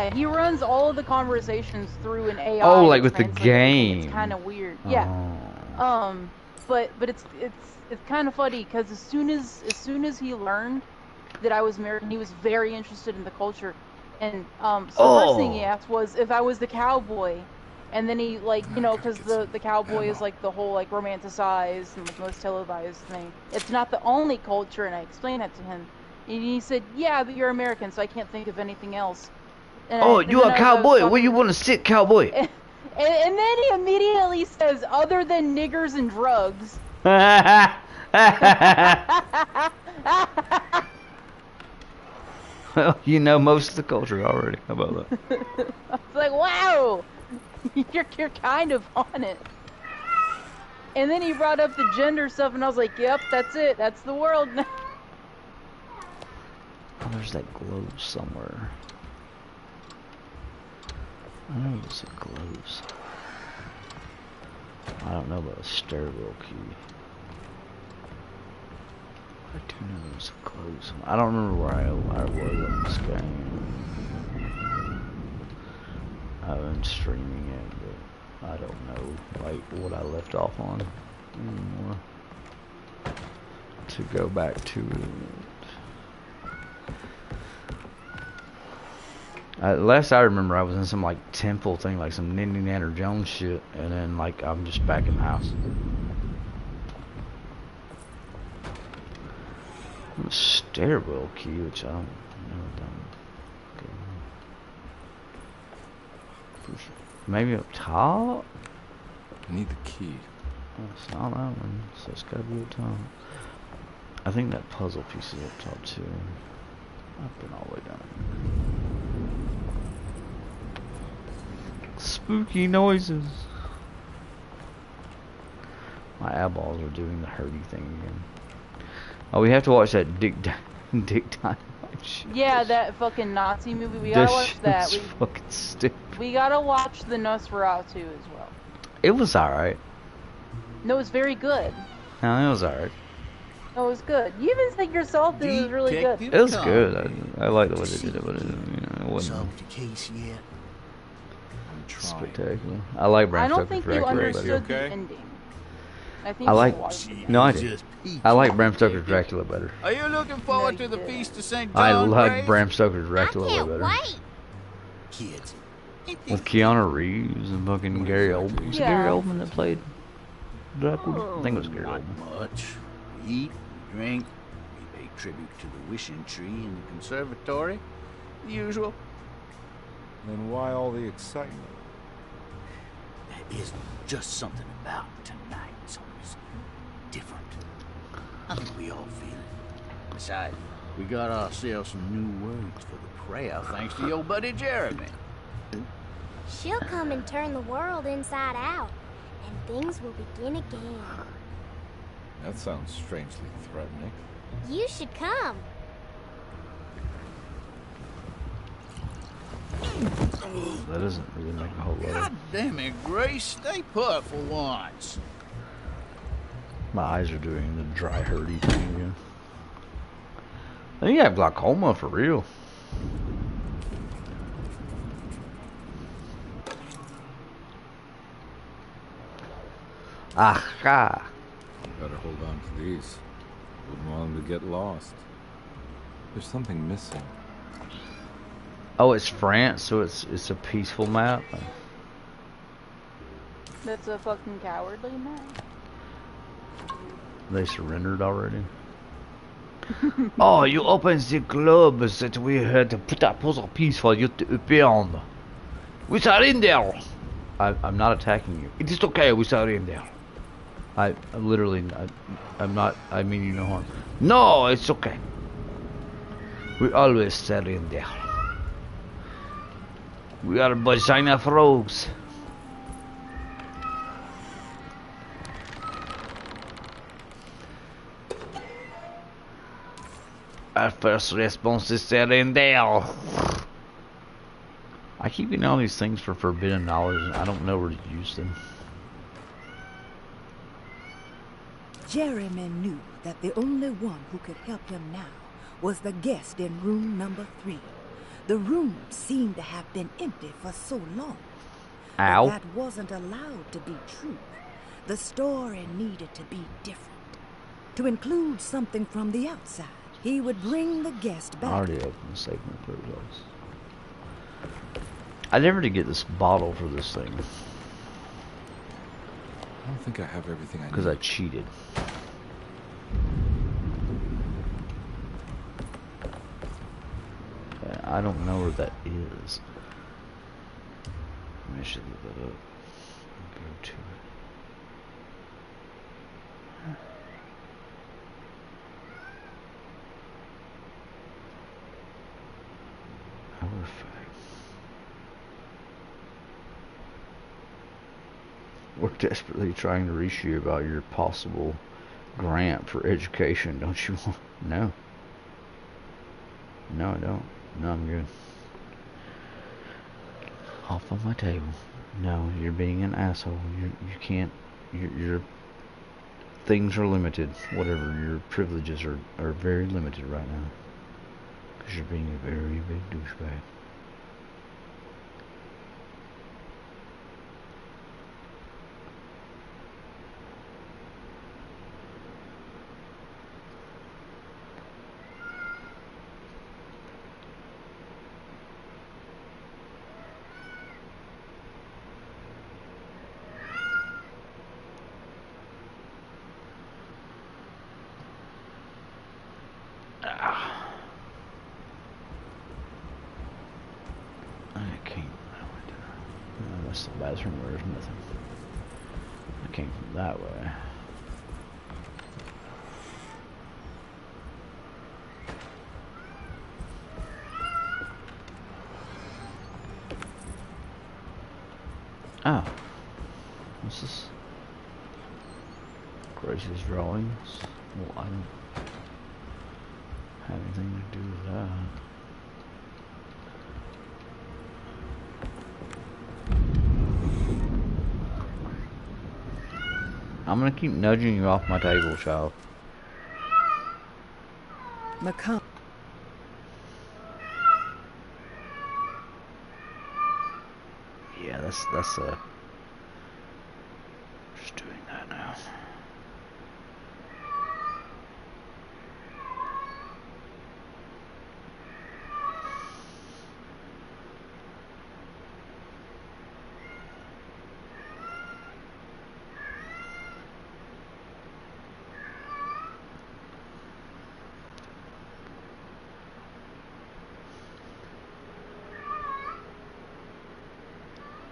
Yeah, he runs all of the conversations through an AI. Oh, like with the game. It's kind of weird. Oh. Yeah. But it's kind of funny because as soon as he learned that I was American, he was very interested in the culture. And so the first thing he asked was if I was the cowboy. And then he, like, you know, because the cowboy is like the whole like romanticized and like most televised thing. It's not the only culture, and I explained that to him. And he said, "Yeah, but you're American, so I can't think of anything else." And you a cowboy? Where you want to sit, cowboy? And then he immediately says, "Other than niggers and drugs." Well, you know most of the culture already. How about that? I was like, wow, you're kind of on it. And then he brought up the gender stuff, and I was like, yep, that's it. That's the world now. Oh, there's that glow somewhere. I know there's a glows. I don't know about a stairwell key. I do know there's a glows. I don't remember where I was in this game. I've been streaming it, but I don't know like what I left off on anymore. To go back to it. Last I remember, I was in some like temple thing, like some Indiana Jones shit, and then like I'm just back in the house. A stairwell key, which I don't know. Okay. Maybe up top. I need the key. It's not that one, so it's gotta be up top. I think that puzzle piece is up top too. I've been all the way down. Spooky noises. My eyeballs are doing the hurdy thing again. Oh, we have to watch that Dick Dynamite shit. Yeah, that fucking Nazi movie. We gotta watch that. Fucking stupid. We gotta watch the Nosferatu as well. It was alright. No, it's very good. No, it was alright. No, it was good. You even said yourself that it was really good. It was good. I liked the way they did it, but it wasn't spectacular. I like Bram Stoker's Dracula. I don't think you understood the ending. I like I like Bram Stoker's Dracula better. Are you looking forward to the Feast of St. John? I like Bram Stoker's Dracula way better. Wait. Kids. With Keanu Reeves and fucking Gary Oldman. Was it Gary Oldman that played Dracula? I think it was Gary Oldman. Not much. We eat, we drink, we pay tribute to the wishing tree in the conservatory. The usual. Then why all the excitement? There is just something about tonight. Something's different. I think we all feel it. Besides, we got ourselves some new words for the prayer thanks to your buddy Jeremy. She'll come and turn the world inside out, and things will begin again. That sounds strangely threatening. You should come. That doesn't really make a whole lot. God damn it, Grace. Stay put for once. My eyes are doing the dry hurdy thing again. I think I have glaucoma for real. Aha! Better hold on to these. Wouldn't want them to get lost. There's something missing. Oh, it's France, so it's a peaceful map. That's a fucking cowardly map. They surrendered already. Oh, you opened the club that we had to put a puzzle piece for you to open. We surrender. I'm not attacking you. It is okay. We surrender. I'm not. I mean you no harm. No, it's okay. We always surrender. We are vagina frogs. Our first response is surrender. I keep getting all these things for forbidden knowledge and I don't know where to use them. Jeremy knew that the only one who could help him now was the guest in room number 3. The room seemed to have been empty for so long. Ow. But that wasn't allowed to be true. The story needed to be different. To include something from the outside. He would bring the guest I back. already opened the segment for results. I never did get this bottle for this thing. I don't think I have everything I need. Because I cheated. Okay, I don't know where that is. I should look that up. Go to it. We're desperately trying to reach you about your possible grant for education. Don't you want? No. No, I don't. No, I'm good. Off of my table. No, you're being an asshole. You can't. Your things are limited. Whatever. Your privileges are very limited right now. Because you're being a very big douchebag. That's the bathroom where there's nothing. I came from that way. Oh. What's this? Grace's drawings? Well, I don't have anything to do with that. I'm gonna keep nudging you off my table, child. Macomb. Yeah, that's just doing that now.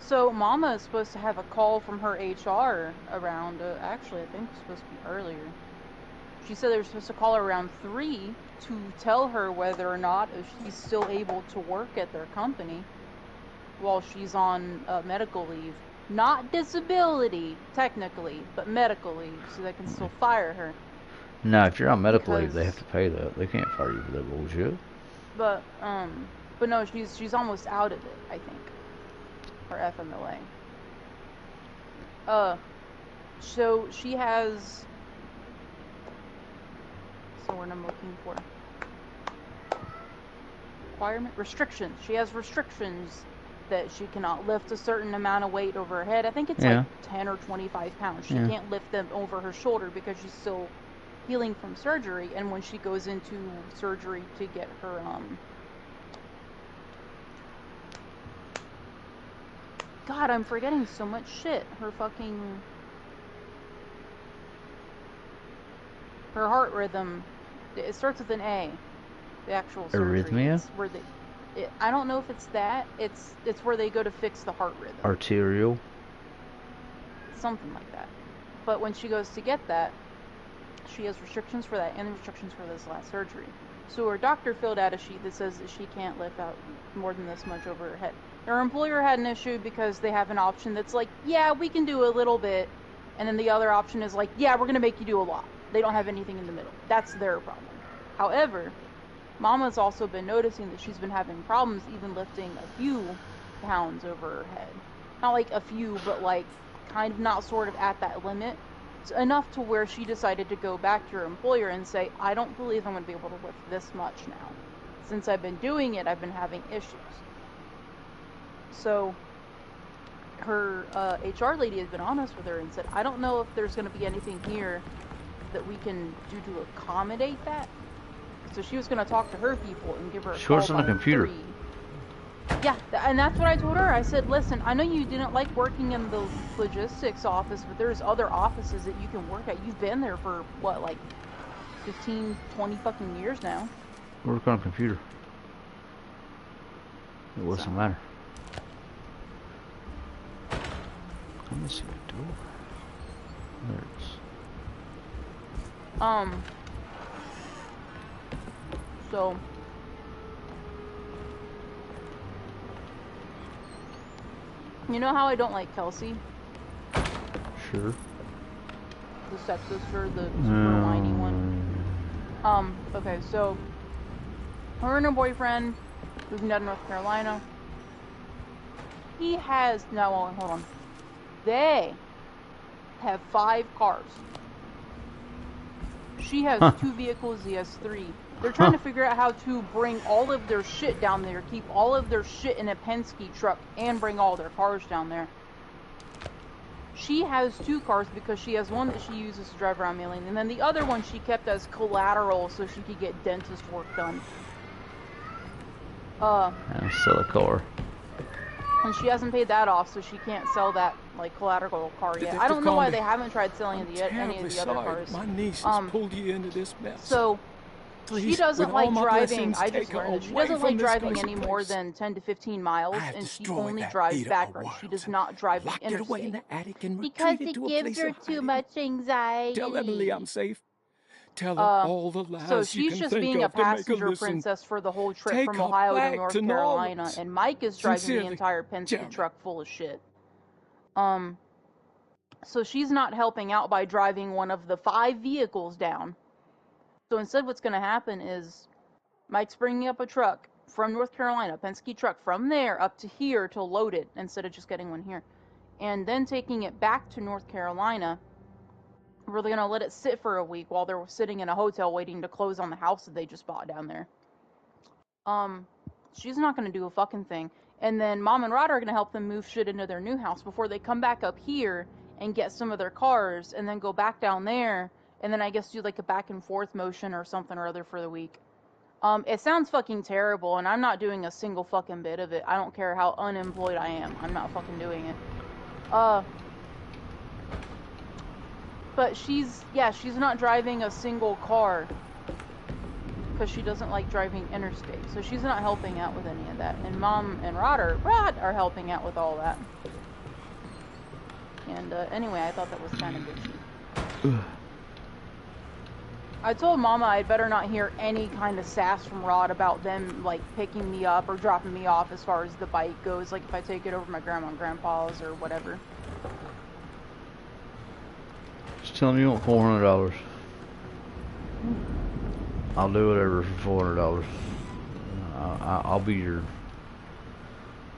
So Mama is supposed to have a call from her HR around, actually I think it's supposed to be earlier. She said they were supposed to call her around 3 to tell her whether or not she's still able to work at their company while she's on medical leave. Not disability, technically, but medical leave, so they can still fire her. No, if you're on medical leave, they have to pay that. They can't fire you for that bullshit. But no, she's almost out of it, I think. Or FMLA. So she has. So what I'm looking for. Restrictions. She has restrictions that she cannot lift a certain amount of weight over her head. I think it's like 10 or 25 pounds. She can't lift them over her shoulder because she's still healing from surgery. And when she goes into surgery to get her God, I'm forgetting so much shit. Her heart rhythm. It starts with an A. The actual surgery. Arrhythmia? Where I don't know if it's that. It's where they go to fix the heart rhythm. Arterial? Something like that. But when she goes to get that, she has restrictions for that and restrictions for this last surgery. So her doctor filled out a sheet that says that she can't lift out more than this much over her head. Her employer had an issue because they have an option that's like, yeah, we can do a little bit. And then the other option is like, yeah, we're going to make you do a lot. They don't have anything in the middle. That's their problem. However, Mama's also been noticing that she's been having problems even lifting a few pounds over her head. Not like a few, but like kind of not sort of at that limit. It's enough to where she decided to go back to her employer and say, I don't believe I'm going to be able to lift this much now. since I've been doing it, I've been having issues. So her HR lady has been honest with her and said, I don't know if there's going to be anything here that we can do to accommodate that. So she was going to talk to her people and give her a call Shorts on the by computer. 3. Yeah, and that's what I told her. I said, listen, I know you didn't like working in the logistics office, but there's other offices that you can work at. You've been there for, what, like 15, 20 fucking years now. Work on a computer. It doesn't matter. Let me see the door. There it is. So you know how I don't like Kelsey? Sure. The stepsister, the super whiny one. Okay, so her and her boyfriend moving down to North Carolina. He has hold on. They have 5 cars. She has 2 vehicles, he has 3. They're trying to figure out how to bring all of their shit down there, keep all of their shit in a Penske truck, and bring all their cars down there. She has 2 cars because she has one that she uses to drive around Mailing, and then the other one she kept as collateral so she could get dentist work done. And sell a car. And she hasn't paid that off, so she can't sell that, like, collateral car yet. I don't know why they haven't tried selling any of the other cars. My niece has pulled you into this mess. So, Please, she doesn't like driving. I just take her learned that she away doesn't from like this driving cursed any more place. than 10 to 15 miles, I have and she destroyed only that drives Ada back of roads. She worlds does not drive the Locked it away in interstate. the attic and Because retreated it to a gives place her of too hiding. much anxiety. Tell Emily I'm safe. Tell her all the lies So you she's can just think being a of to make her passenger listen. princess for the whole trip Take from her Ohio to back North to New Carolina, Orleans. and Mike is driving the Sincerely, entire Penske Jeremy. truck full of shit. So she's not helping out by driving one of the 5 vehicles down. So instead what's going to happen is Mike's bringing up a truck from North Carolina, Penske truck, from there up to here to load it instead of just getting one here. And then taking it back to North Carolina. We're going to let it sit for a week while they're sitting in a hotel waiting to close on the house that they just bought down there. She's not going to do a fucking thing. And then Mom and Rod are going to help them move shit into their new house before they come back up here and get some of their cars and then go back down there and then I guess do like a back and forth motion or something or other for the week. It sounds fucking terrible and I'm not doing a single fucking bit of it. I don't care how unemployed I am. I'm not fucking doing it. But she's not driving a single car because she doesn't like driving interstate. So she's not helping out with any of that. And Mom and Rod are helping out with all that. And anyway, I thought that was kind of bitchy. I told Mama I'd better not hear any kind of sass from Rod about them like picking me up or dropping me off as far as the bike goes. Like if I take it over my grandma and grandpa's or whatever. Just tell me you want $400. I'll do whatever for $400. I'll be your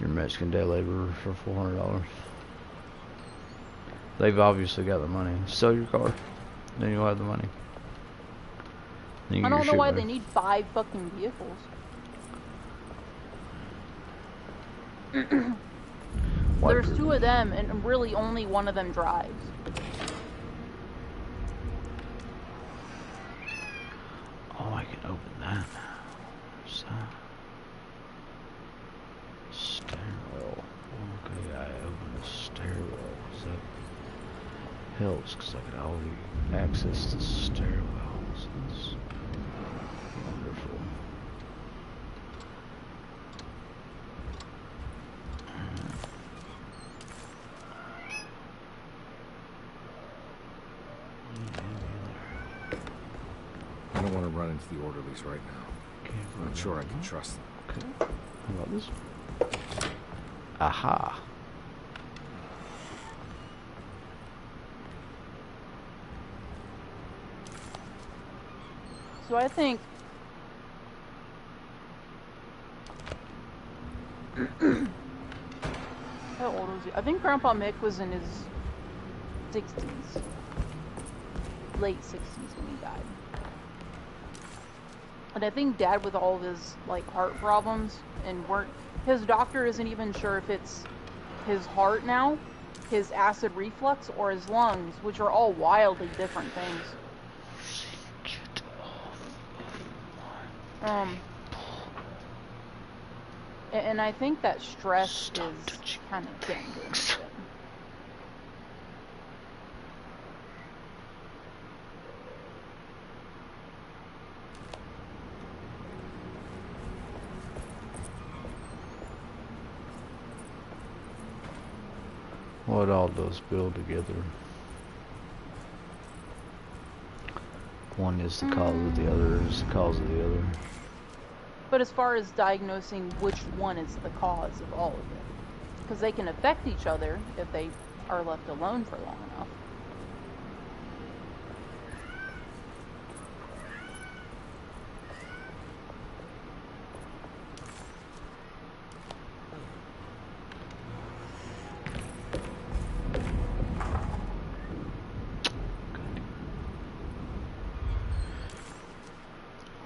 Mexican day laborer for $400. They've obviously got the money. Sell your car, then you'll have the money. I don't know why they need 5 fucking vehicles. There's 2 of them, and really only one of them drives. Oh, I can open that. Where's that? Stairwell. Okay, I open the stairwell. So that helps because I can already access the stairwell. So that's wonderful. I don't want to run into the orderlies right now. I'm not sure I can trust them. Okay. How about this? Aha. So I think how old was he? I think Grandpa Mick was in his 60s. Late 60s when he died. And I think Dad, with all of his like heart problems, and his doctor isn't even sure if it's his heart now, his acid reflux, or his lungs, which are all wildly different things. And I think that stress is kind of getting to him a bit. What all does build together? One is the cause of the other is the cause of the other. But as far as diagnosing which one is the cause of all of it, because they can affect each other if they are left alone for long enough.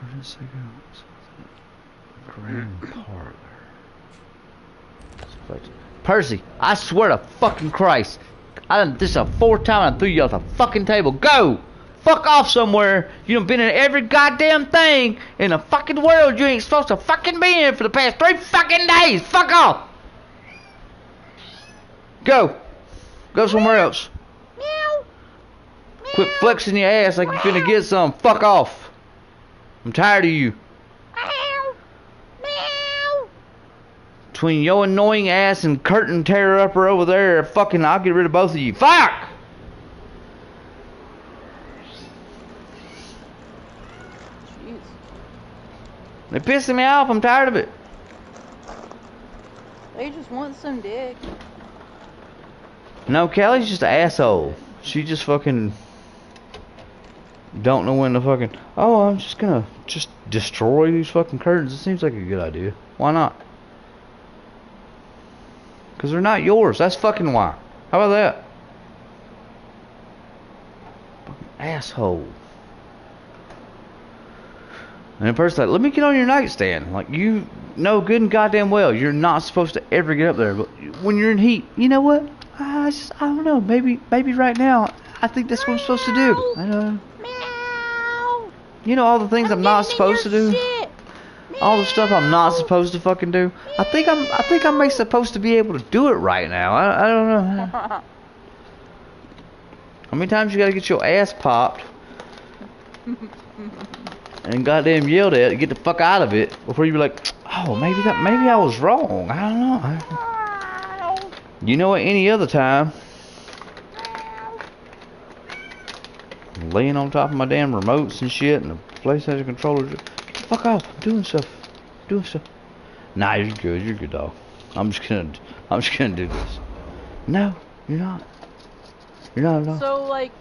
Where does it go? Grand parlor. Percy, I swear to fucking Christ, this is the 4th time I threw you off the fucking table. Go! Fuck off somewhere. You done been in every goddamn thing in the fucking world you ain't supposed to fucking be in for the past 3 fucking days. Fuck off! Go! Go somewhere else. Meow. Quit flexing your ass like you're finna get some. Fuck off. I'm tired of you. Between your annoying ass and curtain tear upper over there, fucking, I'll get rid of both of you. Fuck! Jeez. They're pissing me off. I'm tired of it. They just want some dick. No, Kelly's just an asshole. She just fucking don't know when to fucking. Oh, I'm just gonna destroy these fucking curtains. It seems like a good idea. Why not? Because they're not yours. That's fucking why. How about that? Fucking asshole. And the person's like, let me get on your nightstand. Like, you know good and goddamn well you're not supposed to ever get up there. But when you're in heat, you know what? I don't know. Maybe right now, I think that's what I'm supposed to do. I know. Meow. You know all the things I'm not supposed to do. Shit. All the stuff I'm not supposed to fucking do. I think I'm supposed to be able to do it right now. I don't know. How many times you gotta get your ass popped and goddamn yelled at to get the fuck out of it before you be like, oh, maybe I was wrong. I don't know. You know, at any other time, laying on top of my damn remotes and shit and the PlayStation controller. Get the fuck off. I'm doing stuff. Nah, you're good, dog. I'm just gonna do this. No, you're not. You're not at all. So, like,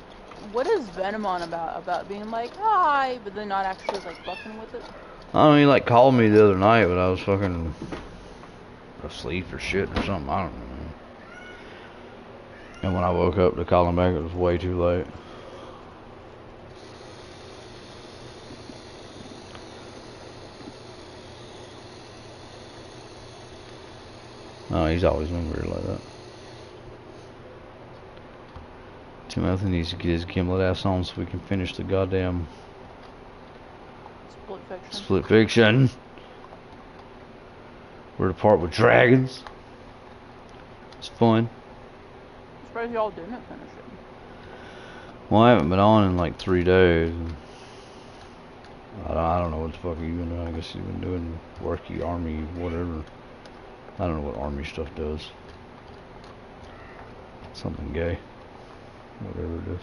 what is Venom on about being like, hi, but then not actually, like, fucking with it? I don't know, he like called me the other night, but I was fucking asleep or shit or something. I don't know. And when I woke up to call him back, it was way too late. Oh, he's always been weird like that. Timothy needs to get his gimlet ass on so we can finish the goddamn Split Fiction. We're to part with dragons. It's fun. I'm surprised y'all didn't finish it. Well, I haven't been on in like 3 days. I don't know what the fuck you've been doing. I guess you've been doing worky, army, whatever. I don't know what army stuff does. Something gay. Whatever it is.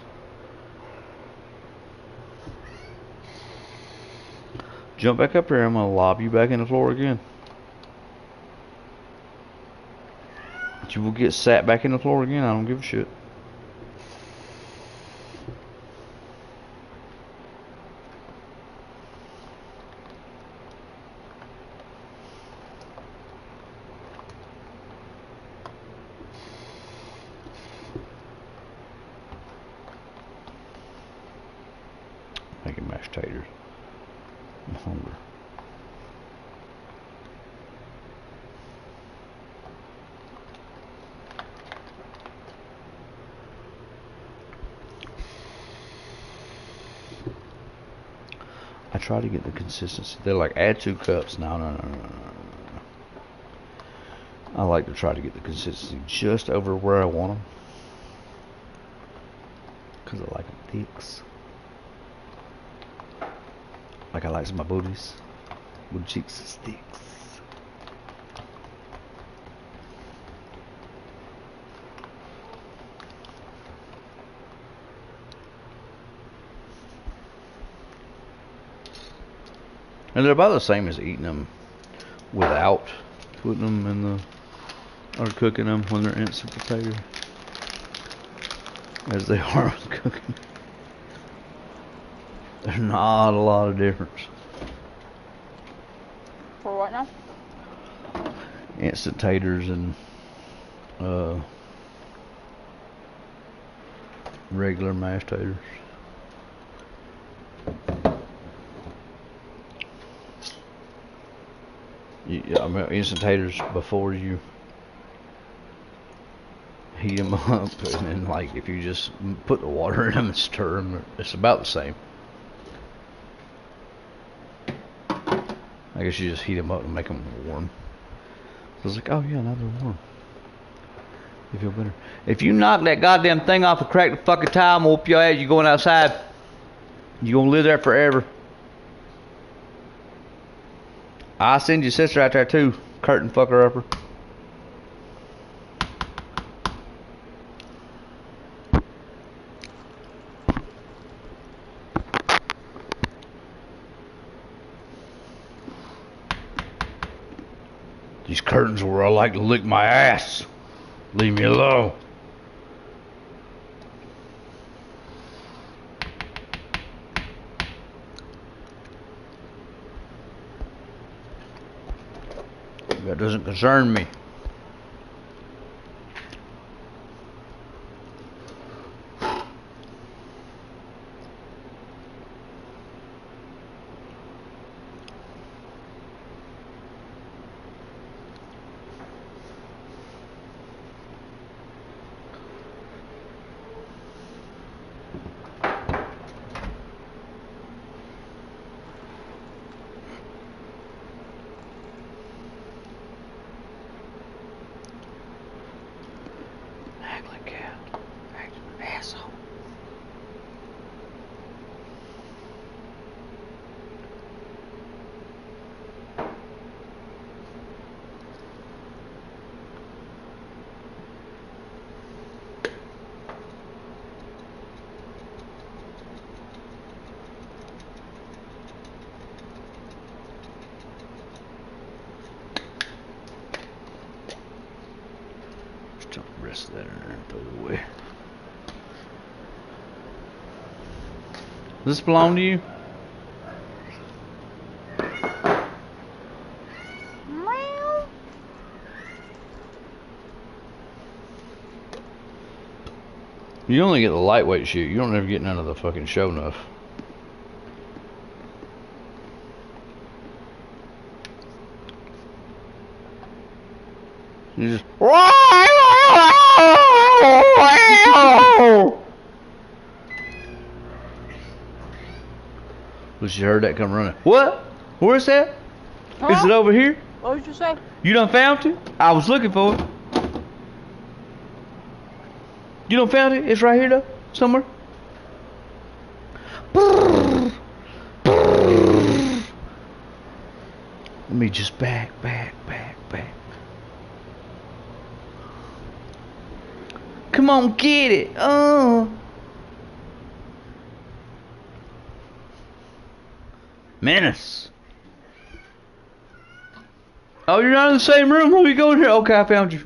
Jump back up here. I'm gonna lob you back in the floor again. You will get sat back in the floor again. I don't give a shit. Making mashed taters. I'm hungry. I try to get the consistency. They're like, add 2 cups. No. I like to try to get the consistency just over where I want them. Because I like them thicks. Like I like my booties. Booty cheeks sticks. And they're about the same as eating them without putting them in the, or cooking them when they're instant potato, as they are with cooking. There's not a lot of difference. For what now? Instant taters and regular mashed taters. Yeah, I mean, instant taters before you heat them up, and then like if you just put the water in them and stir them, it's about the same. I guess you just heat them up and make them warm. I was like, oh yeah, now they're warm. You feel better. If you knock that goddamn thing off and crack the fucking tile, I'm gonna whoop your ass. You going outside. You gonna live there forever. I'll send your sister out there too. Curtain fucker upper. These curtains are where I like to lick my ass. Leave me alone. That doesn't concern me. Dump the rest of that in there and throw it away. Does this belong to you? Meow. You only get the lightweight shit. You don't ever get none of the fucking show enough. You just. But you heard that come running. What? Where's that? Huh? Is it over here? What did you say? You done found it? I was looking for it. You done found it? It's right here though? Somewhere? Let me just back. Come on, get it. Menace. Oh, you're not in the same room? Let me go in here. Okay, I found you.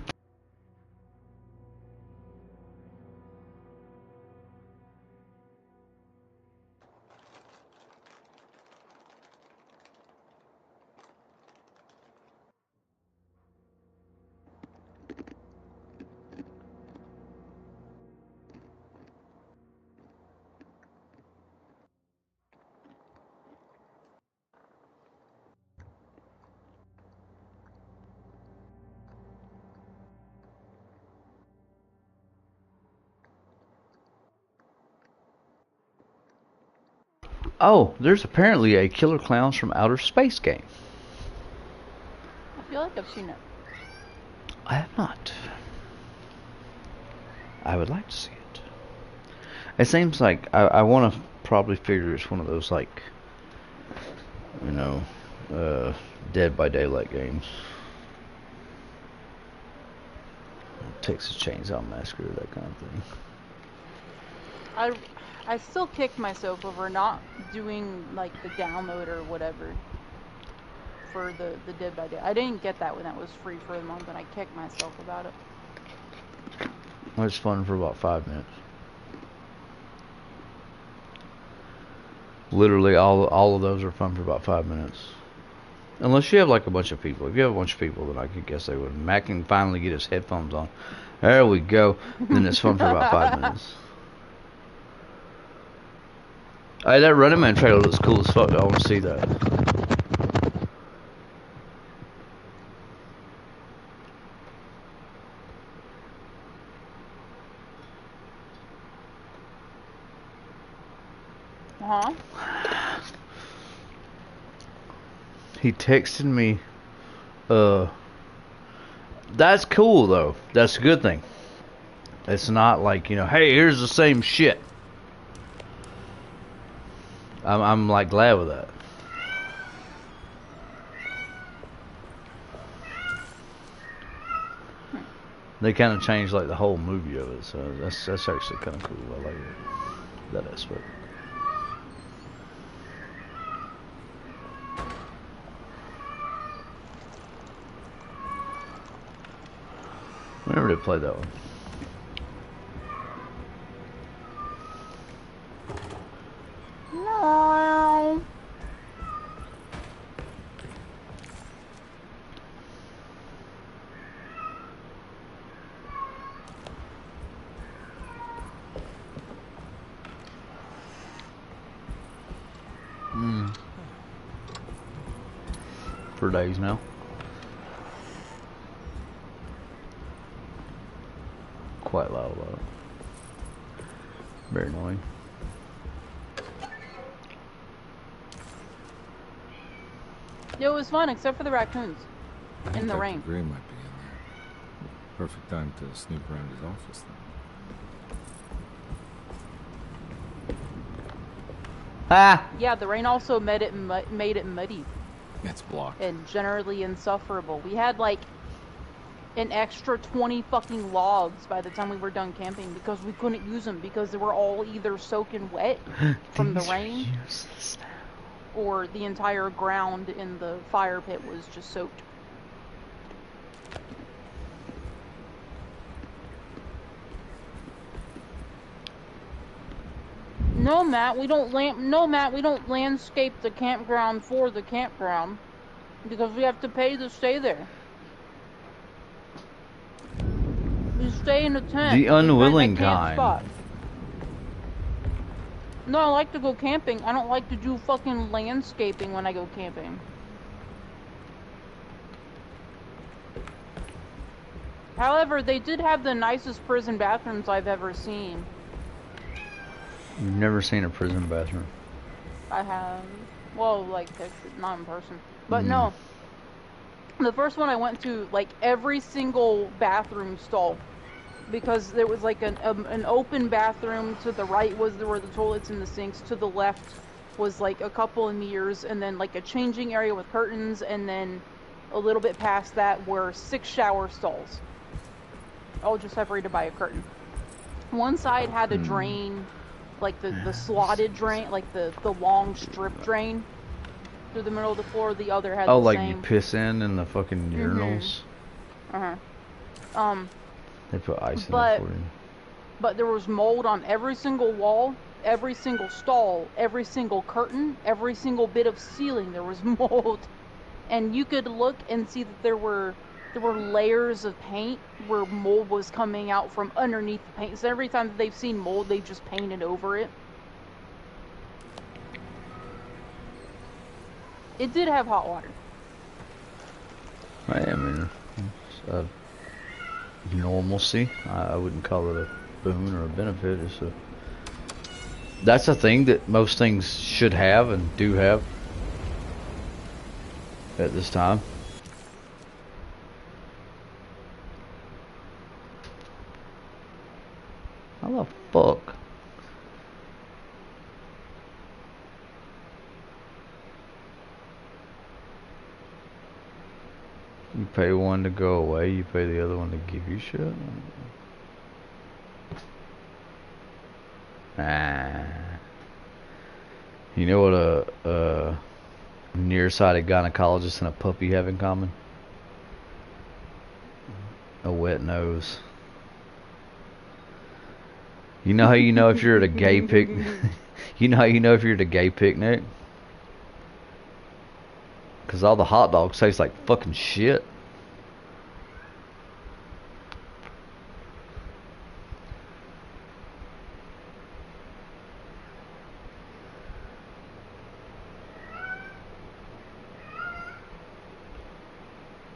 Oh, there's apparently a Killer Clowns from Outer Space game. I feel like I've seen it. I have not. I would like to see it. It seems like I want to probably figure it's one of those, like, you know, Dead by Daylight games. Texas Chainsaw Massacre, that kind of thing. I still kick myself over not doing like the download or whatever for the Dead by Day. I didn't get that when that was free for a month, and I kicked myself about it. It was fun for about 5 minutes. Literally all of those are fun for about 5 minutes. Unless you have like a bunch of people. If you have a bunch of people, then I could guess they would. Mac can finally get his headphones on. There we go. Then it's fun for about 5 minutes. Hey, that Running Man trailer looks cool as fuck. I want to see that. He texted me, that's cool though. That's a good thing. It's not like, you know, hey, here's the same shit. I'm like glad with that. They kind of changed like the whole movie of it, so that's actually kind of cool. I like it, that aspect. I never did play that one. No. For days now. Quite loud about it. Very annoying. Yeah, it was fun, except for the raccoons in the rain. Gray might be in there. Perfect time to snoop around his office then. Ah! Yeah, the rain also made it muddy. It's blocked. And generally insufferable. We had like an extra 20 fucking logs by the time we were done camping because we couldn't use them because they were all either soaking wet from the rain or the entire ground in the fire pit was just soaked. No, Matt, we don't landscape the campground for the campground because we have to pay to stay there. We stay in a tent. The unwilling kind. Spot. No, I like to go camping. I don't like to do fucking landscaping when I go camping. However, they did have the nicest prison bathrooms I've ever seen. You've never seen a prison bathroom? I have. Well, like, not in person. But no. The first one I went to, like, every single bathroom stall. Because there was, like, an open bathroom. To the right was where the toilets and the sinks. To the left was, like, a couple of mirrors. And then, like, a changing area with curtains. And then a little bit past that were 6 shower stalls. All just separated by a curtain. One side had a drain... like the slotted drain, like the long strip drain through the middle of the floor. The other had the like same. You piss in the fucking urinals. They put ice in there for you. But there was mold on every single wall, every single stall, every single curtain, every single bit of ceiling. There was mold, and you could look and see that there were layers of paint where mold was coming out from underneath the paint. So every time that they've seen mold, they've just painted over it. It did have hot water. I mean, it's normalcy. I wouldn't call it a boon or a benefit. It's That's a thing that most things should have and do have at this time. How the fuck? You pay one to go away, you pay the other one to give you shit? Nah. You know what a nearsighted gynecologist and a puppy have in common? A wet nose. You know how you know if you're at a gay picnic? You know how you know if you're at a gay picnic? Because all the hot dogs taste like fucking shit.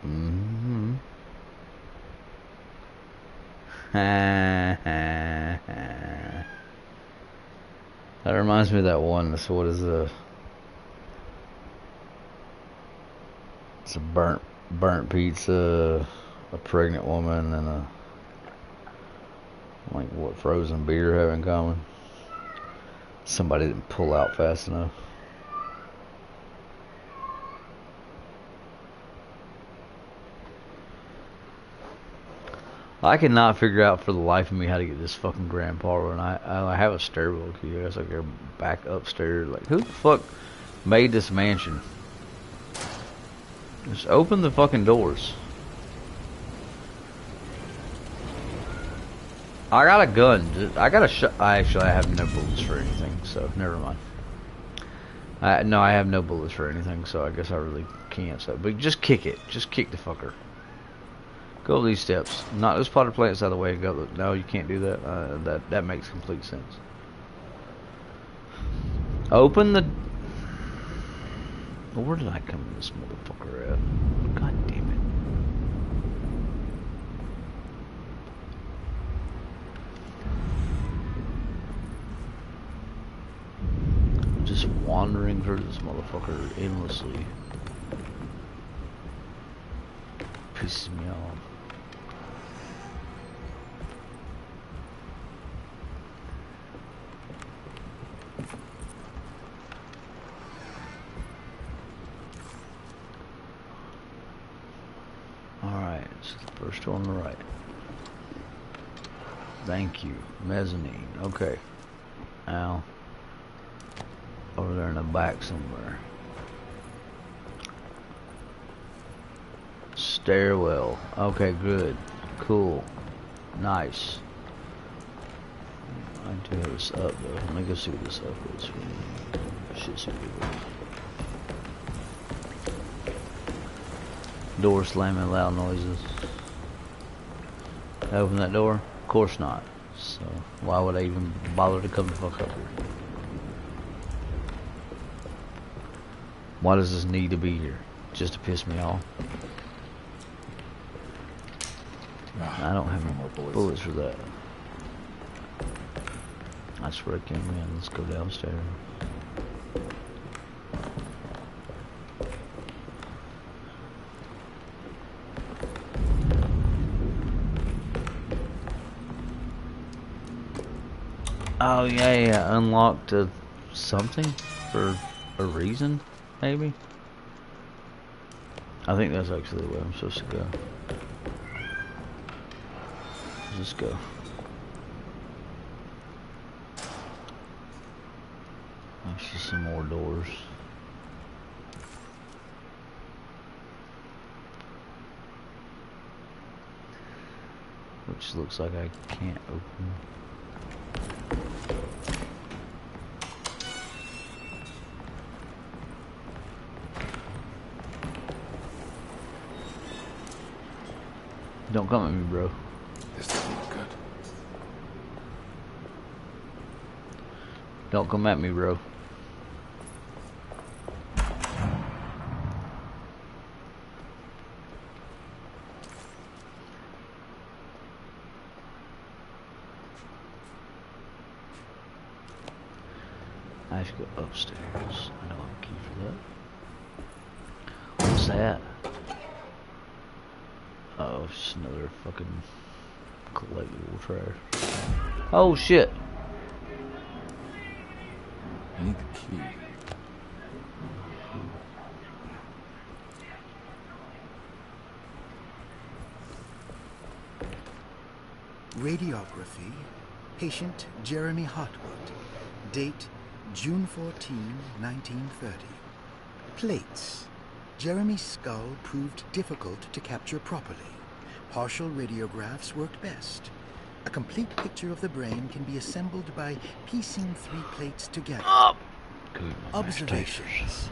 Mm-hmm. That reminds me of that one. So what is it's a burnt pizza, a pregnant woman, and a like what frozen beer have in common? Somebody didn't pull out fast enough. I cannot figure out for the life of me how to get this fucking grandpa, and I have a stairwell key. I guess I go back upstairs. Like, who the fuck made this mansion? Just open the fucking doors. I got a gun. I got a actually, I have no bullets for anything, so never mind. No, I have no bullets for anything, so I guess I really can't. So, but just kick it. Just kick the fucker. Go these steps. Knock those potted plants out of the way. Go. No, you can't do that. That makes complete sense. Open the. Where did I come this motherfucker at? God damn it. Just wandering through this motherfucker endlessly. Pisses me off. Alright, it's the first one on the right. Thank you. Mezzanine. Okay. Now, over there in the back somewhere. Stairwell. Okay, good. Cool. Nice. I do have this up though. Let me go see what this up is. Shit, see what it is. Door slamming, loud noises. Open that door? Of course not. So why would I even bother to come the fuck up here? Why does this need to be here? Just to piss me off? I don't have any more bullets for that. That's where I came in. Let's go downstairs. Oh yeah, unlocked something for a reason, maybe? I think that's actually the way I'm supposed to go. Let's go. There's just some more doors. Which looks like I can't open. Don't come at me, bro. This doesn't look good. Don't come at me, bro. I should go upstairs. I know I'm a key for that. What's that? Oh, it's just another fucking collectible trash. Oh shit! I need the key. Radiography. Patient Jeremy Hotwood. Date June 14, 1930. Plates. Jeremy's skull proved difficult to capture properly. Partial radiographs worked best. A complete picture of the brain can be assembled by piecing 3 plates together. Observations.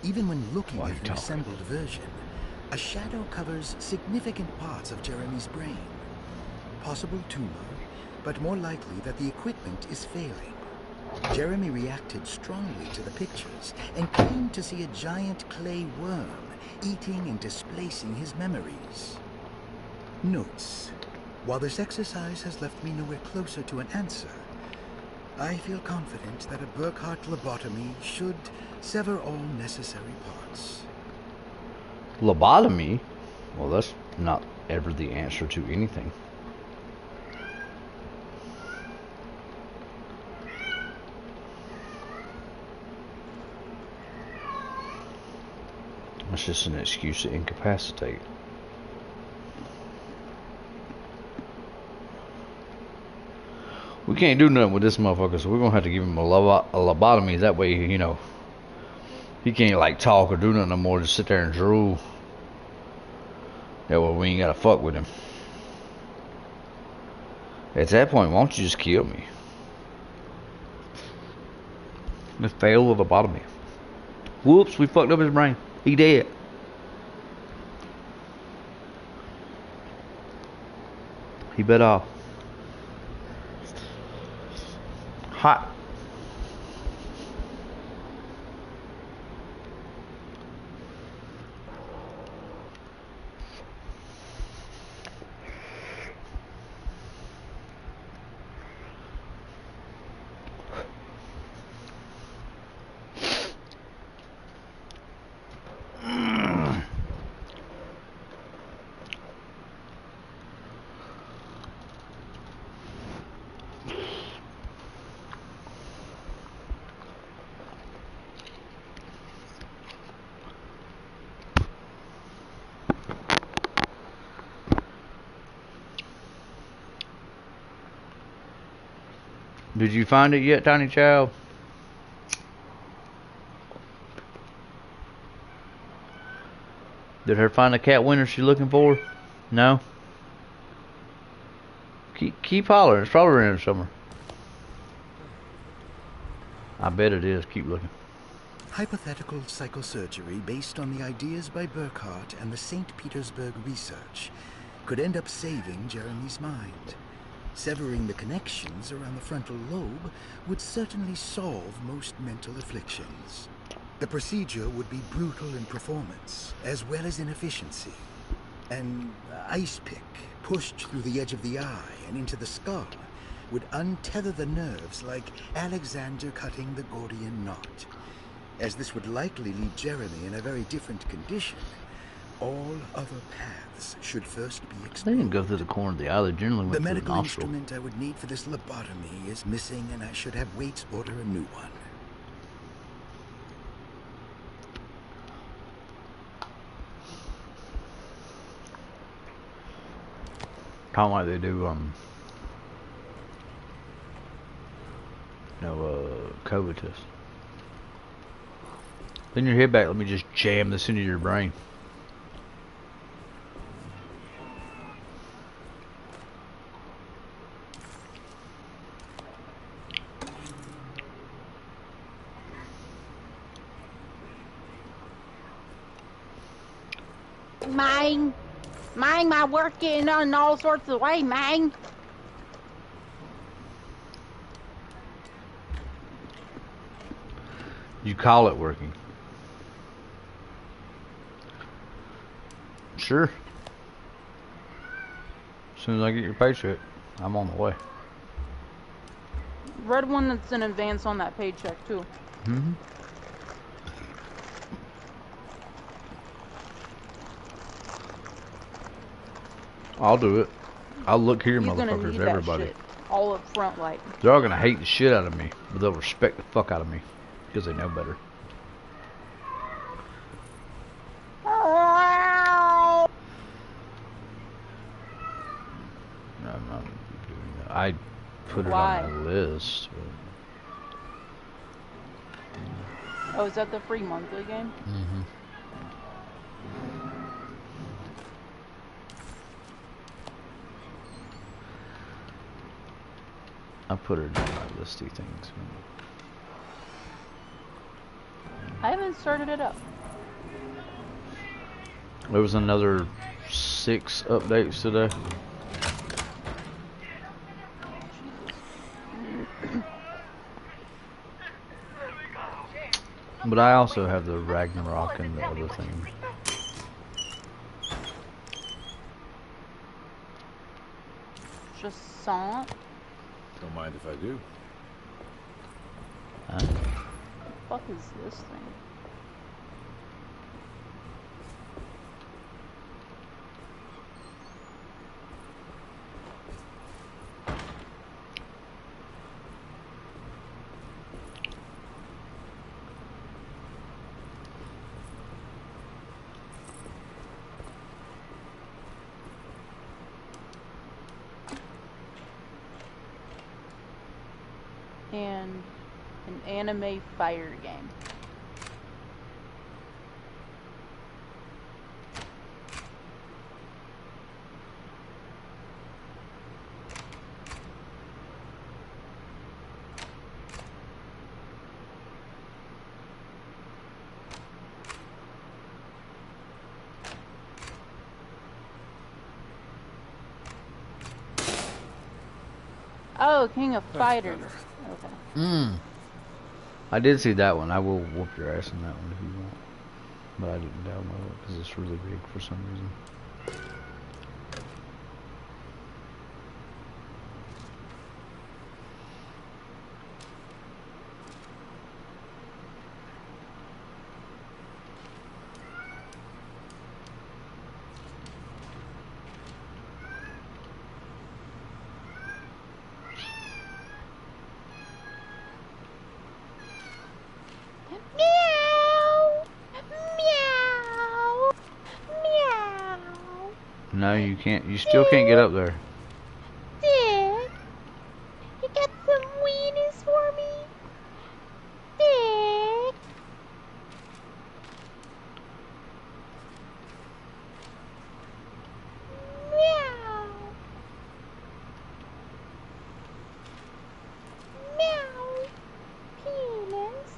Even when looking at an assembled version, a shadow covers significant parts of Jeremy's brain. Possible tumor, but more likely that the equipment is failing. Jeremy reacted strongly to the pictures and claimed to see a giant clay worm eating and displacing his memories. Notes. While this exercise has left me nowhere closer to an answer, I feel confident that a Burkhart lobotomy should sever all necessary parts. Lobotomy? Well, that's not ever the answer to anything. That's just an excuse to incapacitate. We can't do nothing with this motherfucker, so we're gonna have to give him a lobotomy. That way, you know, he can't like talk or do nothing no more. Just sit there and drool. That way, we ain't gotta fuck with him. At that point, why don't you just kill me? Let's fail the lobotomy. Whoops, we fucked up his brain. He dead. He bit off. Hot. Did you find it yet, Tiny Child? Did her find the cat winner she's looking for? No? Keep hollering. It's probably around somewhere. I bet it is. Keep looking. Hypothetical psychosurgery based on the ideas by Burkhart and the St. Petersburg research could end up saving Jeremy's mind. Severing the connections around the frontal lobe would certainly solve most mental afflictions. The procedure would be brutal in performance, as well as in efficiency. An ice pick pushed through the edge of the eye and into the skull would untether the nerves like Alexander cutting the Gordian knot. As this would likely leave Jeremy in a very different condition, all other paths should first be explored. They didn't go through the corner of the eye. They generally went The through the medical nostril. instrument I would need for this lobotomy is missing, and I should have Waits order a new one. Kind of like they do, COVID test. Then your head back. Let me just jam this into your brain. Mang, my work getting done in all sorts of ways, Mang. You call it working. Sure. As soon as I get your paycheck, I'm on the way. Red one that's in advance on that paycheck too. Mm-hmm. I'll do it. I'll look here, He's gonna motherfuckers, need everybody. that shit all up front, like. They're all gonna hate the shit out of me, but they'll respect the fuck out of me because they know better. No, I'm not doing that. I put it Why? on my list. Oh, is that the free monthly game? Mm-hmm. I put it on my listy things. I haven't started it up. There was another 6 updates today. But I also have the Ragnarok and the other thing. Just saw it. Don't mind if I do. Huh? What the fuck is this thing? And an anime fire game. Oh, King of Fighters. Okay. I did see that one. I will whoop your ass in that one if you want. But I didn't download it because it's really big for some reason. No, you can't. You still can't get up there. Dick, you got some weenies for me? Dick. Meow. Meow. Penis.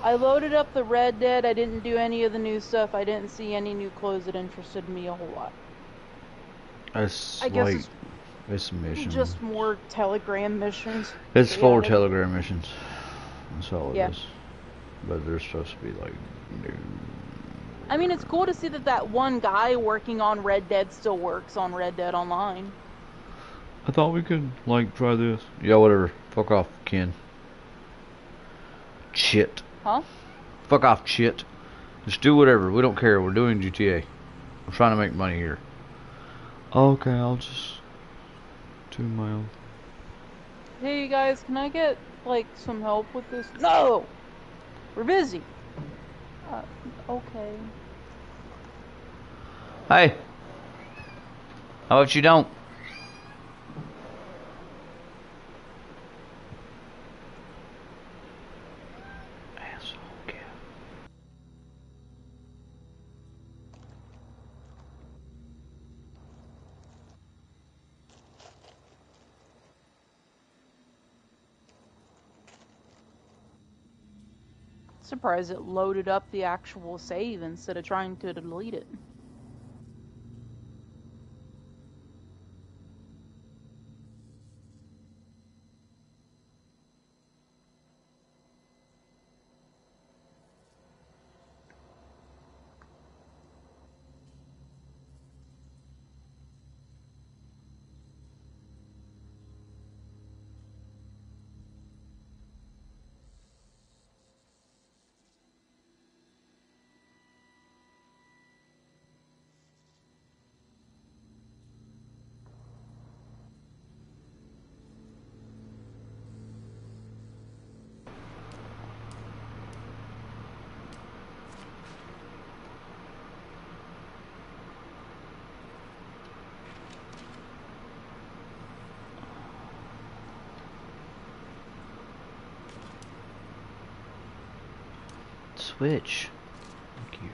I loaded up the Red Dead. I didn't do any of the new stuff. I didn't see any new clothes that interested me a whole lot. It's I guess like it's a mission. Just more Telegram missions. It's 4 Yeah, Telegram missions. That's all it Yeah. is. But they're supposed to be like new. I mean, it's cool to see that one guy working on Red Dead still works on Red Dead Online. I thought we could like try this. Yeah, whatever. Fuck off, Ken. Shit. Huh? Fuck off, shit. Just do whatever. We don't care. We're doing GTA. I'm trying to make money here. Okay, I'll just do my own. Hey, you guys, can I get, like, some help with this? No! We're busy. Okay. Hey. How about you don't? Asshole kid. Surprised it loaded up the actual save instead of trying to delete it. switch. Thank you.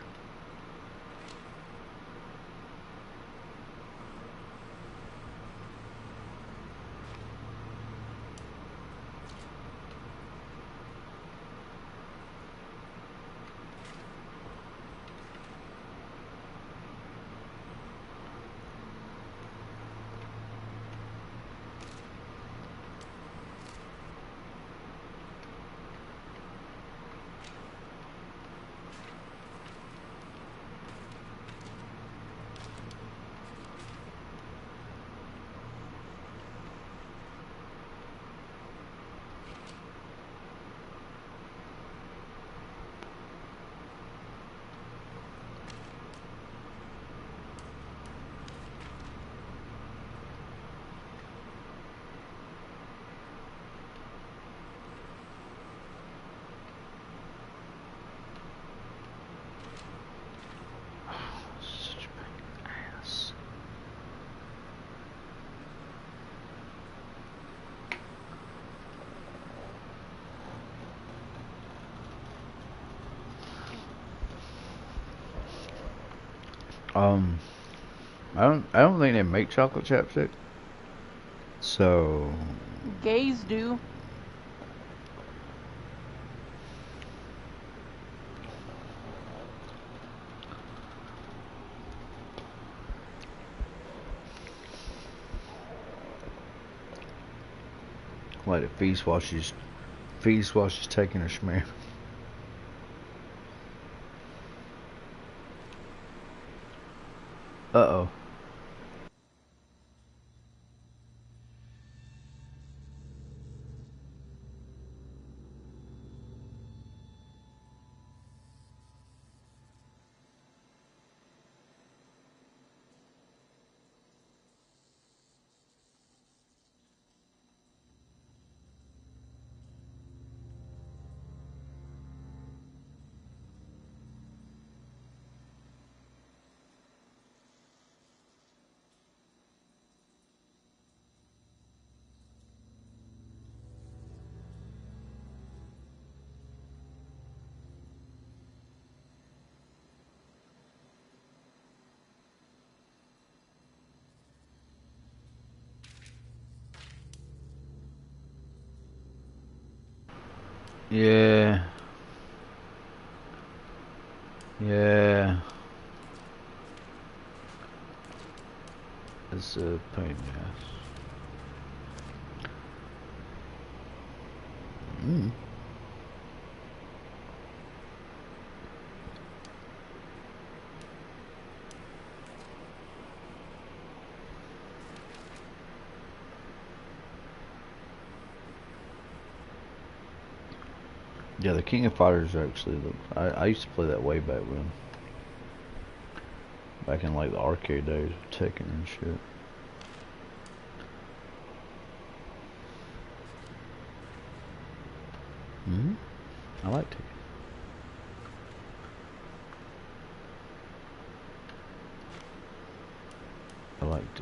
Such a big ass. I don't think they make chocolate chapstick. So Gays do. let it feast while she's taking her schmear. Uh-oh. Yeah. Yeah. It's a pain in the ass. Mm. Yeah, the King of Fighters actually. I used to play that way back when. Back in like the arcade days of Tekken and shit. Hmm. I like Tekken. I liked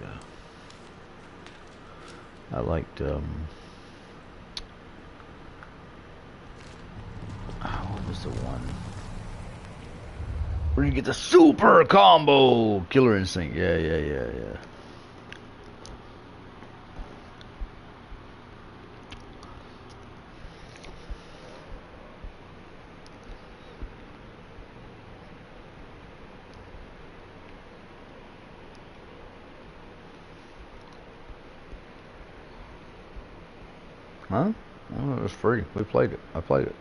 what was the one where you get the super combo? Killer Instinct. Yeah. Huh? Well, it was free. We played it. I played it.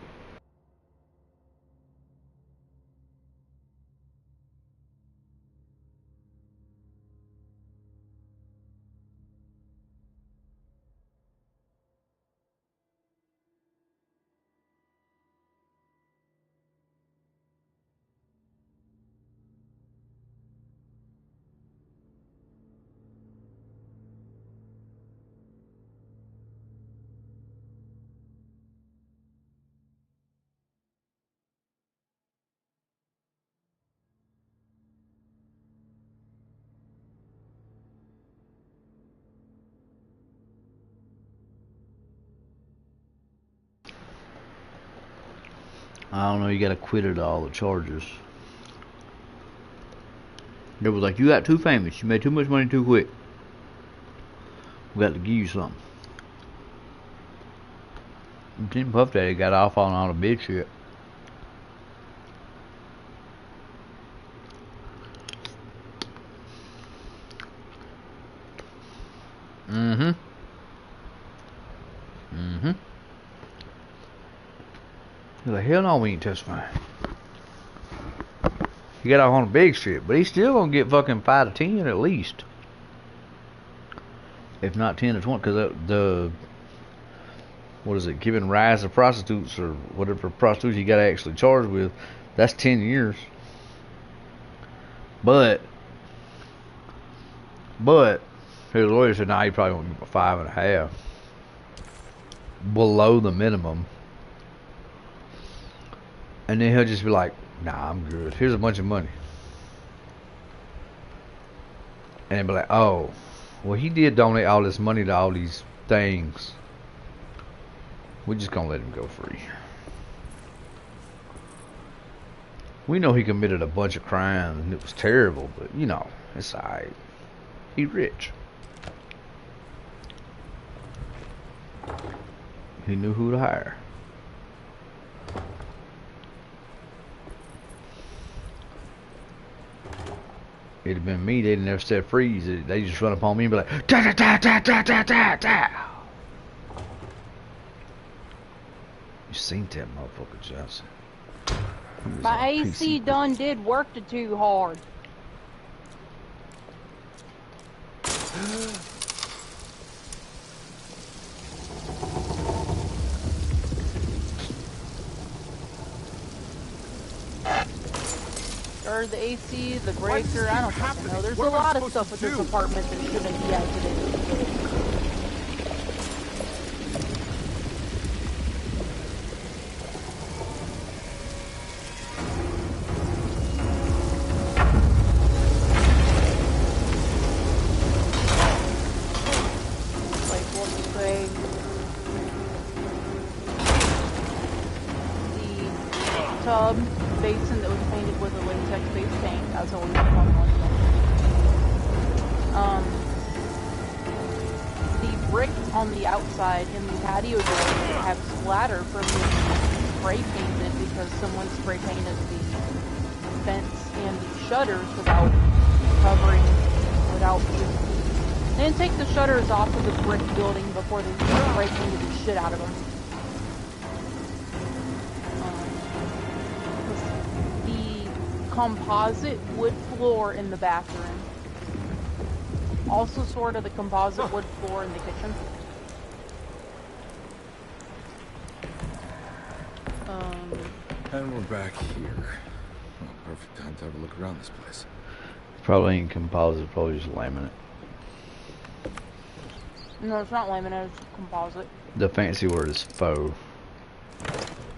I don't know, you gotta quit it all the charges. They was like, you got too famous, you made too much money too quick. We got to give you something. And then Puff Daddy got off on all the big shit. Mm-hmm. Mm-hmm. He's like, hell no, we ain't testifying. He got off on the big shit, but he's still gonna get fucking 5 to 10 at least. If not 10 to 20, because the what is it, giving rise to prostitutes or whatever prostitutes you got to actually charged with, that's 10 years. But his lawyer said, nah, he probably won't give him 5.5 below the minimum. And then he'll just be like, nah, I'm good. Here's a bunch of money. And they'll be like, oh, well, he did donate all this money to all these things. We're just gonna let him go free. We know he committed a bunch of crimes and it was terrible, but you know, it's alright. He's rich. He knew who to hire. It'd have been me, they'd never said freeze. They just run up on me and be like, da da da da da da da da. You seen that motherfucker, Johnson. My AC done did work too hard. Or the AC, the breaker, I don't fucking know. There's a lot of stuff with this apartment that shouldn't be activated. Basin that was painted with a latex-based paint. That's always the fun one. The bricks on the outside in the patio door have splatter from being spray painted because someone spray painted the fence and the shutters without covering, they didn't take the shutters off of the brick building before they spray painted the shit out of them. Composite wood floor in the bathroom. Also sort of the composite wood floor in the kitchen. And we're back here. Well, perfect time to have a look around this place. Probably ain't composite, probably just laminate. No, it's not laminate, it's composite. The fancy word is faux.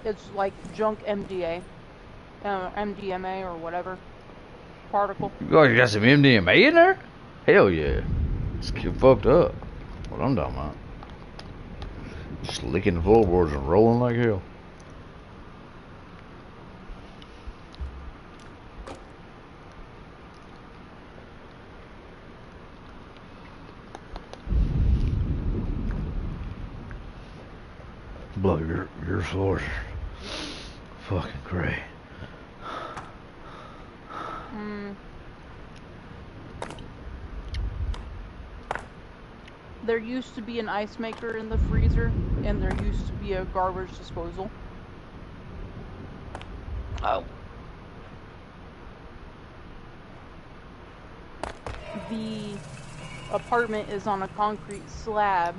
It's like junk MDA. MDMA or whatever particle. Oh, you got some MDMA in there? Hell yeah. It's fucked up. What I'm talking about. Just licking the floorboards and rolling like hell. Blow your floors fucking great. There used to be an ice maker in the freezer, and there used to be a garbage disposal. Oh. The apartment is on a concrete slab.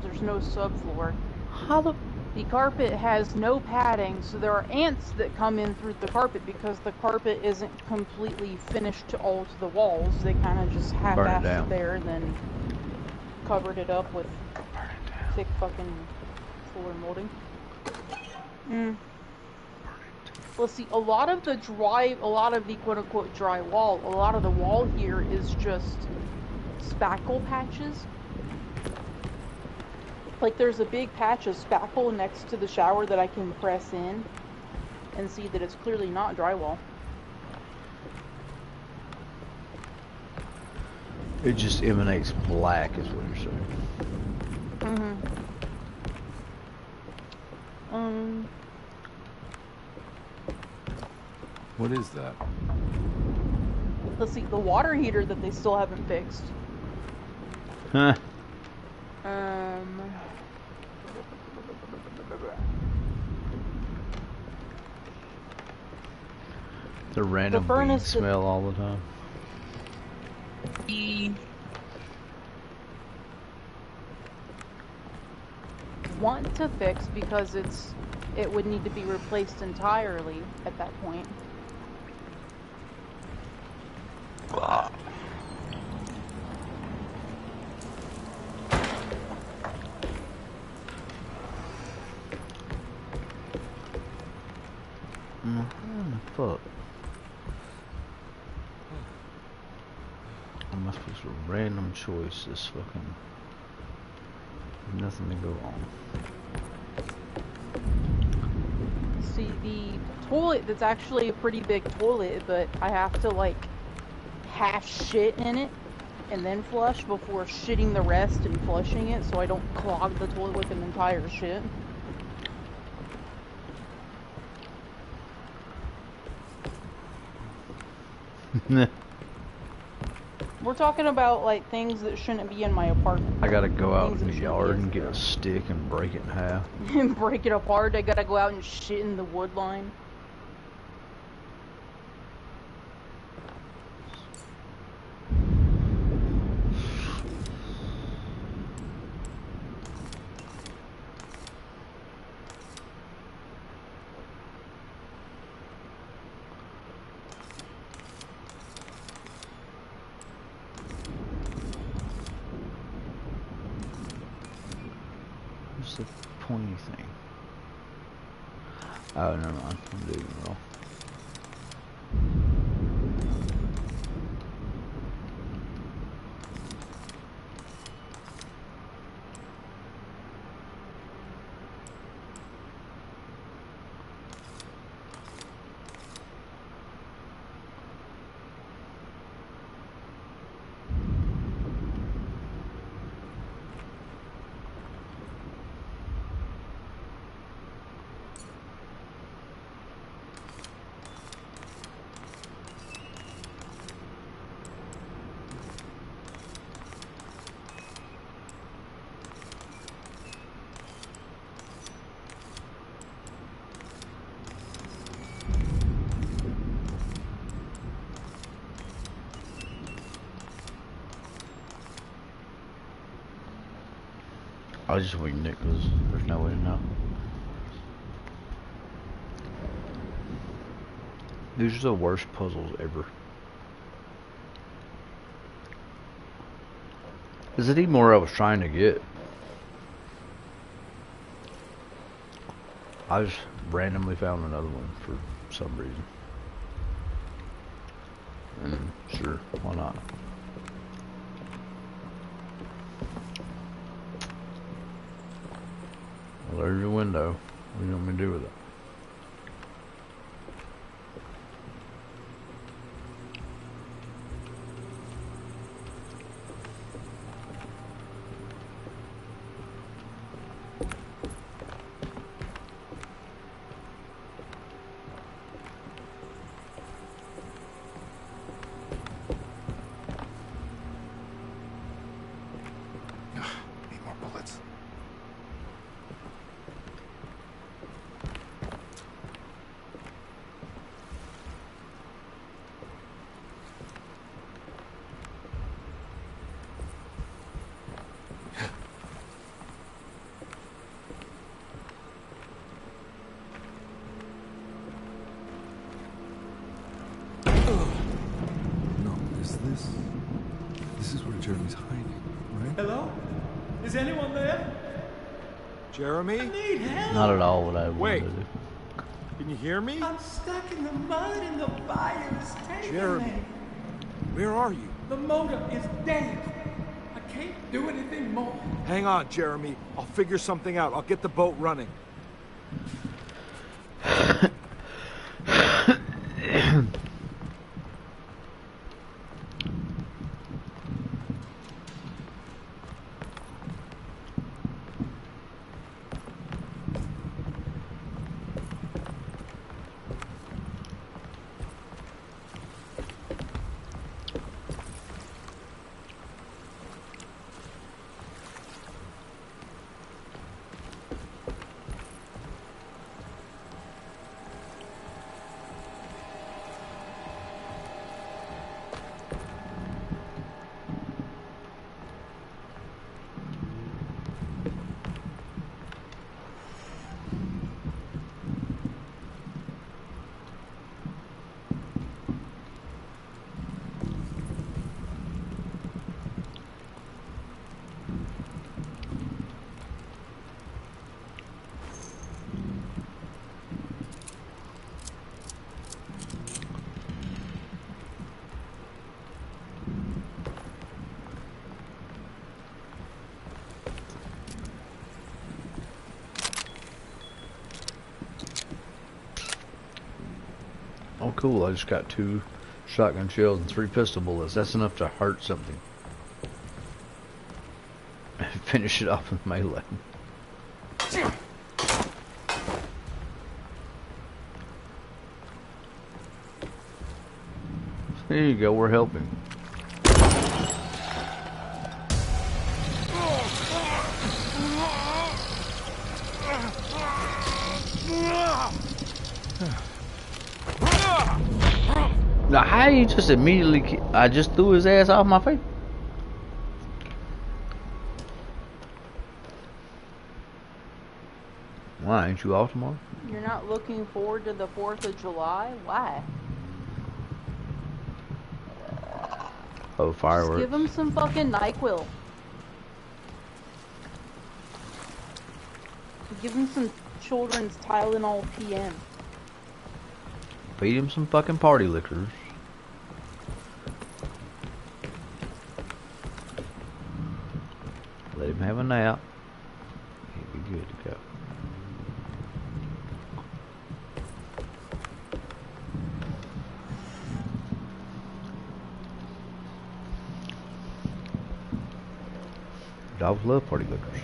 There's no subfloor. How the... The carpet has no padding, so there are ants that come in through the carpet because the carpet isn't completely finished to all to the walls. They kind of just half-assed it there and then covered it up with thick fucking floor molding. Let's see, a lot of the quote-unquote dry wall, a lot of the wall here is just spackle patches. Like there's a big patch of spackle next to the shower that I can press in, and see that it's clearly not drywall. It just emanates black, is what you're saying. What is that? Let's see, the water heater that they still haven't fixed. Huh. The random bean smell all the time. Want to fix because it would need to be replaced entirely at that point. Fuck. I'm not supposed to random choice this fucking nothing to go on. See, the toilet, that's actually a pretty big toilet, but I have to like half shit in it and then flush before shitting the rest and flushing it so I don't clog the toilet with an entire shit. We're talking about like things that shouldn't be in my apartment. I gotta go out in the yard and get a stick and break it in half. And break it apart. I gotta go out and shit in the wood line. What's the pointy thing? Oh, never mind. I'm doing it wrong. I just winged it because there's no way to know. These are the worst puzzles ever. Is it even more I was trying to get? I just randomly found another one for some reason. And sure, why not? Well, there's your window. What do you want me to do with it? Need more bullets. No, this is where Jeremy's hiding, right? Hello? Is anyone there? Jeremy? I need help. Not at all what I wanted Wait. to do. Can you hear me? I'm stuck in the mud and the fire's taking Jeremy. me. Where are you? The motor is dead. I can't do anything more. Hang on, Jeremy. I'll figure something out. I'll get the boat running. cool. I just got 2 shotgun shells and 3 pistol bullets. That's enough to hurt something. Finish it off with melee. There you go, we're helping. Now, how you just immediately... I just threw his ass off my face. Why, ain't you off tomorrow? You're not looking forward to the 4th of July? Why? Oh, fireworks. Just give him some fucking NyQuil. Give him some children's Tylenol PM. Feed him some fucking party liquors. Let him have a nap. He'll be good to go. Dogs love party liquors.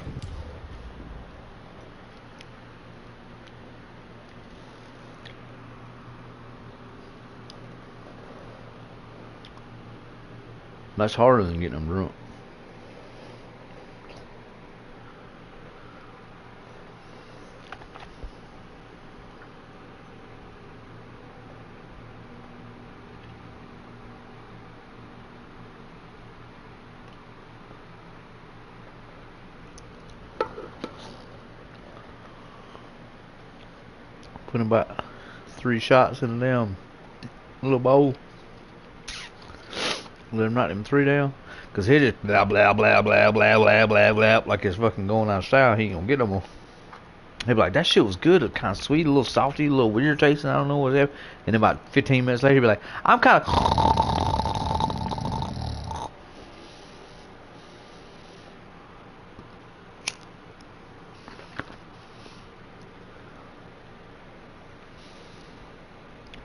That's harder than getting them drunk. Put about 3 shots in a damn little bowl. Let him knock them 3 down. Cause he just blah blah blah blah blah blah blah blah like it's fucking going out of style. He ain't gonna get no more. He'll be like, that shit was good, it kind of sweet, a little salty, a little weird tasting, I don't know whatever. And then about 15 minutes later he'll be like, I'm kind of...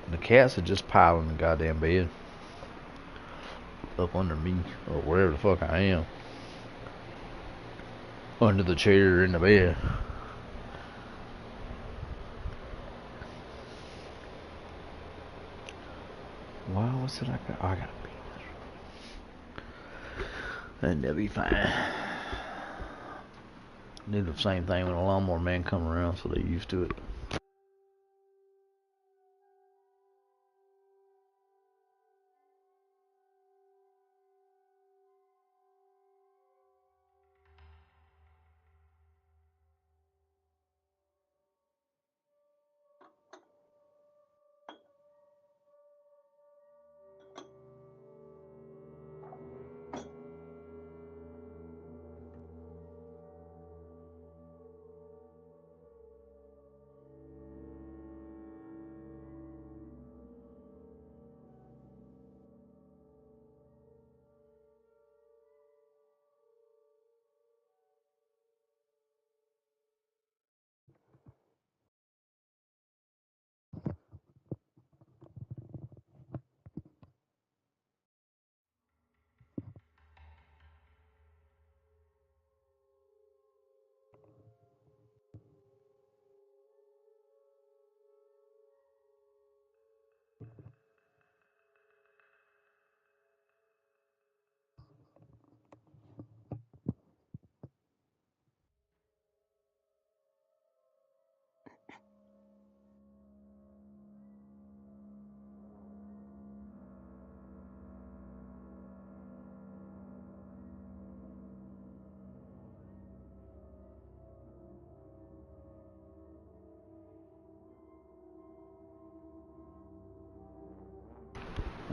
The cats are just piling the goddamn bed. Up under me, or wherever the fuck I am. Under the chair in the bed. Wow, what's it I got? Oh, I got a penis. And they'll be fine. Do the same thing when a lawnmower man come around, so they're used to it.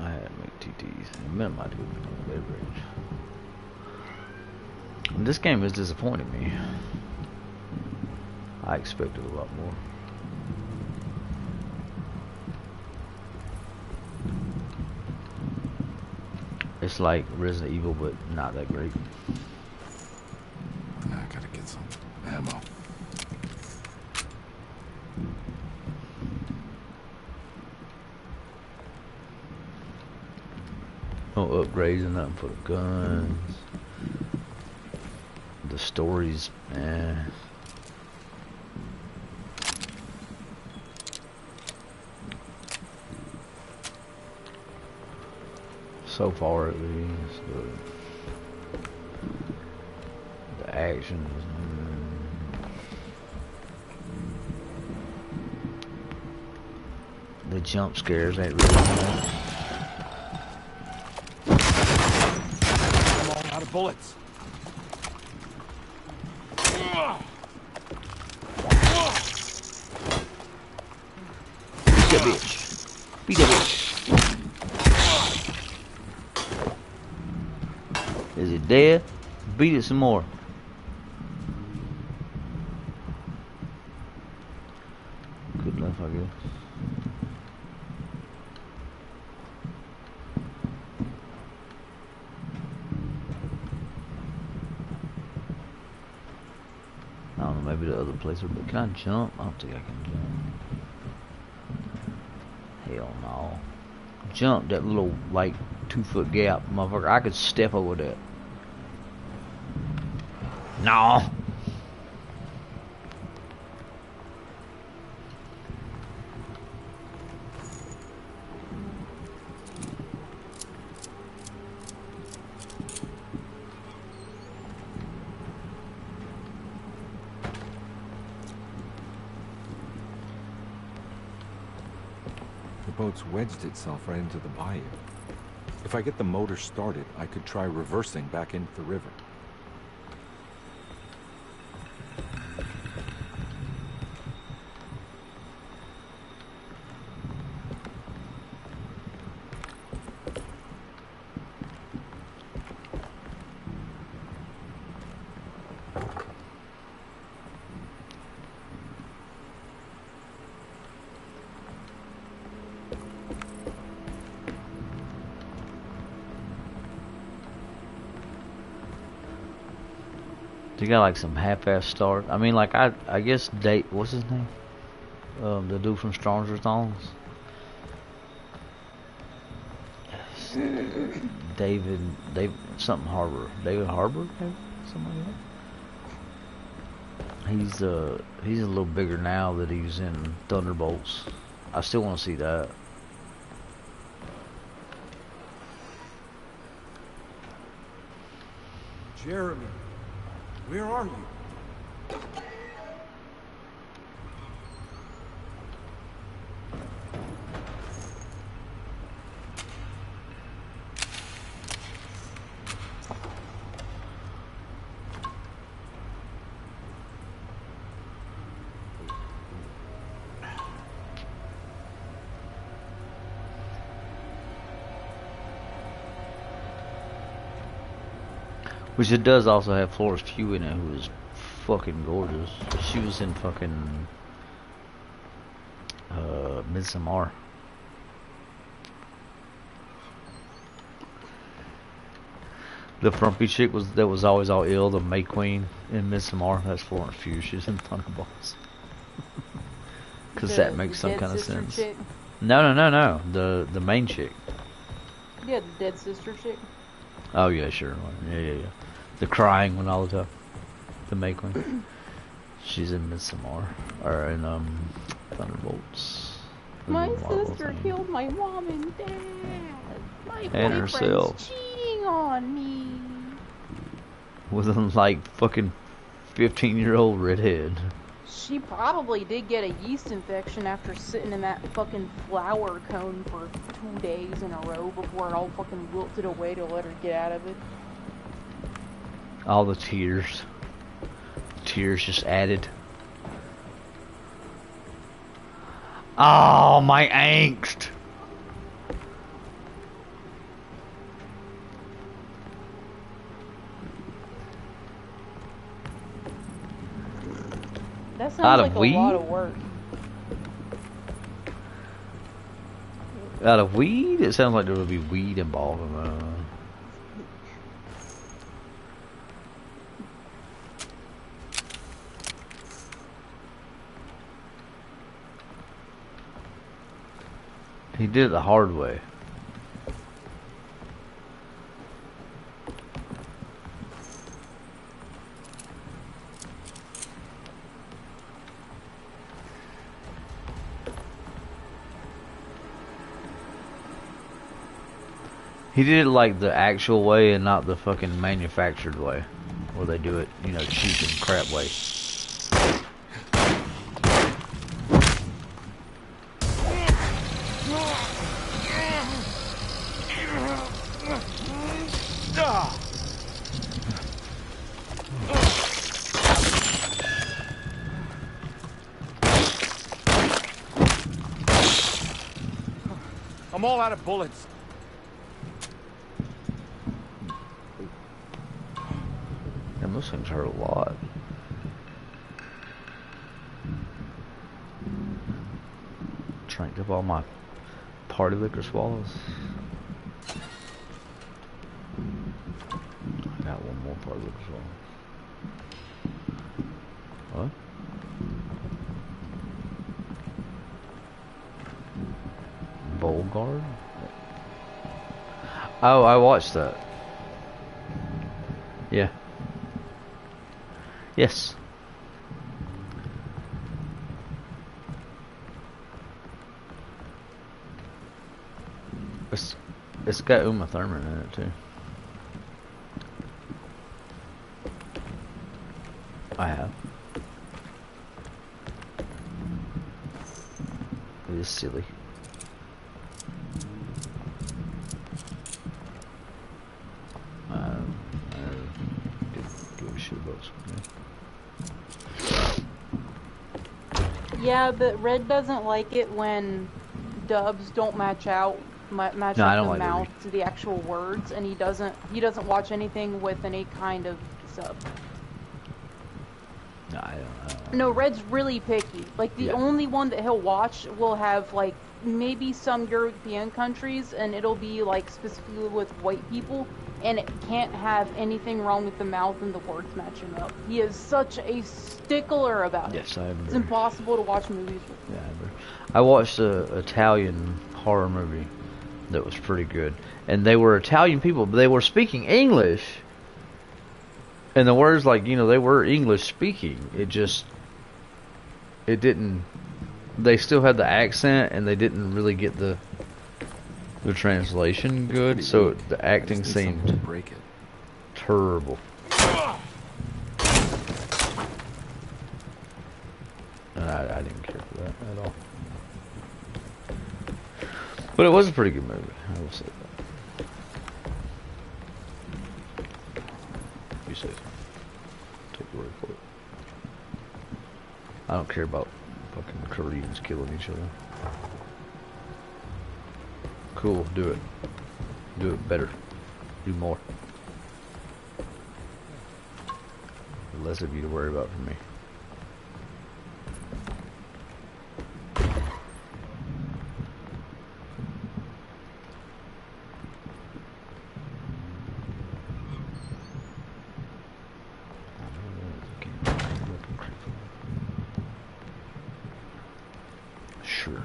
I had to make TTs. A minimum I do beverage. This game is disappointing me. I expected a lot more. It's like Resident Evil, but not that great. I gotta get some ammo. No upgrades and nothing for the guns. The stories, man. So far at least, the action is the jump scares ain't really much. I'm all out of bullets. Beat that bitch. Beat that bitch. Is it dead? Beat it some more. Good enough, I guess. I don't know, maybe the other place would be. Can I jump? I don't think I can jump. Hell no. Jump that little, like, 2-foot gap, motherfucker. I could step over that. No. The boat's wedged itself right into the bayou. If I get the motor started, I could try reversing back into the river. You got like some half-ass start. I mean, like I guess what's his name? The dude from Stranger Things. David something Harbor. David Harbor, maybe? Something like that. He's a little bigger now that he's in Thunderbolts. I still want to see that. Jeremy, where are you? Which it does also have Florence Pugh in it, who is fucking gorgeous. She was in fucking Midsommar. The frumpy chick that was always all ill, the May Queen in Midsommar. That's Florence Pugh. She's in Thunderbolts. Because that makes some kind of sense. Chick? No. The main chick. Yeah, the dead sister chick. Oh yeah, sure. Yeah. The crying one all the time. The May Queen. She's in Midsommar. Or in Thunderbolts. My sister killed my mom and dad. My And boyfriend's herself. cheating on me. With a like fucking 15-year-old redhead. She probably did get a yeast infection after sitting in that fucking flour cone for 2 days in a row before it all fucking wilted away to let her get out of it. All the tears. Tears just added. Oh, my angst. That sounds Out like of a weed? lot of work. Out of weed? It sounds like there would be weed involved in that. He did it the hard way. He did it like the actual way and not the fucking manufactured way, where they do it, you know, cheap and crap way. I'm all out of bullets. And those things hurt a lot. Drank up all my party liquor swallows. I got one more party liquor swallow. What? Bowl guard? Oh, I watched that. Yeah. Yes. It's got Uma Thurman in it too. I have. It is silly. Give a shit about something. Yeah, but Red doesn't like it when dubs don't match up I don't the like mouth to the actual words, and he doesn't watch anything with any kind of sub. No, I don't. No, Red's really picky. Like, the only one that he'll watch will have, like, maybe some European countries, and it'll be, like, specifically with white people, and it can't have anything wrong with the mouth and the words matching up. He is such a stickler about it. Yes, I agree. It's impossible to watch movies with. Yeah, I agree. I watched an Italian horror movie that was pretty good, and they were Italian people, but they were speaking English, and the words, like, you know, they were English speaking. It didn't. They still had the accent, and they didn't really get the translation good, so the acting seemed terrible. And I didn't care for that at all. But it was a pretty good movie, I will say that. You say so. Take your word for it. I don't care about fucking Koreans killing each other. Cool, do it. Do it better. Do more. Less of you to worry about for me. Sure.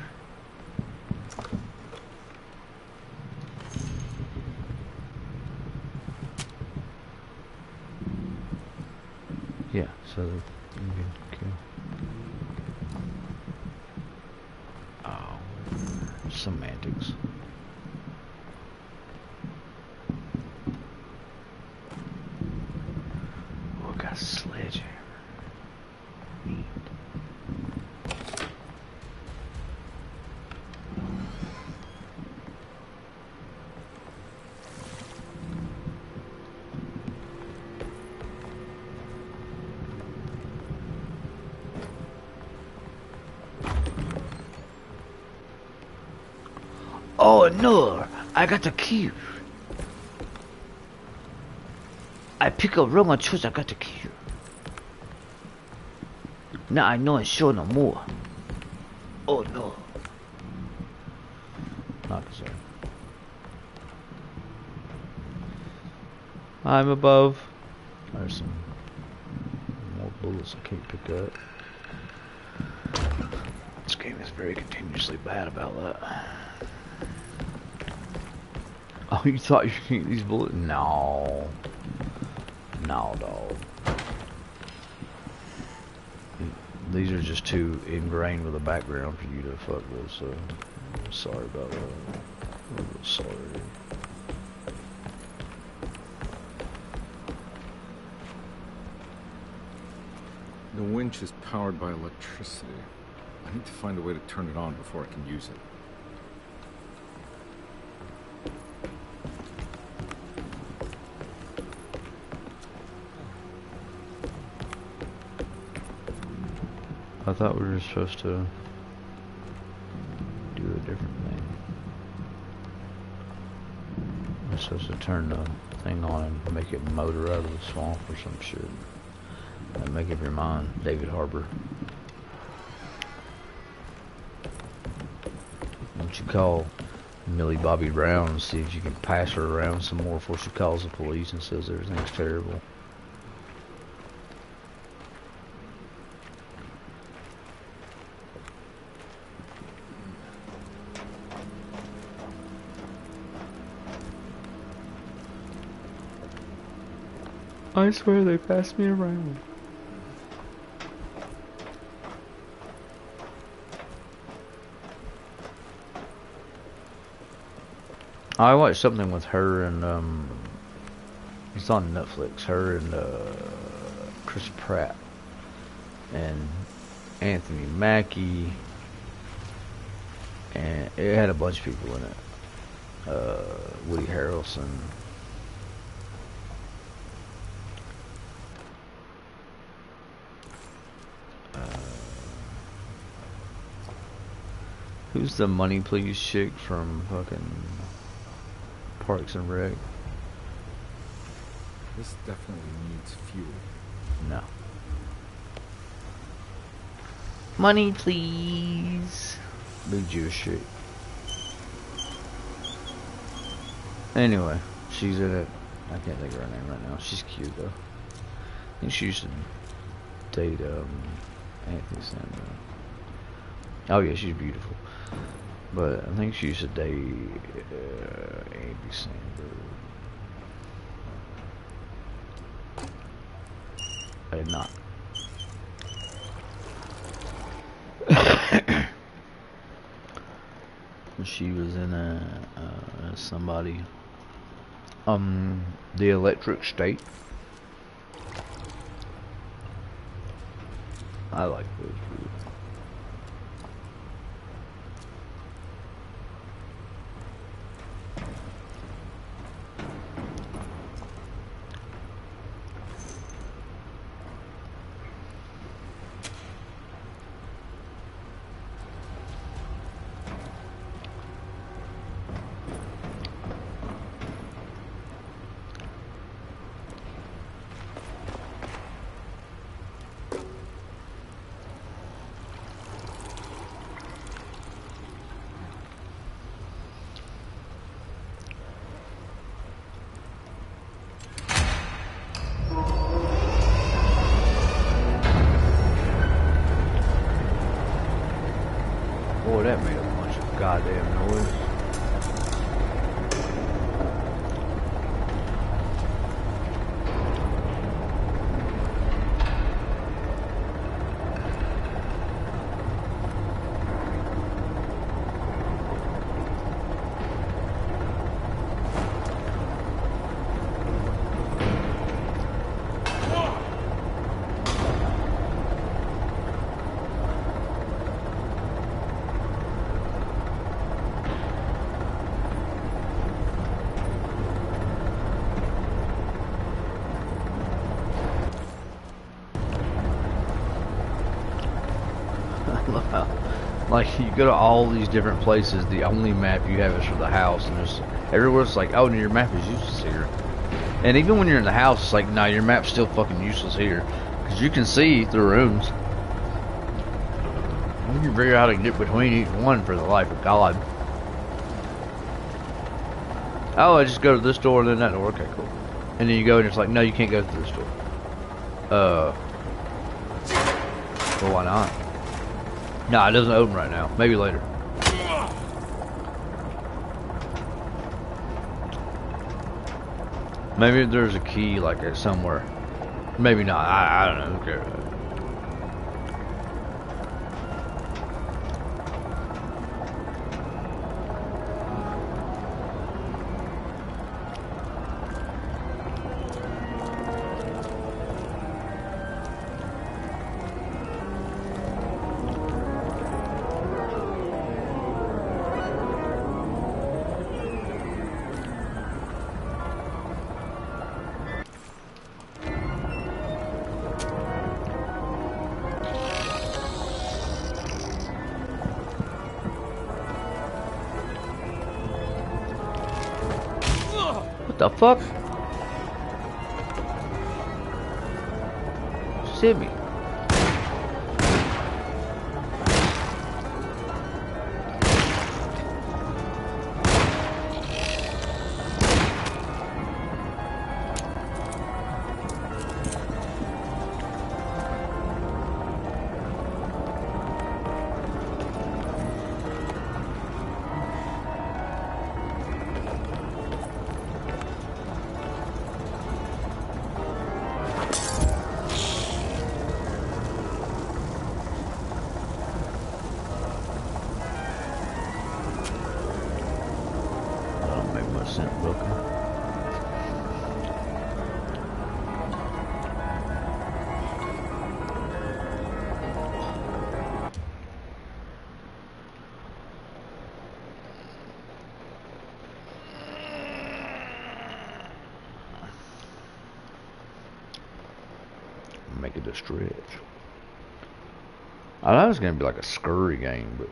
Yeah, so you can kill. Oh, semantics. Oh, I got a sledgehammer. Neat. Oh no, I got the key. I pick up wrong and choose I got the key. Now I know it's sure no more. Oh no. Not so. I'm above. There's some more bullets I can't pick up. This game is very continuously bad about that. Oh, you thought you could get these bullets? No. No, dog. These are just too ingrained with a background for you to fuck with, so I'm sorry about that. I'm a little sorry. winch is powered by electricity. I need to find a way to turn it on before I can use it. I thought we were supposed to do a different thing. We're supposed to turn the thing on and make it motor out of the swamp or some shit. And make up your mind, David Harbour. Why don't you call Millie Bobby Brown and see if you can pass her around some more before she calls the police and says everything's terrible. I swear they passed me around. I watched something with her and it's on Netflix. Her and Chris Pratt and Anthony Mackie, and it had a bunch of people in it. Woody Harrelson. Who's the Money Please chick from fucking Parks and Rec? This definitely needs fuel. No. Money please. Big Jewish chick. Anyway, she's in it. I can't think of her name right now. She's cute though. I think she used to date Anthony Sandberg. Oh yeah, she's beautiful. But I think she used to date Andy Sandberg. Not. She was in somebody. The Electric State. I like those movies. Boy, that made a bunch of goddamn noise. Like, you go to all these different places, the only map you have is for the house, and there's everywhere's like, oh, no, your map is useless here. And even when you're in the house, it's like, no, your map's still fucking useless here, because you can see the rooms. You can figure out how to get between each one for the life of God. Oh, I just go to this door and then that door. Okay, cool. And then you go and it's like, no, you can't go through this door. Well, why not? No, it doesn't open right now. Maybe later. Maybe there's a key like it somewhere. Maybe not. I don't know. Who cares? What the fuck? Just hit me. Make it a stretch. I thought it was gonna be like a scurry game, but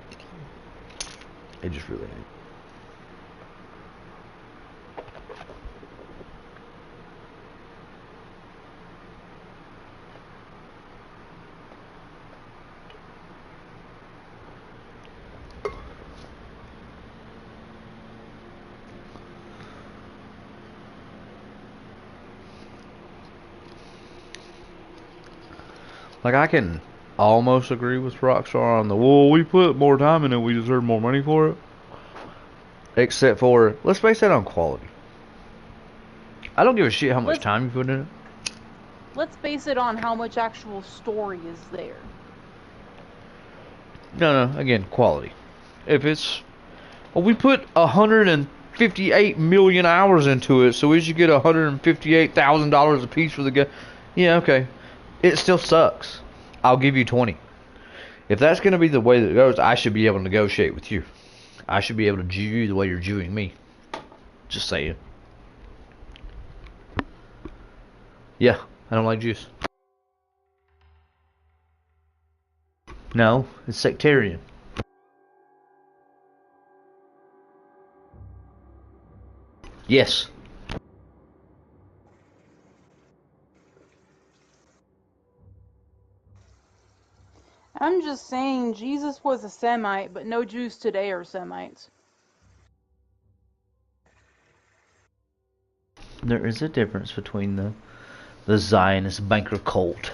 it just really ain't. Like, I can almost agree with Rockstar on the, well, we put more time in it, we deserve more money for it. Except for, let's base that on quality. I don't give a shit how much time you put in it. Let's base it on how much actual story is there. No, again, quality. If it's, well, we put 158 million hours into it, so we should get $158,000 a piece for the game. Yeah, okay. It still sucks. I'll give you 20. If that's going to be the way that it goes, I should be able to negotiate with you. I should be able to Jew you the way you're Jewing me. Just saying. Yeah, I don't like Jews. No, it's sectarian. Yes. I'm just saying Jesus was a Semite, but no Jews today are Semites. There is a difference between the Zionist banker cult.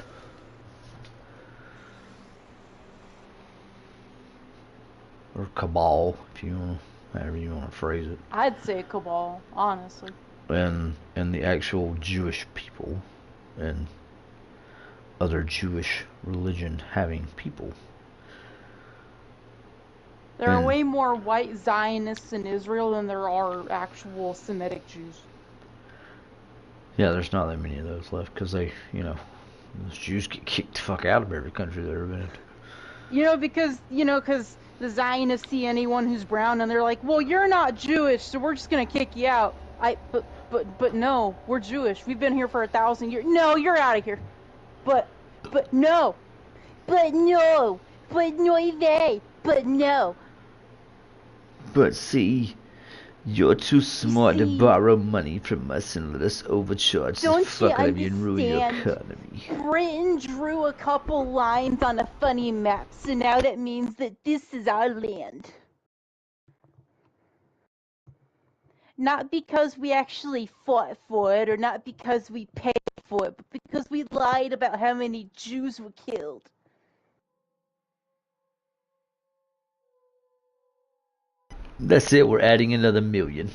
Or cabal, if you want, however you want to phrase it. I'd say cabal, honestly. And the actual Jewish people and other Jewish religion having people. There are way more white Zionists in Israel than there are actual Semitic Jews. Yeah, there's not that many of those left because they, those Jews get kicked the fuck out of every country they've ever been in. Because the Zionists see anyone who's brown and they're like, well, you're not Jewish, so we're just gonna kick you out. But no, we're Jewish. We've been here for 1,000 years. No, you're out of here. But no. But no. But no. But see, you're too smart to borrow money from us and let us overcharge the fuck out of you and ruin your economy. Britain drew a couple lines on a funny map, so now that means that this is our land. Not because we actually fought for it, or not because we paid for it, but because we lied about how many Jews were killed. That's it, we're adding another 1,000,000.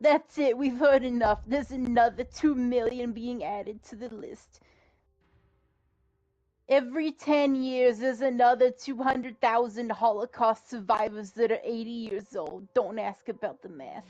That's it, we've heard enough. There's another 2 million being added to the list. Every 10 years, there's another 200,000 Holocaust survivors that are 80 years old. Don't ask about the math.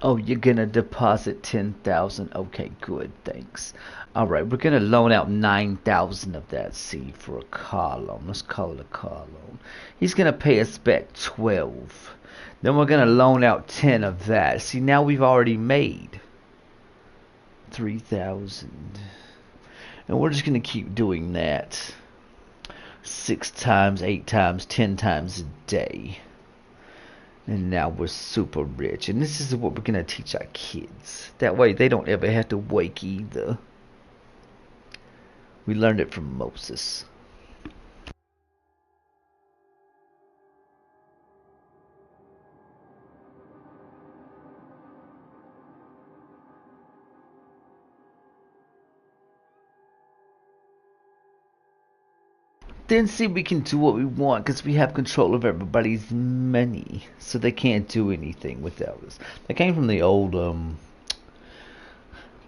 Oh, you're gonna deposit 10,000. Okay, good, thanks. Alright, we're gonna loan out 9,000 of that seed for a car loan. Let's call it a car loan. He's gonna pay us back 12. Then we're gonna loan out 10 of that. See, now we've already made 3,000. And we're just gonna keep doing that 6 times, 8 times, 10 times a day. And now we're super rich. And this is what we're gonna teach our kids. That way they don't ever have to wake either. We learned it from Moses. Then see, we can do what we want because we have control of everybody's money, so they can't do anything without us. That came from the old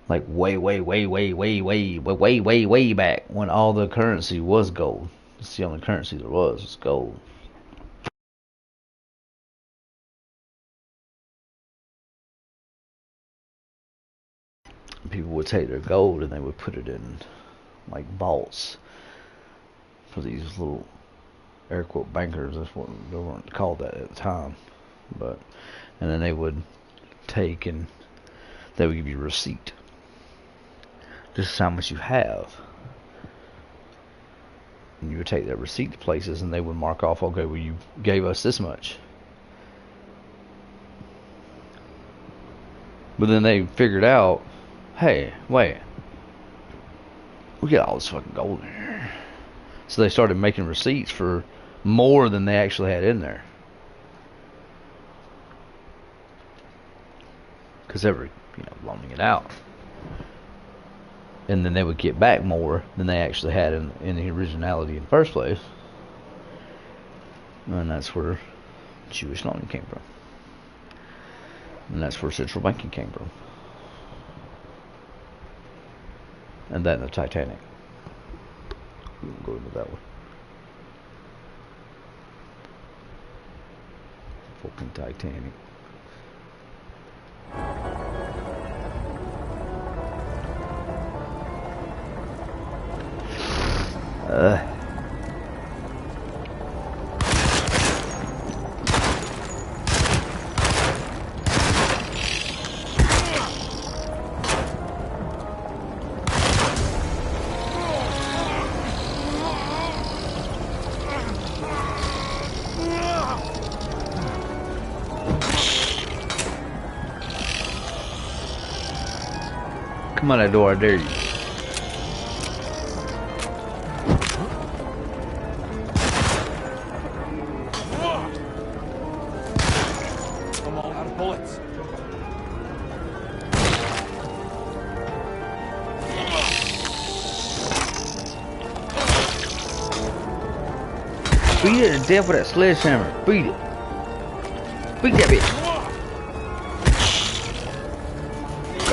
like way back when all the currency was gold. It's the only currency there was gold. People would take their gold and they would put it in like vaults for these little air quote bankers. That's what they weren't called that at the time, but and then they would take and they would give you a receipt. This is how much you have. And you would take that receipt to places and they would mark off, okay, well, you gave us this much. But then they figured out, hey, wait, we got all this fucking gold in here. So they started making receipts for more than they actually had in there. Because they were, loaning it out. And then they would get back more than they actually had in the originality in the first place. And that's where Jewish loaning came from. And that's where central banking came from. And then the Titanic. We won't go into that one. Fucking Titanic. Come on that door, I dare you. I'm all out of bullets. Beat it to death with that sledgehammer. Beat it. Beat that bitch.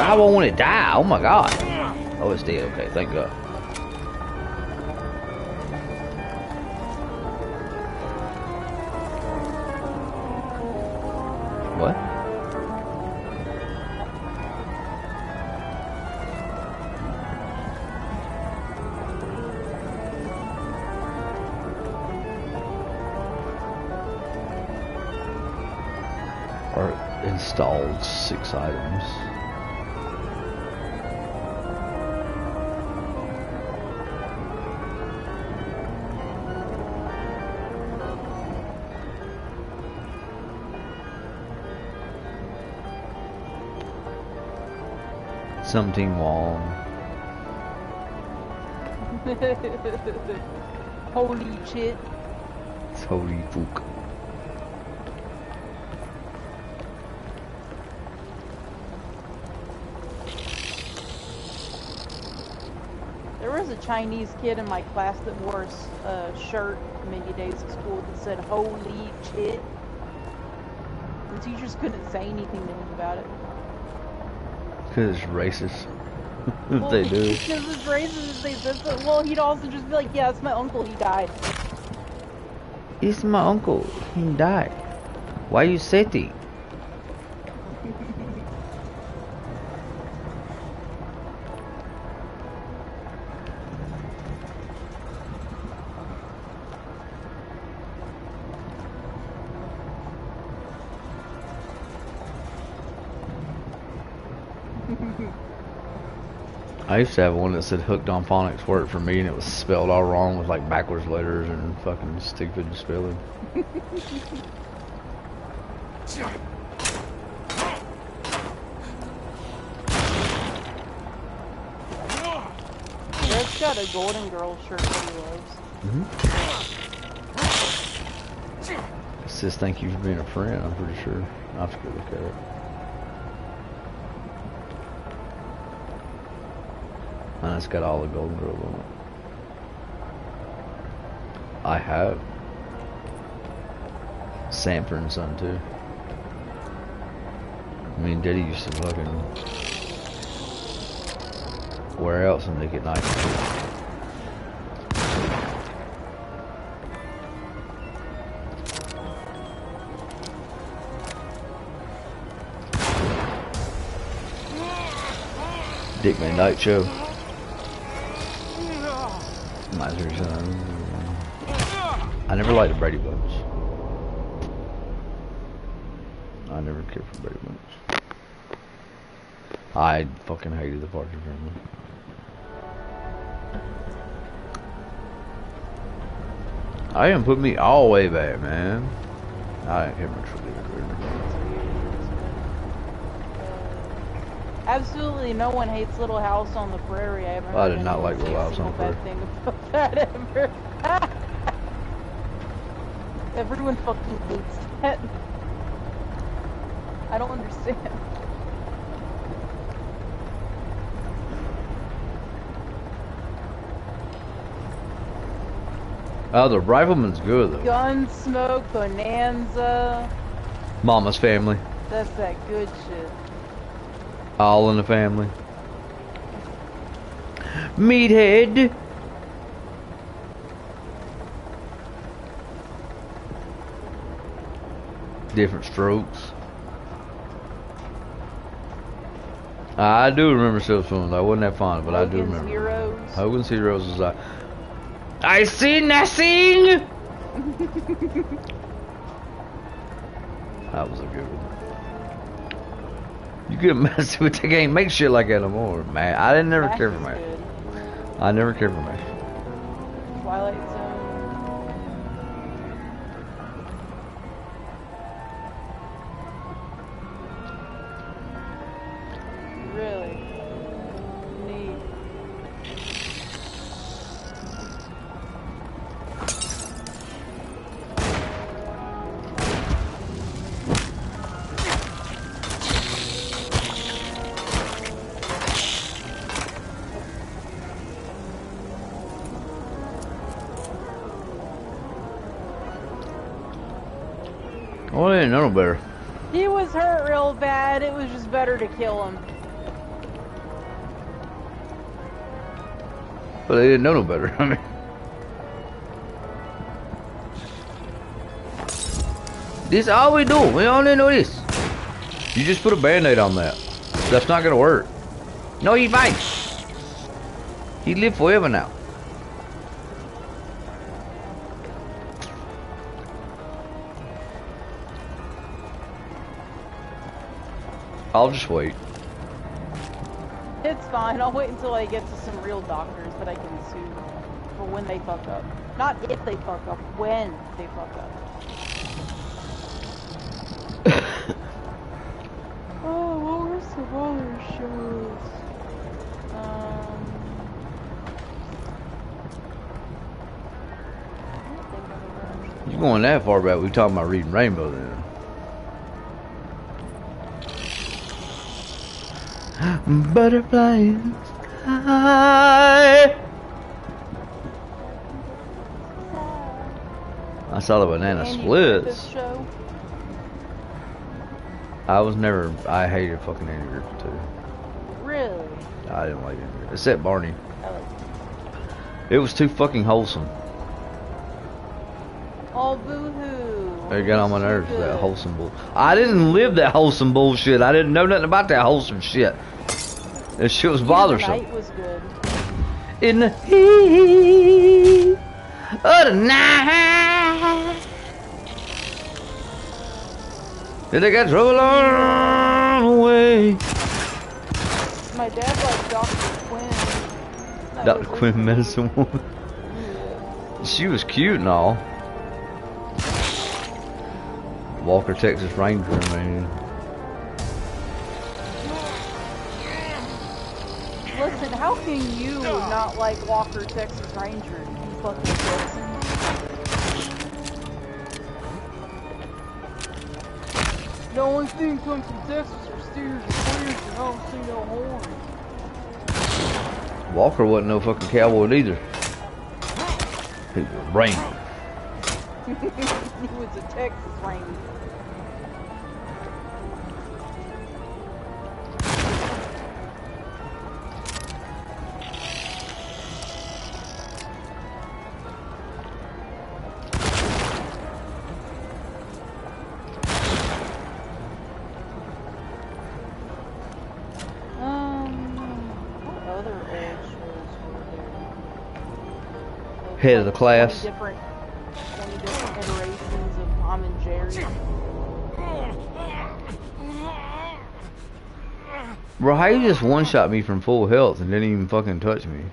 I won't want to die. Oh my god. Oh, it's dead. Okay, thank god. What? Or installed 6 items. Something wrong. Holy shit. It's holy fuck. There was a Chinese kid in my class that wore a shirt many days at school that said holy shit. The teachers couldn't say anything to him about it. Because it's racist. Well, They do. Because it's racist if they said so. Well, he'd also just be like, yeah, it's my uncle, he died. It's my uncle. He died. Why you say that? I used to have one that said hooked on phonics work for me, and it was spelled all wrong with like backwards letters and fucking stupid spelling. Red's got a Golden Girl shirt that he loves. It says thank you for being a friend, I'm pretty sure. I'll have to go look at it. And it's got all the Golden Girls on it. I have. Sanford and Son too. Me and Daddy used to fucking wear out some Nick at Night. Dick Van Dyke Show. I never liked the Brady Bunch. I never cared for Brady Bunch. I fucking hated the Partridge Family. I didn't put me all the way back, man. I didn't care much for the Absolutely no one hates Little House on the Prairie. I haven't I heard did not like anyone Little say a House on the single bad thing about that ever. Everyone fucking hates that. I don't understand. Oh, the Rifleman's good though. Gunsmoke, Bonanza. Mama's Family. That's that good shit. All in the Family. Meathead. Different Strokes. I do remember Silverstone. I wasn't that fond, but Hogan's I do remember. Heroes. Hogan's Heroes is like, I see nothing. That was a good one. You couldn't mess with the game. Make shit like that no more, man. I didn't never care for MASH. I never cared for MASH. Twilight Zone. Really neat. Oh, I didn't know no better. He was hurt real bad. It was just better to kill him. But they didn't know no better. I mean, this is all we do. We only know this. You just put a band-aid on that. That's not gonna work. No, he fine. He live forever now. I'll just wait. It's fine. I'll wait until I get to some real doctors that I can sue for when they fuck up. Not if they fuck up, when they fuck up. Oh, what were some other shows? You going that far back? We talking about Reading Rainbow then? Butterfly. I saw the banana splits. I was never. I hated fucking Andy Griffith too. Really? I didn't like Andy Griffith, except Barney. I like It was too fucking wholesome. Oh, boo-hoo. It got on my nerves, that wholesome bull. I didn't live that wholesome bullshit. I didn't know nothing about that wholesome shit. That shit was bothersome. The night was good. In the heat of the night. Did they got trouble on the way? my dad liked Dr. Quinn. Dr. Quinn Medicine Woman. She was cute and all. Walker, Texas Ranger, man. Listen, how can you not like Walker, Texas Ranger? You fucking Texan. The only thing comes from Texas are steers and queers, and I don't see no horns. Walker wasn't no fucking cowboy either. He was a ranger. He was a Texas Ranger. Head of the class. 20 different iterations of Tom and Jerry. Bro, how you just one-shot me from full health and didn't even fucking touch me?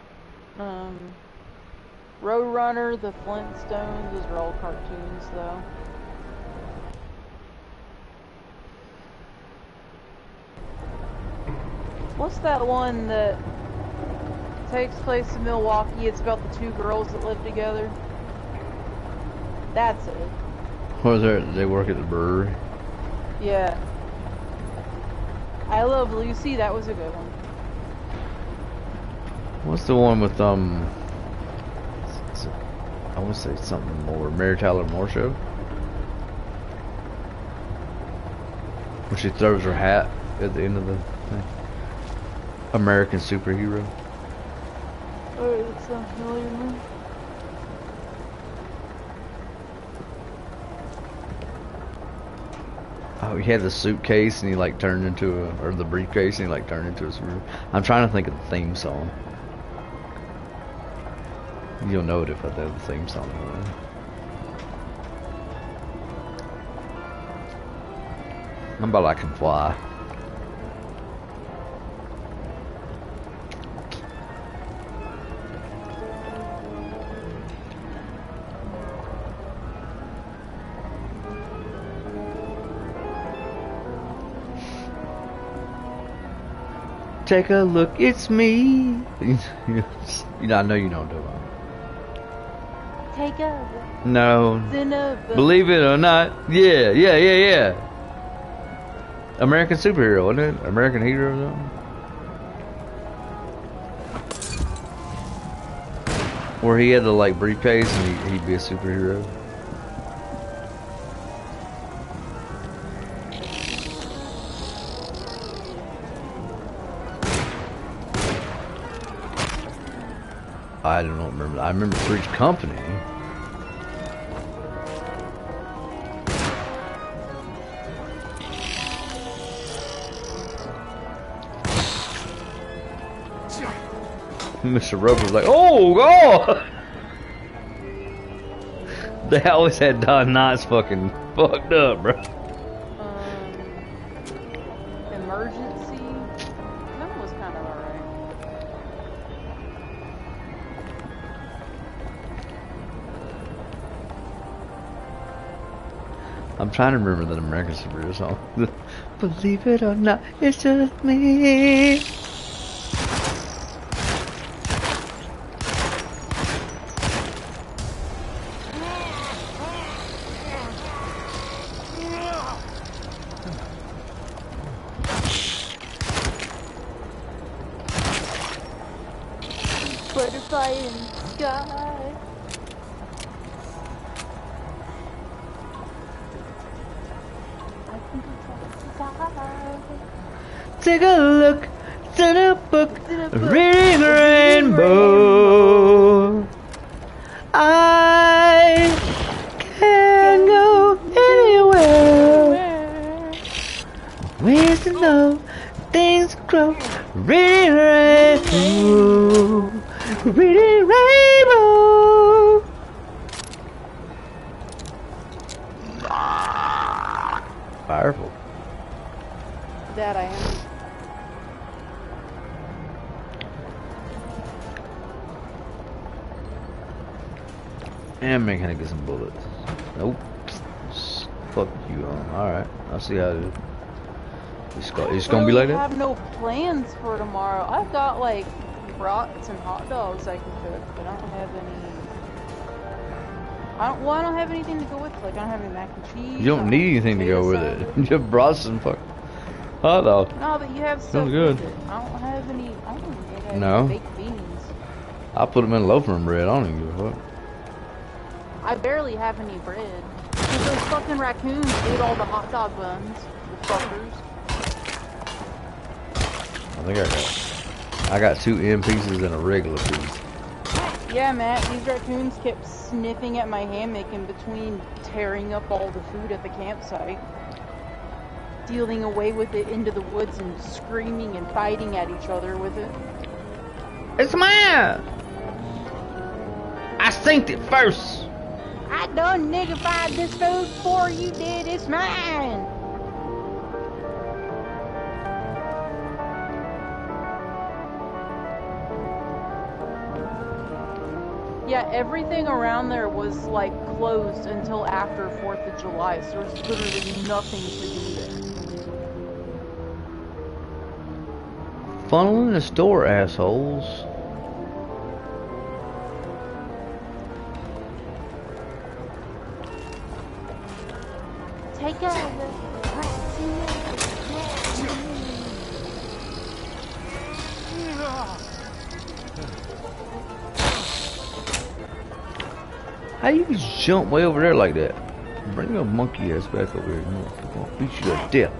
Roadrunner, the Flintstones, those are all cartoons though. What's that one that takes place in Milwaukee? It's about the two girls that live together. That's it. Or they work at the brewery? Yeah. I Love Lucy, that was a good one. What's the one with I want to say something more. Mary Tyler Moore Show? When she throws her hat at the end of the thing. American Superhero. Oh, that sounds familiar to me. Oh, he had the suitcase and he like turned into or the briefcase and he like turned into a superhero. I'm trying to think of the theme song. You'll know it if I do the theme song. I'm about I can fly. Take a look, it's me. You know, I know you don't do it. Take a No. look. Believe it or not, yeah. American Superhero, wasn't it? American Hero or something? Where he had the like briefcase and he'd be a superhero. I don't remember. I remember Three's Company. Mr. Roper was like, "Oh God!" They always had Don Knotts fucking fucked up, bro. Emergency. That was kind of alright. I'm trying to remember that American Superhero song. Believe it or not, it's just me. Butterfly in the sky. Take a look to the book, reading rainbow. I can go anywhere. Ways to know things grow. Reading rainbow, reading rainbow. Powerful. That I am. And man, can I get some bullets? Nope. Fuck you on. Alright, I'll see how it is. It's gonna be like I that? have no plans for tomorrow. I've got like brats and hot dogs I can cook, but I don't have any. I don't have anything to go with. Like I don't have any mac and cheese. You don't need anything to go with it. You just brought some fuck hot dog. No, but you have stuff Sounds good. with it. I don't have any. I don't even have No. any baked beans. I put them in loafing bread. I don't even give a fuck. I barely have any bread. Because those fucking raccoons ate all the hot dog buns. The fuckers. I think I got 2 M pieces and a regular piece. Yeah, Matt, these raccoons kept sniffing at my hammock in between tearing up all the food at the campsite. Stealing away with it into the woods and screaming and fighting at each other with it. It's mine! I synced it first! I done niggified this food before you did, it's mine! Yeah, everything around there was like closed until after 4th of July, so there's literally nothing to do there. Funnel in the store, assholes. Take over. How you just jump way over there like that? Bring your monkey ass back over here. I'm gonna beat you to death.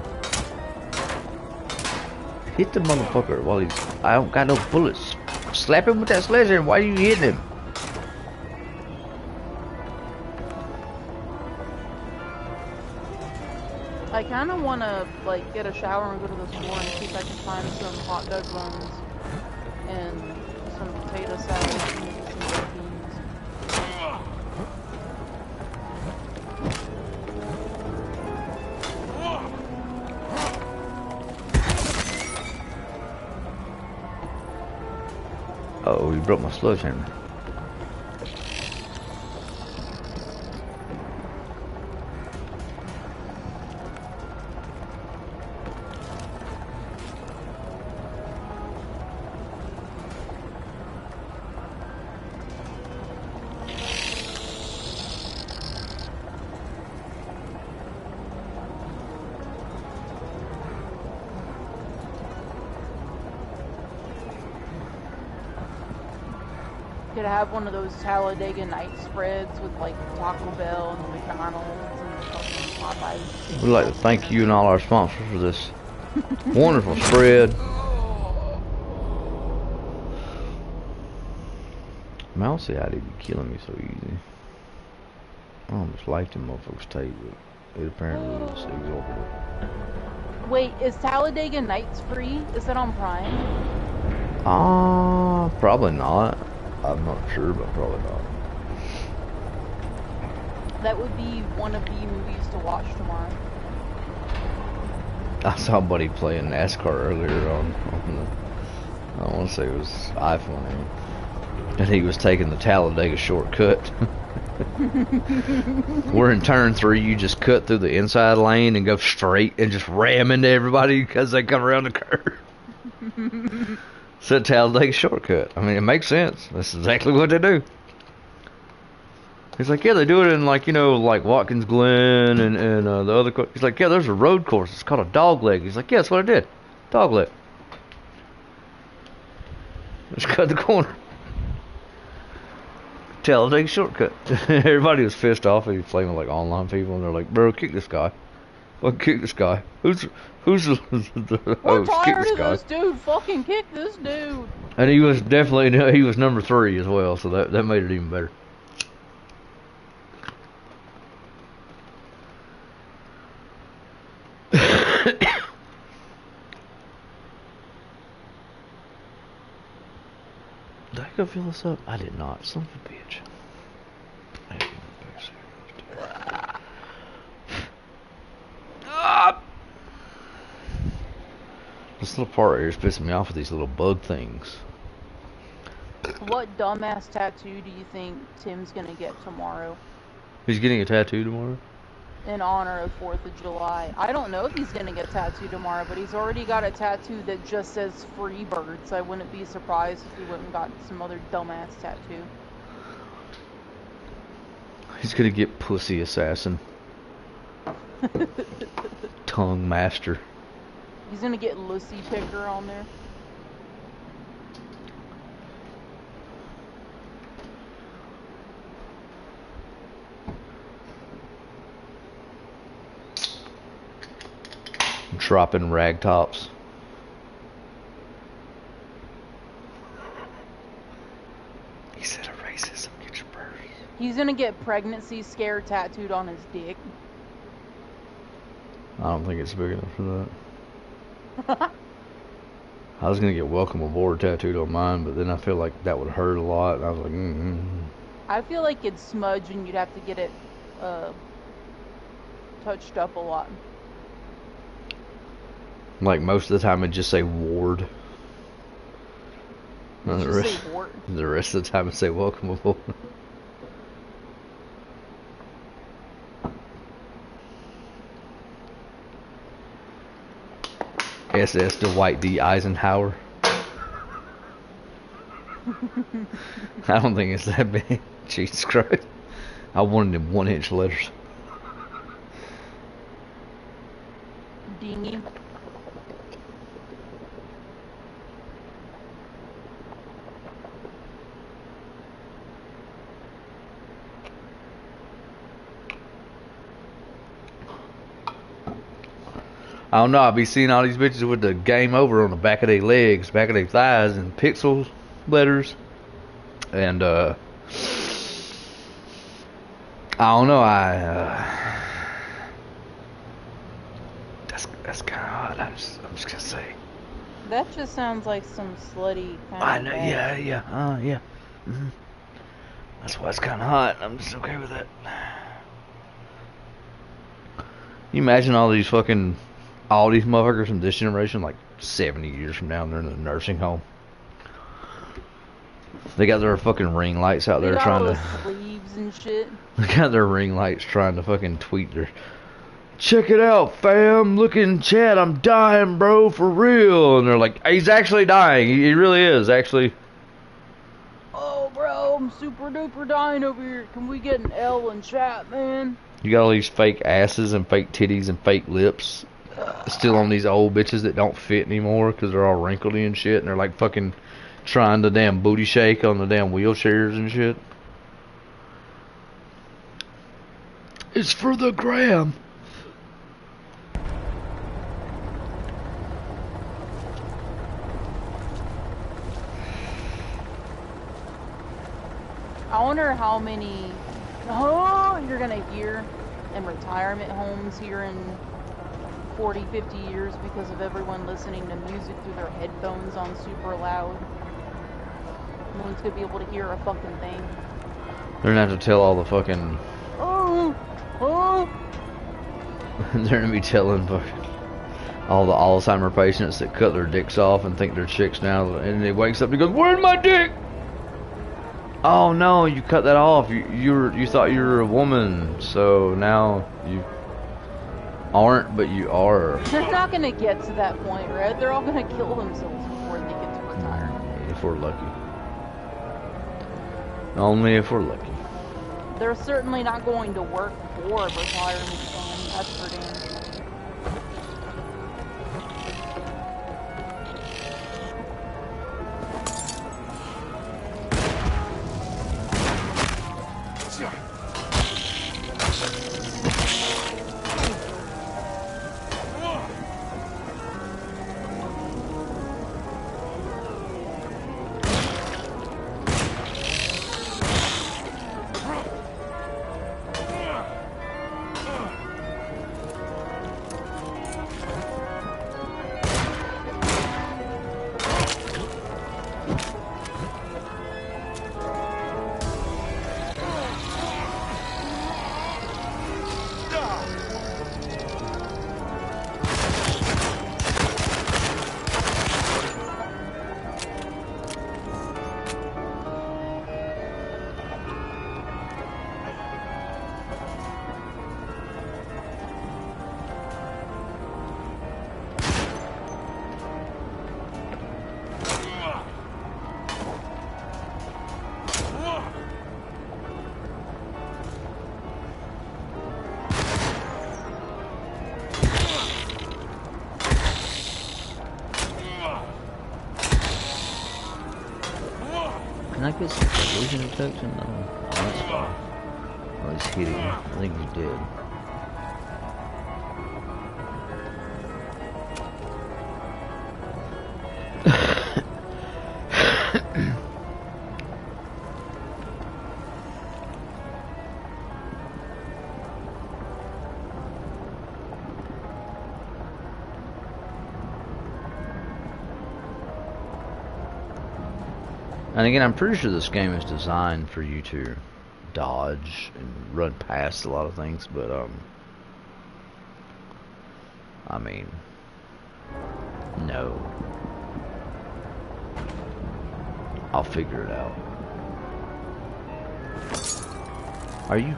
Hit the motherfucker while he's... I don't got no bullets. Slap him with that sledgehammer. Why are you hitting him? I kind of want to like get a shower and go to the store and see if I can find some hot dog buns and some potato salad and some baked beans. Uh-oh, you broke my sledgehammer. Could have one of those Talladega night spreads with like Taco Bell and McDonald's and fucking Popeyes. We'd like to thank you and all our sponsors for this wonderful spread. Man, I don't see how they be killing me so easy. I almost like them motherfuckers take, but it apparently is exorbitant. Wait, is Talladega Nights free? Is that on Prime? Probably not. I'm not sure, but probably not. That would be one of the movies to watch tomorrow. I saw a buddy playing NASCAR earlier on the, I want to say it was iPhone, and he was taking the Talladega shortcut. We're in turn 3, you just cut through the inside lane and go straight and just ram into everybody because they come around the curve. It's a Talladega shortcut. I mean, it makes sense. That's exactly what they do. He's like, yeah, they do it in like, you know, like Watkins Glen and the other. He's like, yeah, there's a road course. It's called a dog leg. He's like, yeah, that's what I did. Dog leg. Just cut the corner. Talladega shortcut. Everybody was pissed off. He was playing with like online people, and they're like, bro, kick this guy. Fucking kick this guy. Who's the We're host? Kick tired this of guy. this dude. Fucking kick this dude. And he was definitely, he was number 3 as well, so that made it even better. Did I go fill this up? I did not. Son of a bitch. I didn't This little part here is pissing me off with these little bug things. What dumbass tattoo do you think Tim's gonna get tomorrow? He's getting a tattoo tomorrow? In honor of 4th of July. I don't know if he's gonna get tattooed tomorrow, but he's already got a tattoo that just says Free Birds. I wouldn't be surprised if he went and got some other dumbass tattoo. He's gonna get Pussy Assassin. Tongue Master. He's gonna get Lucy Picker on there. Dropping rag tops. He said a racism, get your bird. He's gonna get pregnancy scare tattooed on his dick. I don't think it's big enough for that. I was gonna get welcome aboard tattooed on mine, but then I feel like that would hurt a lot, and I was like, I feel like it'd smudge and you'd have to get it touched up a lot. Like most of the time it'd just say Ward. And the rest of the time it'd say welcome aboard. SS Dwight D. Eisenhower. I don't think it's that big. Jesus Christ. I wanted them 1-inch letters. Dingy. I don't know, I'll be seeing all these bitches with the game over on the back of their legs, back of their thighs, and pixel letters. And, I don't know, that's kind of odd, I'm just gonna say. That just sounds like some slutty kind I of know, bad. yeah. That's why it's kind of hot, I'm just okay with that. You imagine all these motherfuckers from this generation, like 70 years from now, and they're in a nursing home. They got their fucking ring lights out there trying to sleeves and shit. They got their ring lights trying to fucking tweet their check it out, fam. Look in chat, I'm dying, bro, for real. And they're like, he's actually dying. He really is, actually. Oh, bro, I'm super duper dying over here. Can we get an L in chat, man? You got all these fake asses and fake titties and fake lips still on these old bitches that don't fit anymore because they're all wrinkledy and shit, and they're like fucking trying to damn booty shake on the damn wheelchairs and shit. It's for the gram. I wonder how many you're gonna hear in retirement homes here in 40, 50 years because of everyone listening to music through their headphones on super loud. No one's gonna be able to hear a fucking thing. They're gonna have to tell all the fucking... Oh! They're gonna be telling fucking all the Alzheimer patients that cut their dicks off and think they're chicks now, and they wakes up and goes, "Where's my dick?" Oh no, you cut that off. You thought you were a woman, so now you aren't, but you are. They're not gonna get to that point, right? They're all gonna kill themselves before they get to retirement. If we're lucky. Only if we're lucky. They're certainly not going to work for retirement fund, that's for damn sure. I get some collision detection? No. Oh, that's fine. Oh, he's hitting. I think he's dead. And again, I'm pretty sure this game is designed for you to dodge and run past a lot of things, but I mean, no. I'll figure it out. Are you?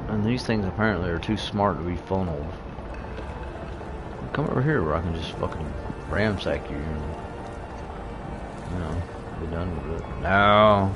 And these things apparently are too smart to be funneled. Come over here where I can just fucking ramsack you and, you know, be done with it. No.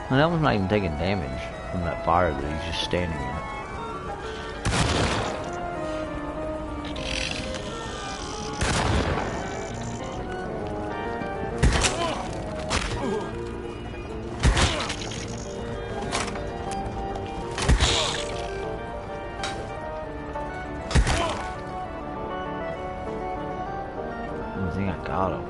And that one's not even taking damage from that fire that he's just standing in. I think I got him.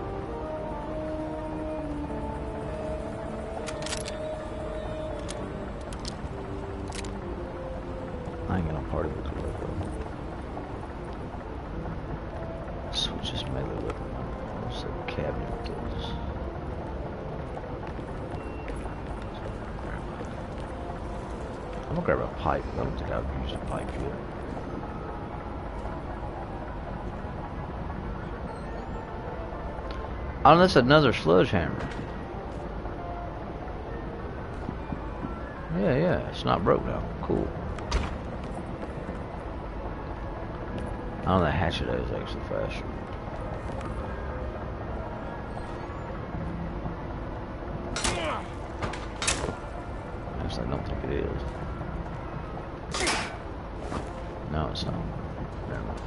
I ain't got no party with it though. Switch this melee weapon. What's the cabinet with this? I'm gonna grab a pipe. I don't think I've used a pipe yet. Oh, that's another sludge hammer. Yeah, it's not broke now. Cool. Oh, the hatchet is actually faster. Actually, I don't think it is. No, it's not. Never mind.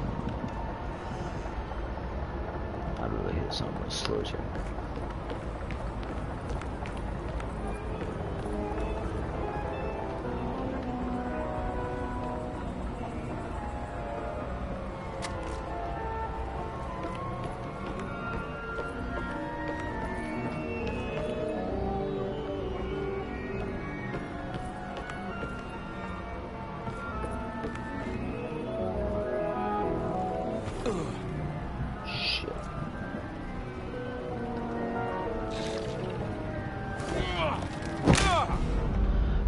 I'd really hit something with a sludge hammer.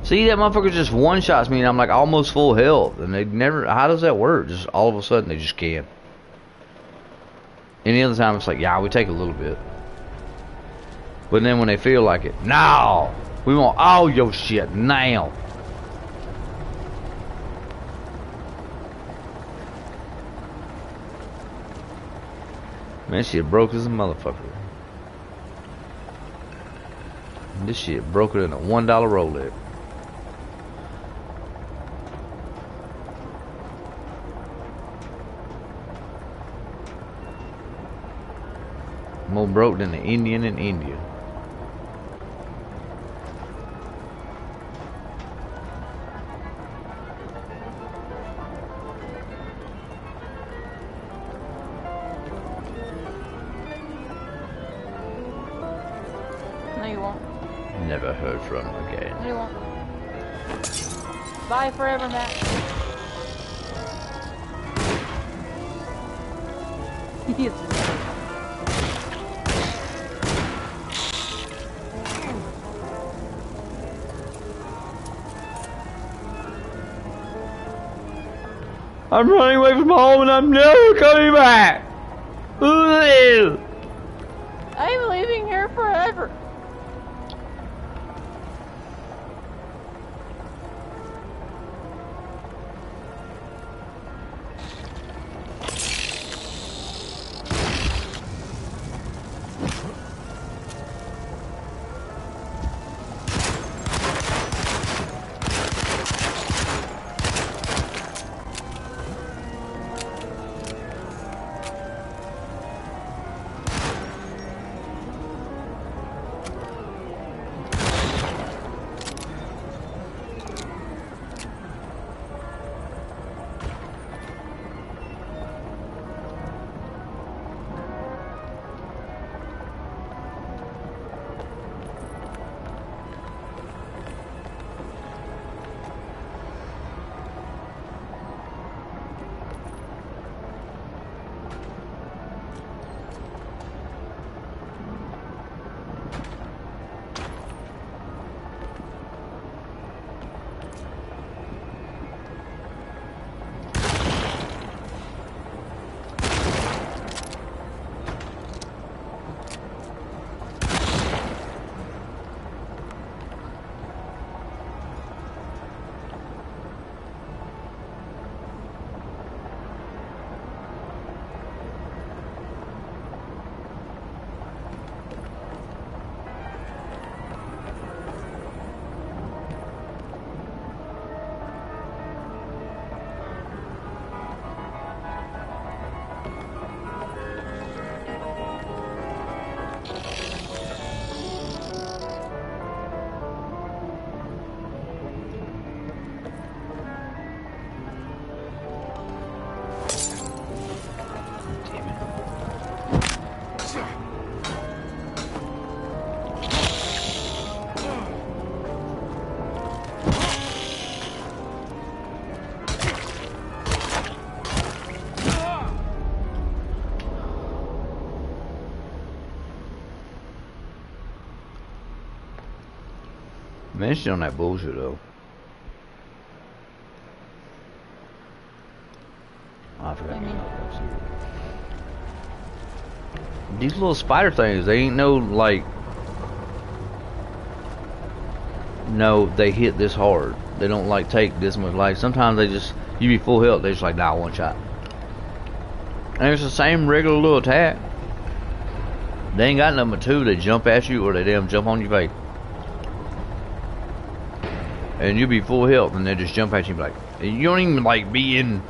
See, that motherfucker just one-shots me and I'm like almost full health. And they never, how does that work? Just all of a sudden they just can. Any other time it's like, yeah, we take a little bit. But then when they feel like it, no! We want all your shit now. Man, shit broke as a motherfucker. This shit broke it in a $1 Rolex. More broke than the Indian in India. No, you won't. Never heard from him again. No, you won't. Bye forever, Matt. He is I'm running away from home and I'm never coming back. Ooh. I'm leaving here forever. Man, she's on that bullshit though. Oh, I forgot. These little spider things, they ain't no like. No, they hit this hard. They don't like take this much. Like sometimes they just, you be full health, they just like die one shot. And it's the same regular little attack. They ain't got number two. They jump at you or they damn jump on your face. And you be full health and they just jump at you like, you don't even like be in,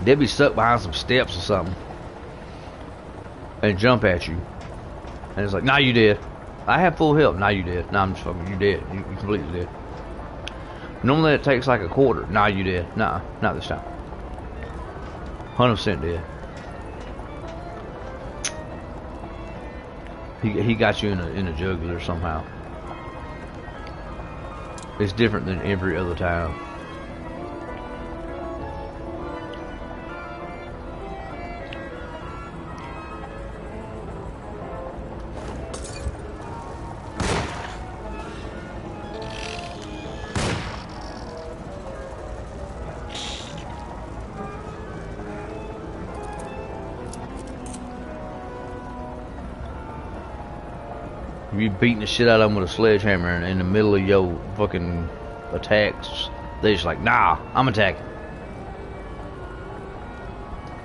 they'll be stuck behind some steps or something and jump at you. And it's like, nah, you dead. I have full health. Nah, you dead. Nah, I'm just fucking, you dead. You completely dead. Normally it takes like a quarter. Nah, you dead. Nah, not this time. 100% dead. He got you in a jugular somehow. It's different than every other time. You be beating the shit out of them with a sledgehammer and in the middle of your fucking attacks, they just like, nah, I'm attacking.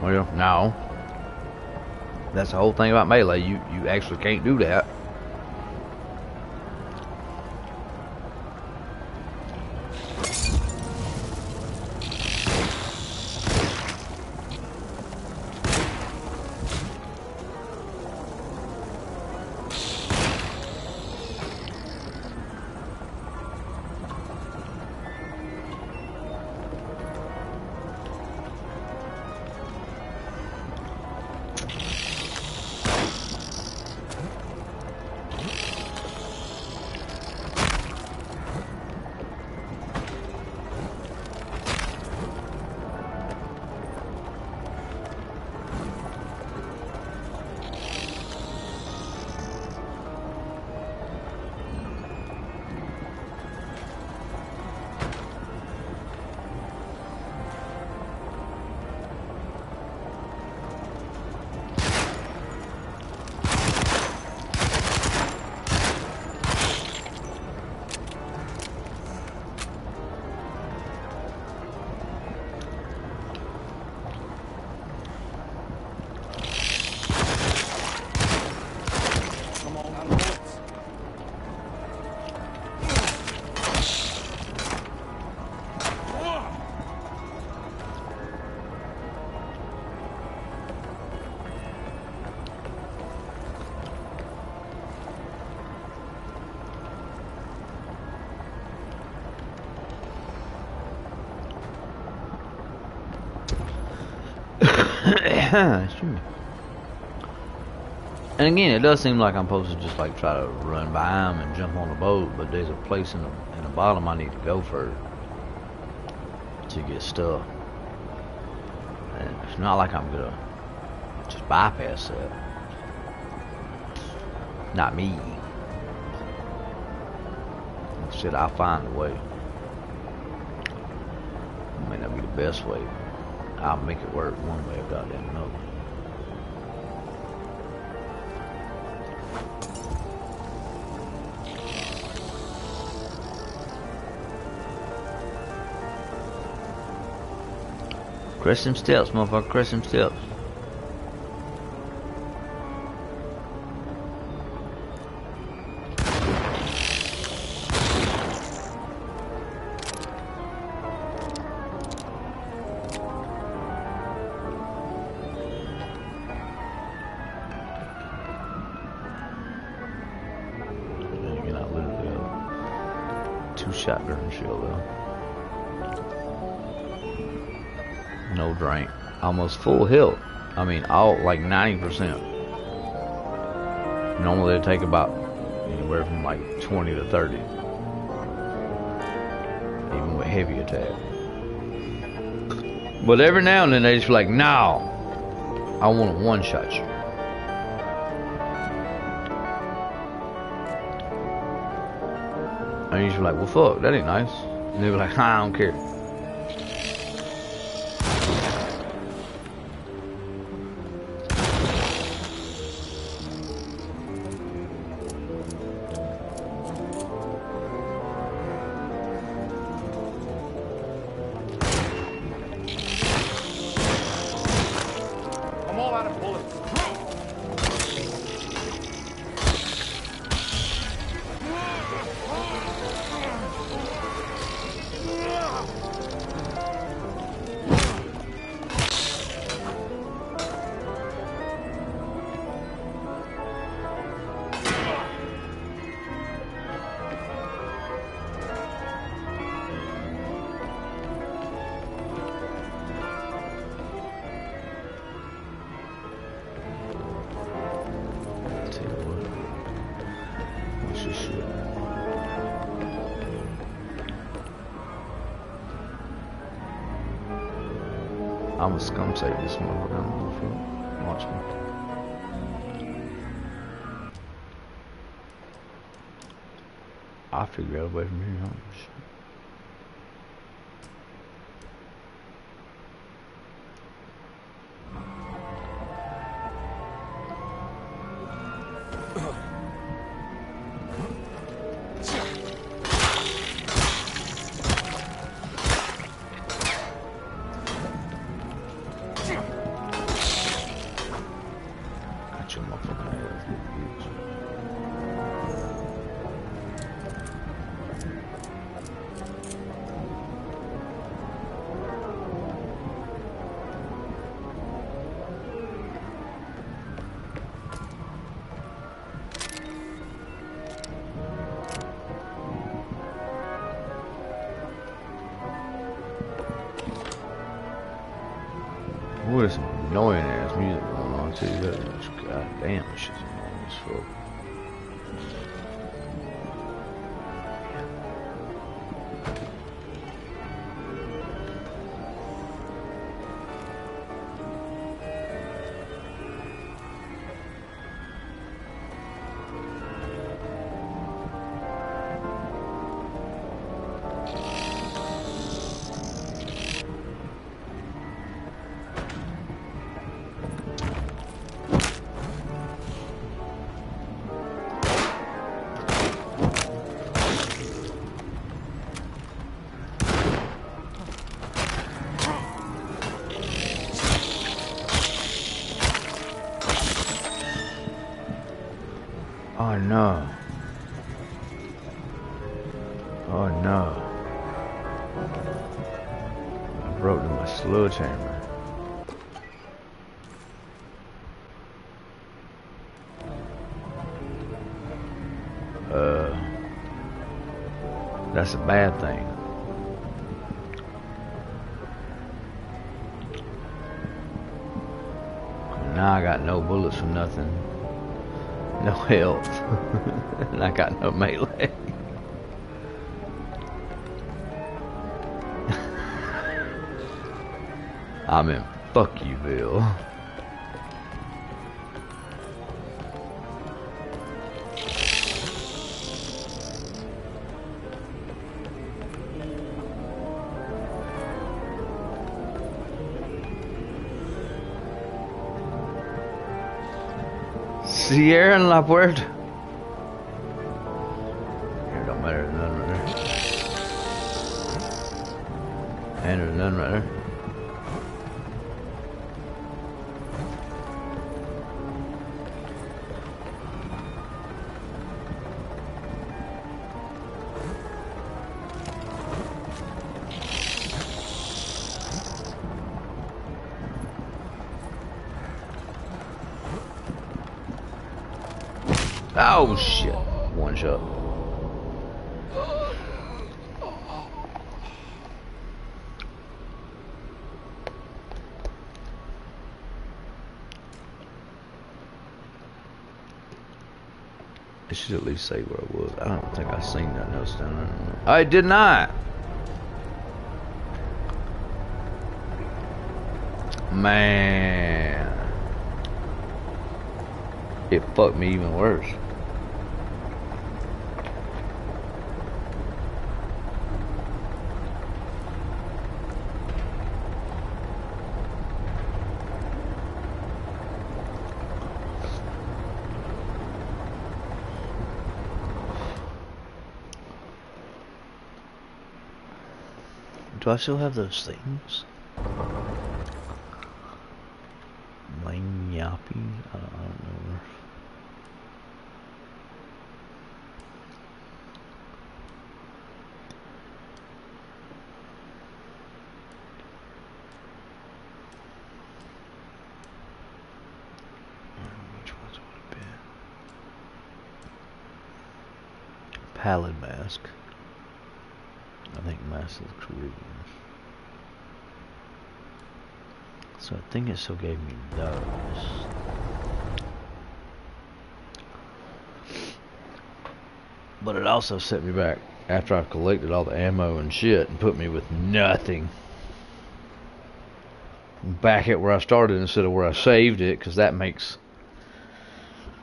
Well, no. That's the whole thing about melee. You actually can't do that. Excuse me. And again, it does seem like I'm supposed to just like try to run by them and jump on the boat, but there's a place in the bottom I need to go first to get stuff. And it's not like I'm gonna just bypass that. Not me. Instead, I'll find a way. It may not be the best way. I'll make it work one way or goddamn another. Crest them steps, motherfucker. Crest them steps. Again, I literally have 2 shotgun shell though. No drink. Almost full health. I mean, all like 90%. Normally they take about anywhere from like 20 to 30. Even with heavy attack. But every now and then they just be like, no, I want to one-shot you. And you just be like, well fuck, that ain't nice. And they be like, I don't care. I'm a scum save this motherfucker. I'm gonna go watch me. I'll figure out a way from here. Oh, shit. Boy, there's some annoying ass music going on too. God damn, this shit's annoying as fuck. Oh no. Oh no. I broke my sledgehammer. That's a bad thing. Now I got no bullets for nothing. No health. And I got no melee. I'm in fuck youville. Cierran la puerta. Here, don't matter, there's none right there. And there's none right there. Oh shit, one shot. It should at least say where I was. I don't think I seen nothing else down there. I did not. Man. It fucked me even worse. Do I still have those things? Lane Yappy? I don't know. Which ones would have been? Pallid mask. I think Mass of the Caribbean. So I think it still gave me those. But it also set me back after I've collected all the ammo and shit and put me with nothing. Back at where I started instead of where I saved it, because that makes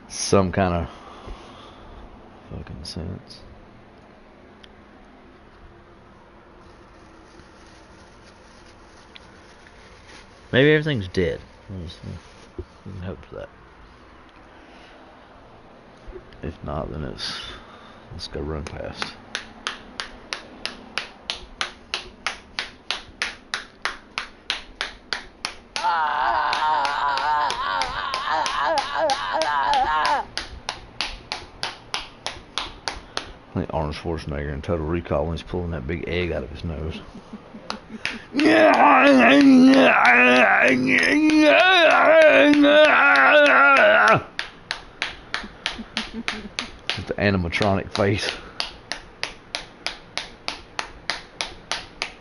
some kind of fucking sense. Maybe everything's dead. We can hope for that. If not, then let's go run past. I think Arnold Schwarzenegger in Total Recall when he's pulling that big egg out of his nose. With the animatronic face.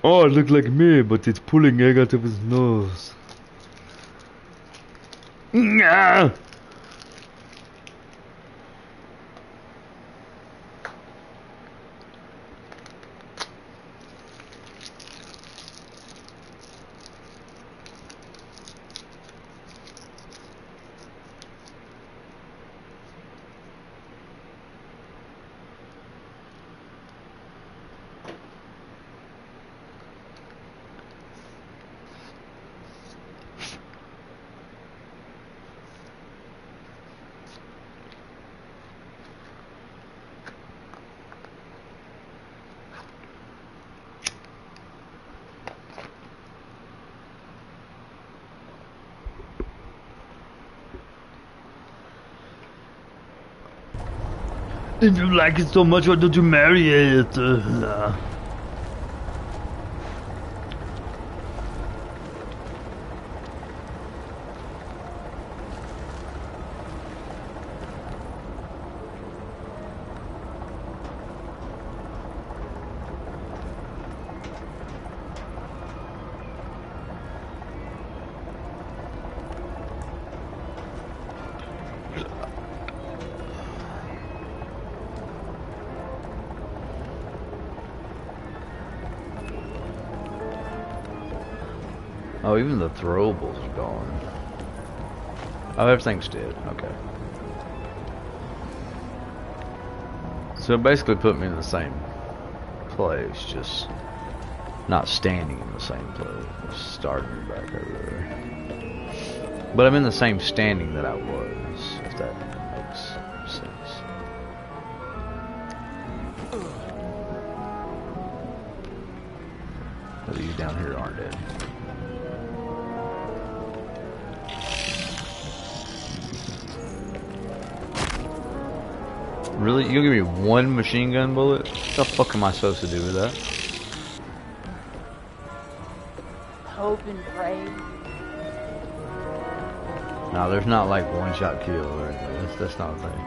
Oh, it looks like me, but it's pulling egg out of his nose. If you like it so much, why don't you marry it? Oh, even the throwables are gone. Oh, everything's dead. Okay. So it basically put me in the same place, just not standing in the same place. Just starting back over there. But I'm in the same standing that I was, if that makes sense. But these down here aren't dead. Really? You'll give me one machine gun bullet? What the fuck am I supposed to do with that? Hope and pray. No, there's not like one shot kill or anything. That's not a thing.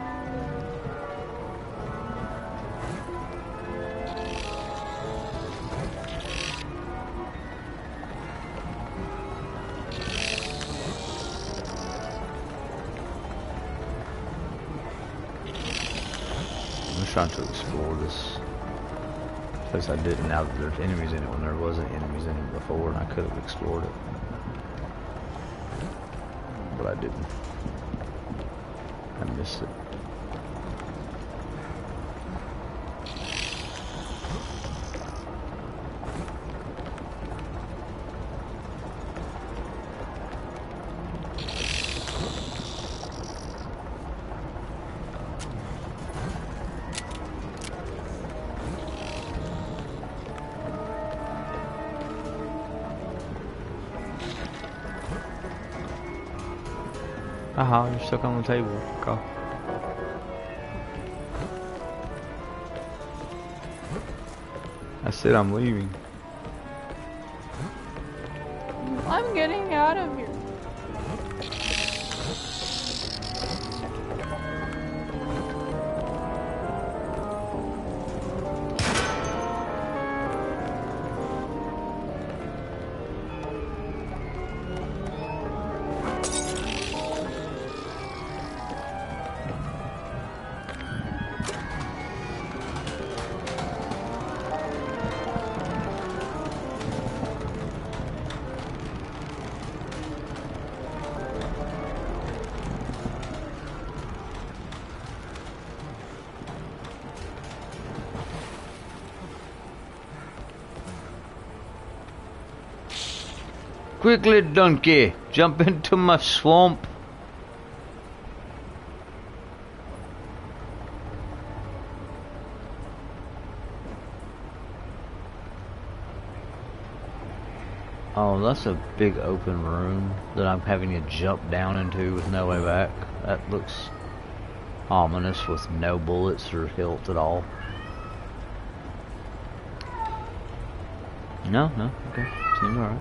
Trying to explore this place I didn't. Now that there's enemies in it when there wasn't enemies in it before, and I could have explored it, but I didn't. I missed it. Aha, you're stuck on the table. Go. I said I'm leaving. I'm getting out of here. Quickly, donkey, jump into my swamp. Oh, that's a big open room that I'm having to jump down into with no way back. That looks ominous with no bullets or hilt at all. No, okay. Seems alright.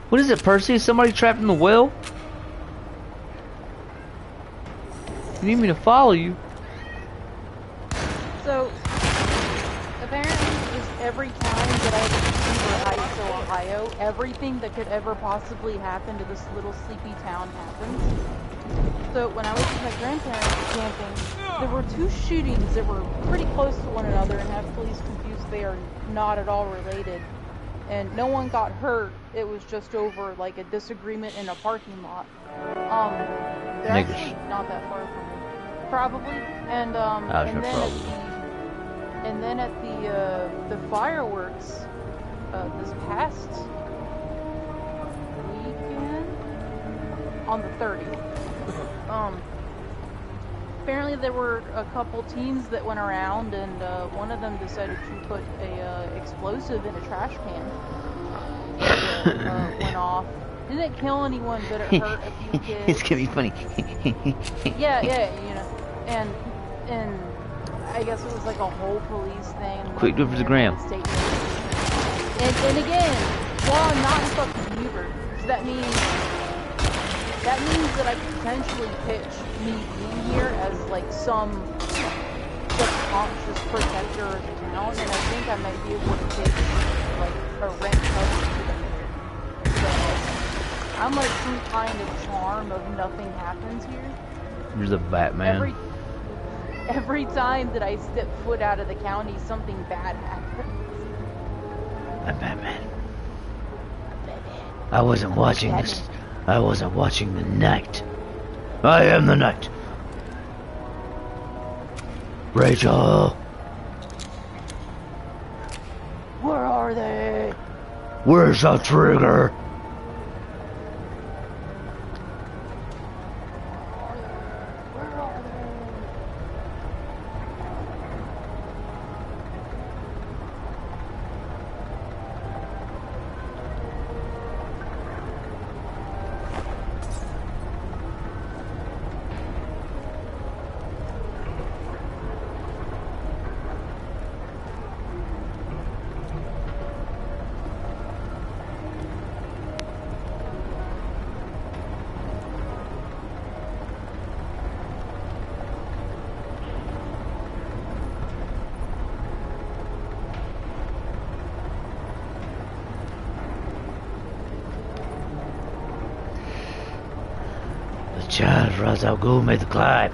What is it, Percy? Is somebody trapped in the well? You need me to follow you? So, apparently, just every town that I've seen for Ohio, everything that could ever possibly happen to this little sleepy town happens. So, when I was with my grandparents camping, there were two shootings that were pretty close to one another and have police confused they are not at all related. And no one got hurt. It was just over like a disagreement in a parking lot. They're actually not that far from me, probably. And then at the fireworks this past weekend on the 30th. Apparently there were a couple teams that went around, and one of them decided to put a explosive in a trash can. And, went off. Didn't kill anyone, but it hurt a few kids. It's gonna be funny. yeah, you know, and I guess it was like a whole police thing. Quick, do it for the gram. And again, well, I'm not in fucking Hubert, so that means that I could potentially pitch me being here as like some subconscious protector of the town, and I think I might be able to pitch like a rent cover to the mayor. So I'm like some kind of charm of nothing happens here. You're the Batman. every time that I step foot out of the county, something bad happens. I'm Batman. I wasn't watching this. I wasn't watching the night. I am the night. Rachel. Where are they? Where's the trigger? Where are they? Child, Ra's al Ghul made the climb.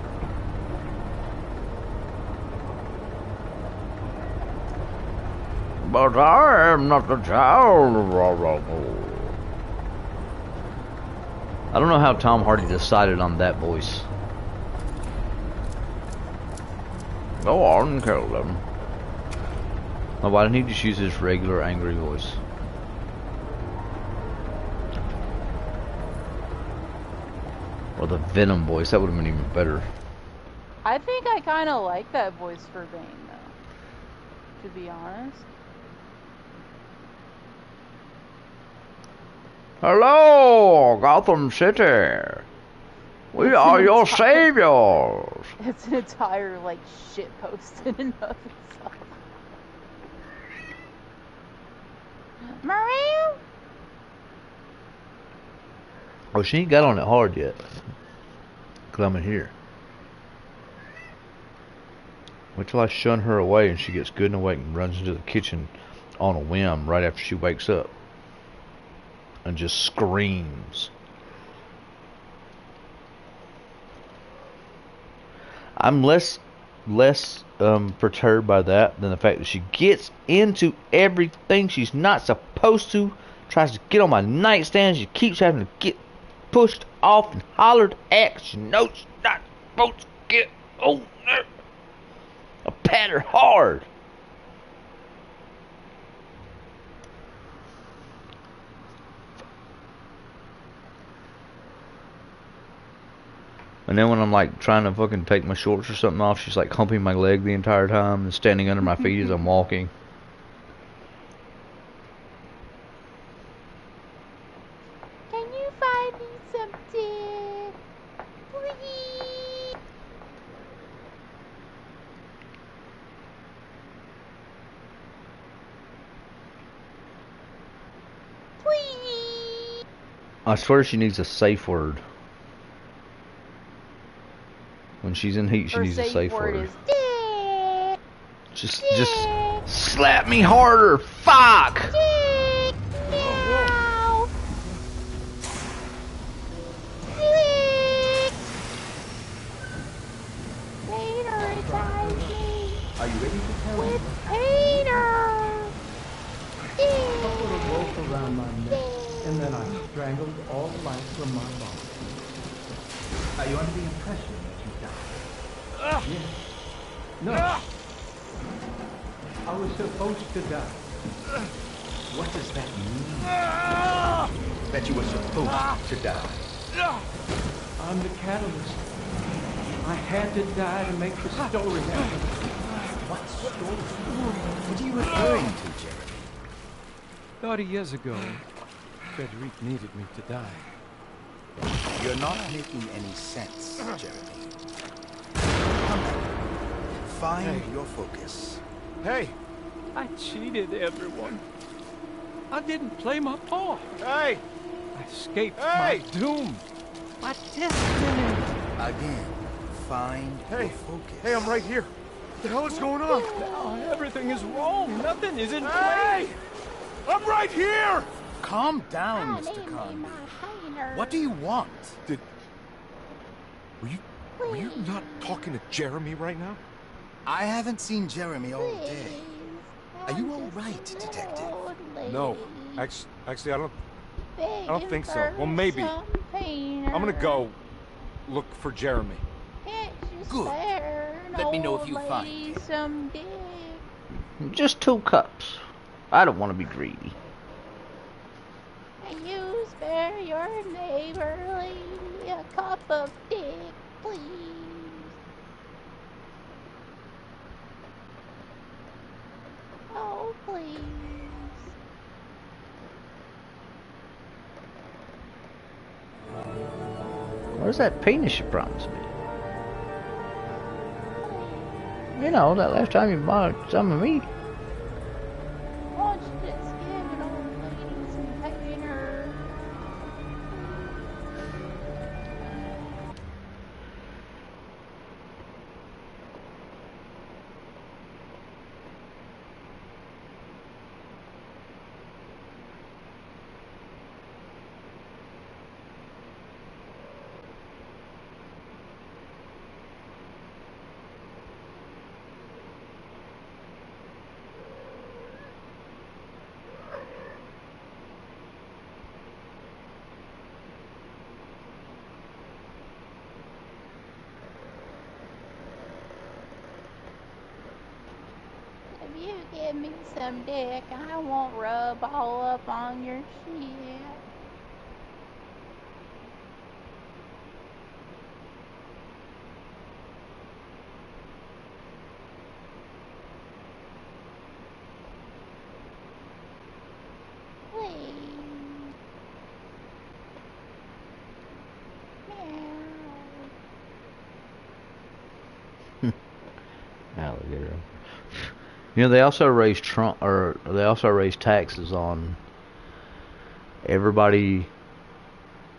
But I am not the child of Ra's al Ghul. I don't know how Tom Hardy decided on that voice. Go on and kill them. Oh, why didn't he just use his regular angry voice? Or the Venom voice, that would have been even better. I think I kind of like that voice for Bane, though. To be honest. Hello, Gotham City. We are your saviors. It's an entire, like, shit post in and of itself. Maria? Oh, she ain't got on it hard yet. Cause I'm in here. Wait till I shun her away and she gets good and awake and runs into the kitchen on a whim right after she wakes up. And just screams. I'm less perturbed by that than the fact that she gets into everything she's not supposed to. Tries to get on my nightstand. She keeps having to get pushed off and hollered at. She knows she's not supposed to get on there. I pat her hard. And then when I'm like trying to fucking take my shorts or something off, she's like humping my leg the entire time and standing under my feet as I'm walking. Can you find me something? Please? Please? I swear she needs a safe word. When she's in heat, she needs a safe word. Is dick. Just slap me harder. Fuck. Dick. Meow. Dick. Painter inside me. Are you ready to tell me? With Painter. I put a rope around my neck, and then I strangled all life from my body. Are you under the impression that you died? Yes. No. I was supposed to die. What does that mean? That you were supposed to die? I'm the catalyst. I had to die to make the story happen. What story? What are you referring to, Jeremy? 30 years ago, Frederic needed me to die. You're not making any sense, Jeremy. Come back. Find your focus. Hey! I cheated everyone. I didn't play my part. Hey! I escaped my doom. My destiny. Again, find your focus. Hey, I'm right here. What the hell is going on? Now everything is wrong. Nothing is in Hey! place. I'm right here! Calm down, Mr. Conley. What do you want? Were you Are you not talking to Jeremy right now? I haven't seen Jeremy all day. Are you all just right, a little Detective? old No. lady Actually, I don't think so. begging Well, for maybe. some painter. I'm gonna go look for Jeremy. Can't you Good. spare an Let me know if old you find lady him. some dick? Just 2 cups. I don't want to be greedy. Can you spare your neighbor lady a cup of dick, please? Oh, please. Where's that penis you promised me? You know, that last time you bought some of me. Why don't you just give an old lady some painter? If you give me some dick, I won't rub all up on your shit. Please. Meow. Alligator. You know, they also raised taxes on everybody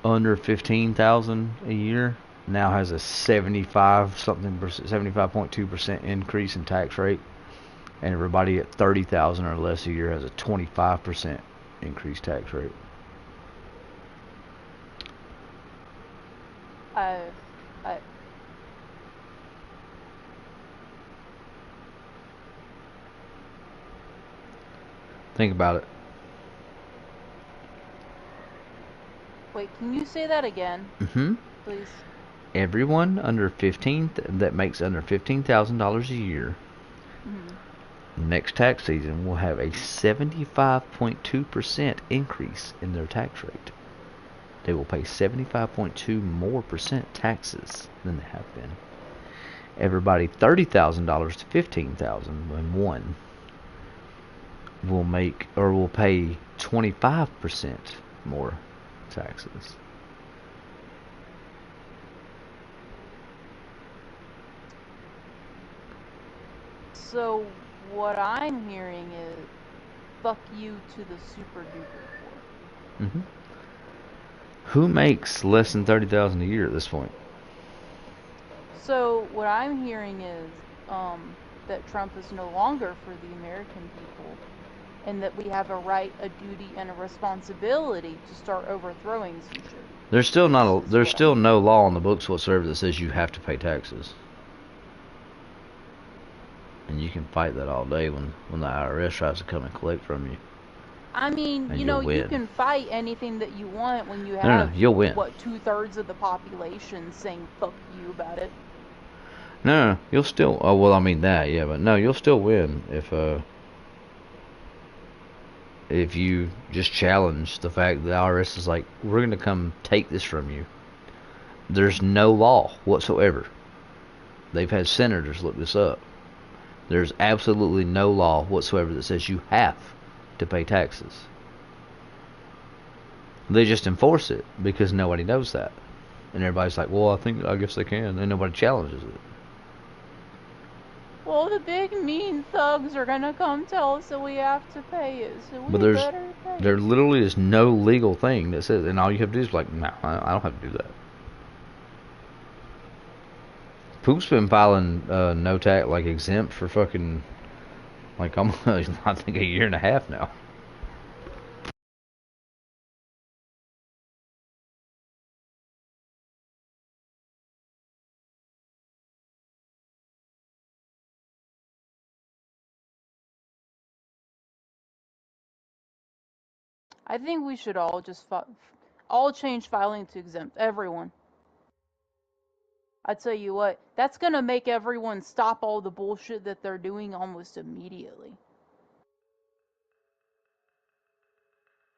under 15,000 a year. Now has a 75.2% increase in tax rate, and everybody at 30,000 or less a year has a 25% increased tax rate. I Think about it. Wait, can you say that again, please? Everyone that makes under $15,000 a year, next tax season will have a 75.2% increase in their tax rate. They will pay 75.2% more taxes than they have been. Everybody $30,000 to $15,001 will pay 25% more taxes. So what I'm hearing is, fuck you to the super duper poor. Who makes less than 30,000 a year at this point? So what I'm hearing is that Trump is no longer for the American people, and that we have a right, a duty, and a responsibility to start overthrowing some shit. There's still no law on the books whatsoever that says you have to pay taxes. And you can fight that all day when the IRS tries to come and collect from you. I mean, you know, you can fight anything that you want when you have, you'll win. what, 2/3 of the population saying fuck you about it. No, you'll still. Oh well, I mean that, yeah, but no, you'll still win if you just challenge the fact that the IRS is like, we're gonna come take this from you. There's no law whatsoever. They've had senators look this up. There's absolutely no law whatsoever that says you have to pay taxes. They just enforce it because nobody knows that, and everybody's like, well, I guess they can, and nobody challenges it. Well, the big mean thugs are gonna come tell us that we have to pay it, so we But better pay there it. literally is no legal thing that says, and all you have to do is like, no, I don't have to do that. Poop's been filing no tax, like exempt for fucking, like almost, I think, a year and a half now. I think we should all just all change filing to exempt everyone. I tell you what, that's gonna make everyone stop all the bullshit that they're doing almost immediately.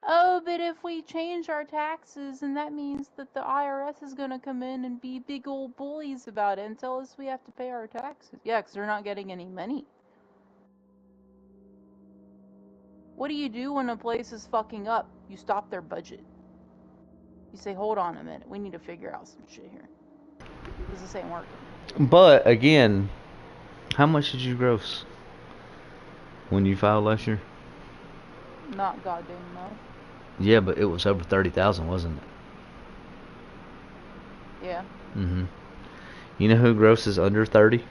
Oh, but if we change our taxes, and that means that the IRS is gonna come in and be big old bullies about it and tell us we have to pay our taxes. Yeah, 'cause they're not getting any money. What do you do when a place is fucking up? You stop their budget. You say, hold on a minute, we need to figure out some shit here. This ain't working. But again, how much did you gross when you filed last year? Not goddamn enough. Yeah, but it was over 30,000, wasn't it? Yeah. Mhm. You know who grosses under 30?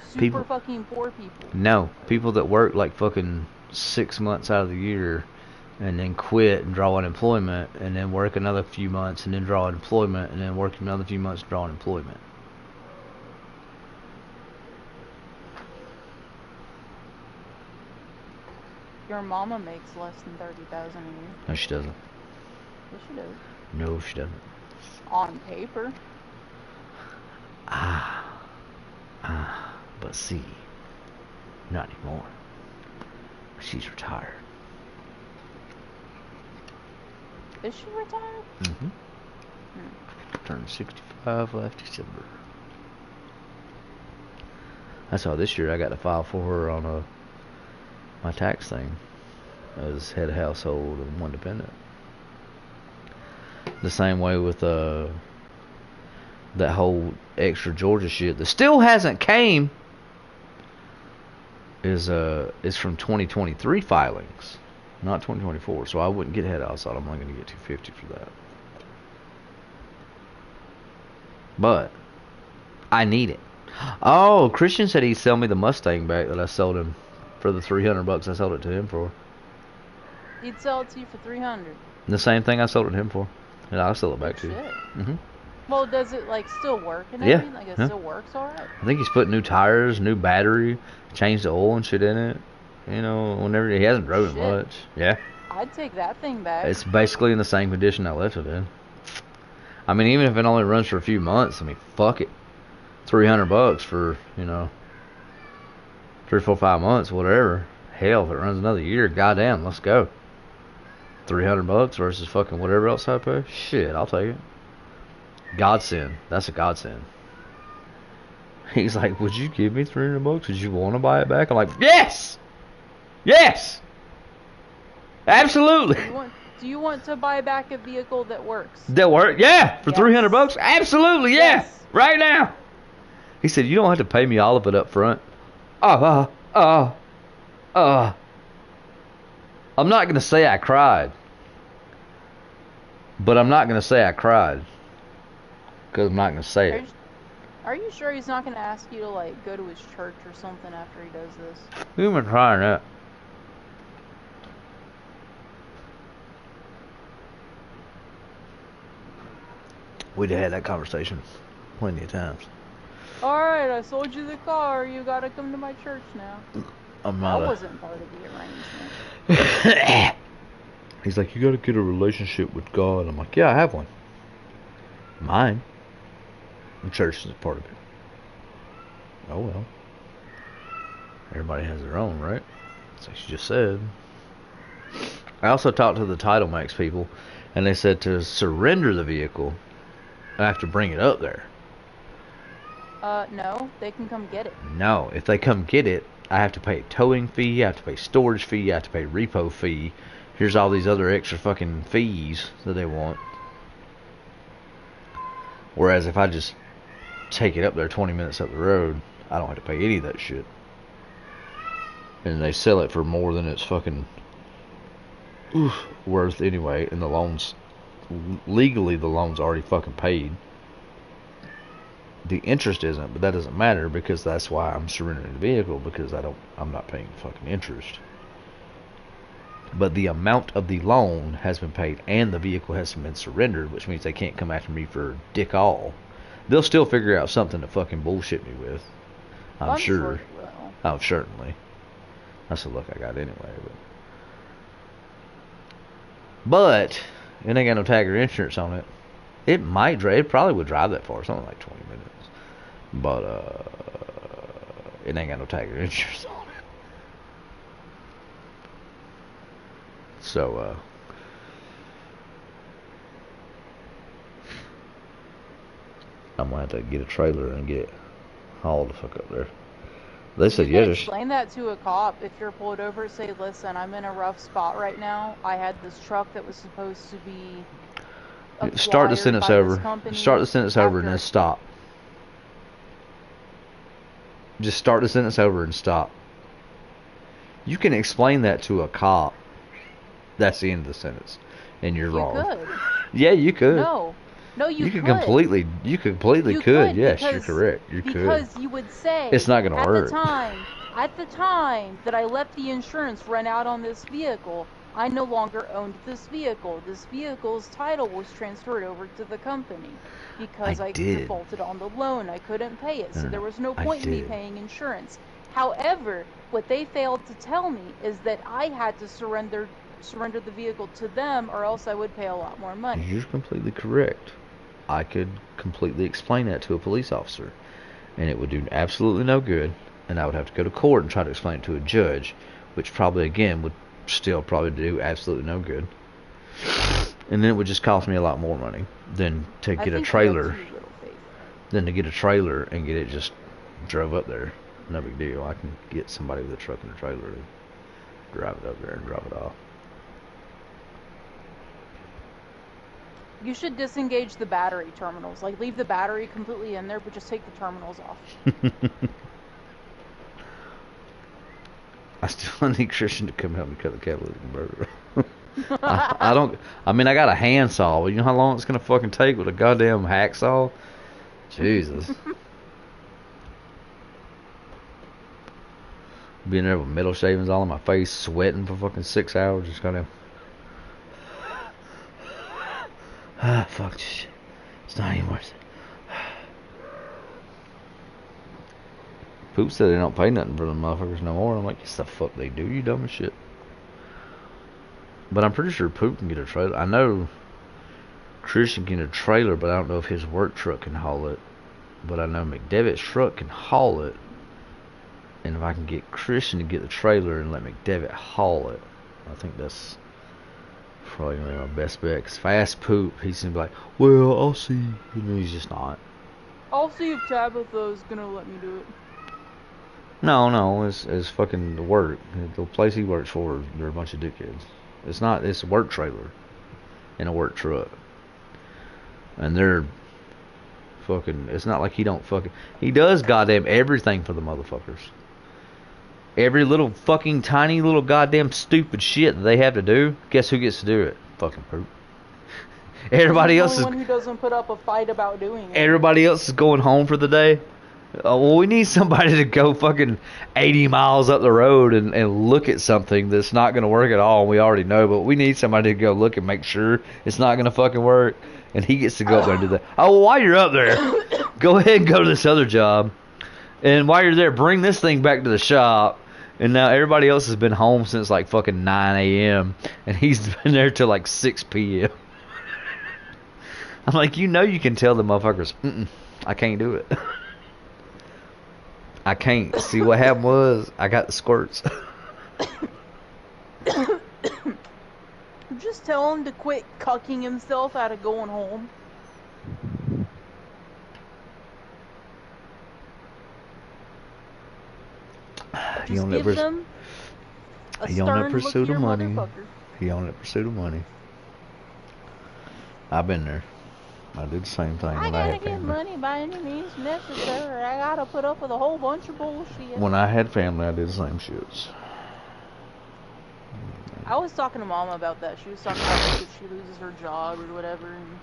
Super fucking poor people. No, people that work like fucking 6 months out of the year and then quit and draw unemployment and then work another few months and then draw unemployment and then work another few months and draw unemployment. Your mama makes less than 30,000 a year. No, she doesn't. Yes, she does. No, she doesn't. On paper. But see, not anymore. She's retired. Is she retired? Mm-hmm. Turned 65 last December. That's how this year I got to file for her on my tax thing as head of household and one dependent. The same way with that whole extra Georgia shit that still hasn't came is from 2023 filings, not 2024. So I wouldn't get head outside. I'm only going to get $250 for that. But I need it. Oh, Christian said he'd sell me the Mustang back that I sold him for the $300 I sold it to him for. He'd sell it to you for $300. The same thing I sold it to him for, and I'll sell it back to you. Mm-hmm. Well, does it like still work and Yeah. everything? Like it still works all right? I think he's put new tires, new battery, changed the oil and shit in it. You know, whenever he hasn't drove it much. Yeah. I'd take that thing back. It's basically in the same condition I left it in. I mean, even if it only runs for a few months, I mean, fuck it. $300 for, 3, 4, 5 months, whatever. Hell, if it runs another year, goddamn, let's go. $300 versus fucking whatever else I pay. Shit, I'll take it. Godsend. That's a godsend. He's like, would you give me $300? Would you want to buy it back? I'm like, yes! Yes! Absolutely! Do you want to buy back a vehicle that works? That work? Yeah! For $300? Absolutely, yeah! Yes. Right now! He said, you don't have to pay me all of it up front. I'm not going to say I cried. But I'm not going to say I cried. Because I'm not going to say it. Are you sure he's not going to ask you to, like, go to his church or something after he does this? We've been trying that. We'd have had that conversation plenty of times. Alright, I sold you the car. You got to come to my church now. I'm not. That wasn't part of the arrangement. He's like, you got to get a relationship with God. I'm like, yeah, I have one. Mine. The church is a part of it. Oh well. Everybody has their own, right? That's like she just said. I also talked to the Title Max people, and they said to surrender the vehicle, I have to bring it up there. No, they can come get it. No, if they come get it, I have to pay a towing fee, I have to pay storage fee, I have to pay repo fee. Here's all these other extra fucking fees that they want. Whereas if I just take it up there 20 minutes up the road, I don't have to pay any of that shit. And they sell it for more than it's fucking worth anyway. And the loans, legally the loan's already fucking paid. The interest isn't, but that doesn't matter because that's why I'm surrendering the vehicle, because I'm not paying fucking interest. But the amount of the loan has been paid and the vehicle hasn't been surrendered, which means they can't come after me for dick all. They'll still figure out something to fucking bullshit me with. I'm sure. Sure he will. Oh, certainly. That's the look I got anyway. But it ain't got no tag or insurance on it. It might drive. It probably would drive that far. Something like 20 minutes. But it ain't got no tag or insurance on it. So I'm gonna have to get a trailer and get hauled the fuck up there. They said You can yes. explain that to a cop if you're pulled over. Say, listen, I'm in a rough spot right now. I had this truck that was supposed to be Start the sentence over. Start the sentence over and then after- stop. Just start the sentence over and stop. You can explain that to a cop. That's the end of the sentence, and you're wrong. You could. Yeah, you could. No, you could could. completely. You completely could. Yes, because, you're correct. You could. Because you would say It's not gonna work. At the time that I let the insurance run out on this vehicle, I no longer owned this vehicle. This vehicle's title was transferred over to the company because I defaulted on the loan. I couldn't pay it, so there was no point in me paying insurance. However, what they failed to tell me is that I had to surrender the vehicle to them, or else I would pay a lot more money. You're completely correct. I could completely explain that to a police officer, and it would do absolutely no good, and I would have to go to court and try to explain it to a judge, which probably, again, would still probably do absolutely no good. And then it would just cost me a lot more money than to get a trailer. Than to get a trailer and get it just drove up there. No big deal. I can get somebody with a truck and a trailer to drive it up there and drop it off. You should disengage the battery terminals. Like, leave the battery completely in there, but just take the terminals off. I still need Christian to come help me cut the catalytic converter. I don't. I mean, I got a handsaw, but you know how long it's gonna fucking take with a goddamn hacksaw? Jesus. Being there with metal shavings all on my face, sweating for fucking 6 hours, just gotta. Fuck this shit. It's not even worth it. Poop said they don't pay nothing for them motherfuckers no more. I'm like, yes, the fuck they do, you dumb as shit. But I'm pretty sure Poop can get a trailer. I know Christian can get a trailer, but I don't know if his work truck can haul it. But I know McDevitt's truck can haul it. And if I can get Christian to get the trailer and let McDevitt haul it, I think that's probably gonna be my best bet. Cause fast Poop, he's gonna be like, well, I'll see. You know, he's just not. I'll see if Tabitha is gonna let me do it. No, it's fucking the work. The place he works for, they're a bunch of dickheads. It's a work trailer and a work truck. And they're fucking, it's not like he don't fucking, he does goddamn everything for the motherfuckers. Every little fucking tiny little goddamn stupid shit that they have to do, guess who gets to do it? Fucking Poop. Everybody else is the only one who doesn't put up a fight about doing it. Everybody else is going home for the day. Well, we need somebody to go fucking 80 miles up the road and look at something that's not going to work at all. We already know, but we need somebody to go look and make sure it's not going to fucking work. And he gets to go up there and do that. Oh, well, while you're up there, go ahead and go to this other job. And while you're there, bring this thing back to the shop. And now everybody else has been home since like fucking 9 a.m. And he's been there till like 6 p.m. I'm like, you know you can tell the motherfuckers, I can't do it. I can't. See, what happened was, I got the squirts. Just tell him to quit cucking himself out of going home. He on that pursuit of money. He on that pursuit of money. I've been there. I did the same thing when I had family. I gotta get money by any means necessary. I gotta put up with a whole bunch of bullshit. When I had family, I did the same shits. I was talking to Mama about that. She was talking about like, if she loses her job or whatever. And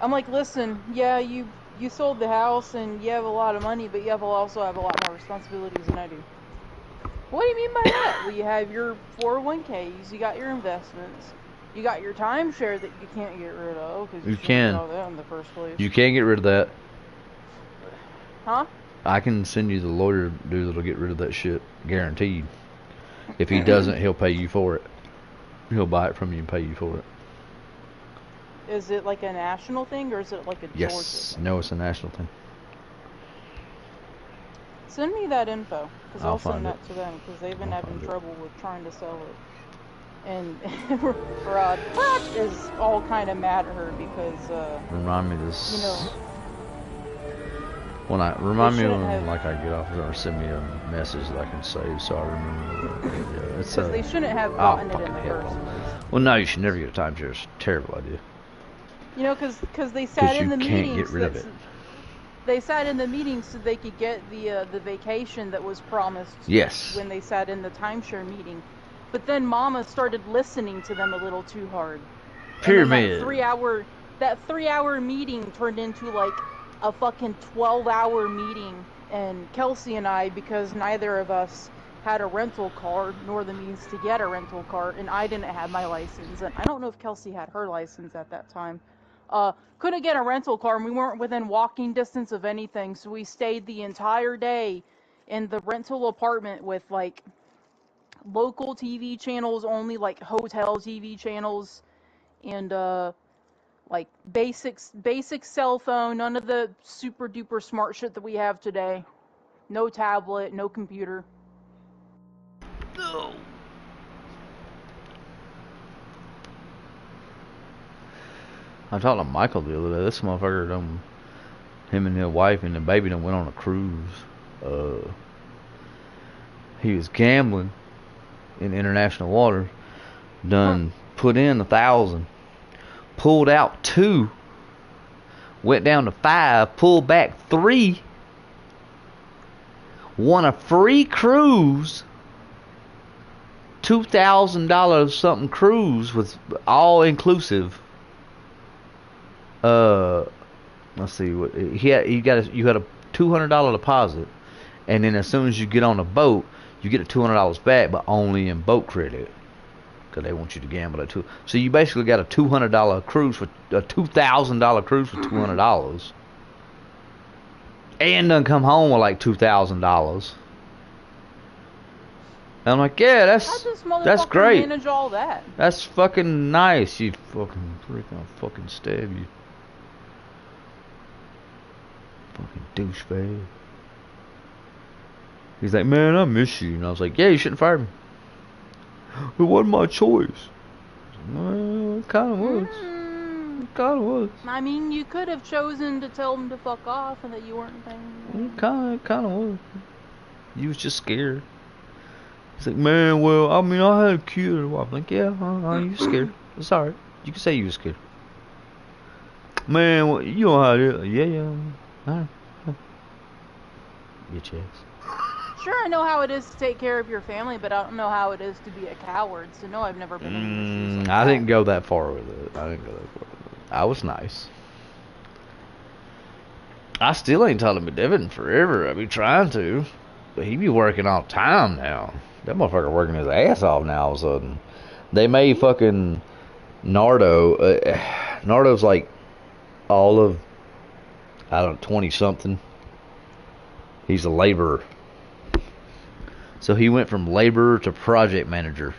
I'm like, listen, yeah, you sold the house and you have a lot of money, but you also have a lot more responsibilities than I do. What do you mean by that? Well, you have your 401ks, you got your investments. You got your timeshare that you can't get rid of because you can't get all that in the first place. You can't get rid of that. Huh? I can send you the lawyer dude that'll get rid of that shit, guaranteed. If he doesn't, he'll pay you for it. He'll buy it from you and pay you for it. Is it like a national thing, or is it like a Georgia thing? No, it's a national thing. Send me that info, because I'll send that it. to them, because they've been having trouble with trying to sell it. And Rod is all kind of mad at her because, remind me this. You know. When I like I get off or send me a message that I can save so I remember. Yeah, it's they shouldn't have gotten it in the first place. Well, no, you should never get a timeshare. It's a terrible idea. You know, because they sat in the meetings. You can't get rid of it. They sat in the meetings so they could get the vacation that was promised. Yes. When they sat in the timeshare meeting, but then Mama started listening to them a little too hard. Pyramid. That 3-hour meeting turned into like a fucking 12-hour meeting, and Kelsey and I, because neither of us had a rental car nor the means to get a rental car, and I didn't have my license, and I don't know if Kelsey had her license at that time, couldn't get a rental car, and we weren't within walking distance of anything, so we stayed the entire day in the rental apartment with like local TV channels only, like hotel TV channels, and like basic cell phone, none of the super duper smart shit that we have today. No tablet, no computer. No. I talked to Michael the other day. This motherfucker, him and his wife and the baby went on a cruise. He was gambling in international waters. Put in 1,000. Pulled out 2. Went down to 5. Pulled back 3. Won a free cruise. $2,000 something cruise with all inclusive. Let's see what you had a $200 deposit, and then as soon as you get on a boat, you get the $200 back, but only in boat credit, because they want you to gamble that too. So you basically got a $200 cruise for a $2,000 cruise for $200, and done come home with like $2,000. And I'm like, yeah, that's great. Manage all that? That's fucking nice. You fucking freak! I'll fucking stab you. Fucking douchebag. He's like, man, I miss you. And I was like, yeah, you shouldn't fire me. It wasn't my choice. Well, it kind of was. It kind of was. I mean, you could have chosen to tell him to fuck off and that you weren't paying. It kind of was. You was just scared. He's like, man, well, I mean, I had a kid. I'm like, yeah, you scared. It's alright. You can say you were scared. Man, well, you know how it is. Yeah. Alright. Bitch ass. Sure, I know how it is to take care of your family, but I don't know how it is to be a coward. So no, I've never been in your shoes. I didn't go that far with it. I was nice. I still ain't telling me Devin forever. I be trying to, but he be working all the time now. That motherfucker working his ass off now all of a sudden. They made fucking Nardo. Nardo's like all of, I don't know, 20 something. He's a laborer. So he went from laborer to project manager.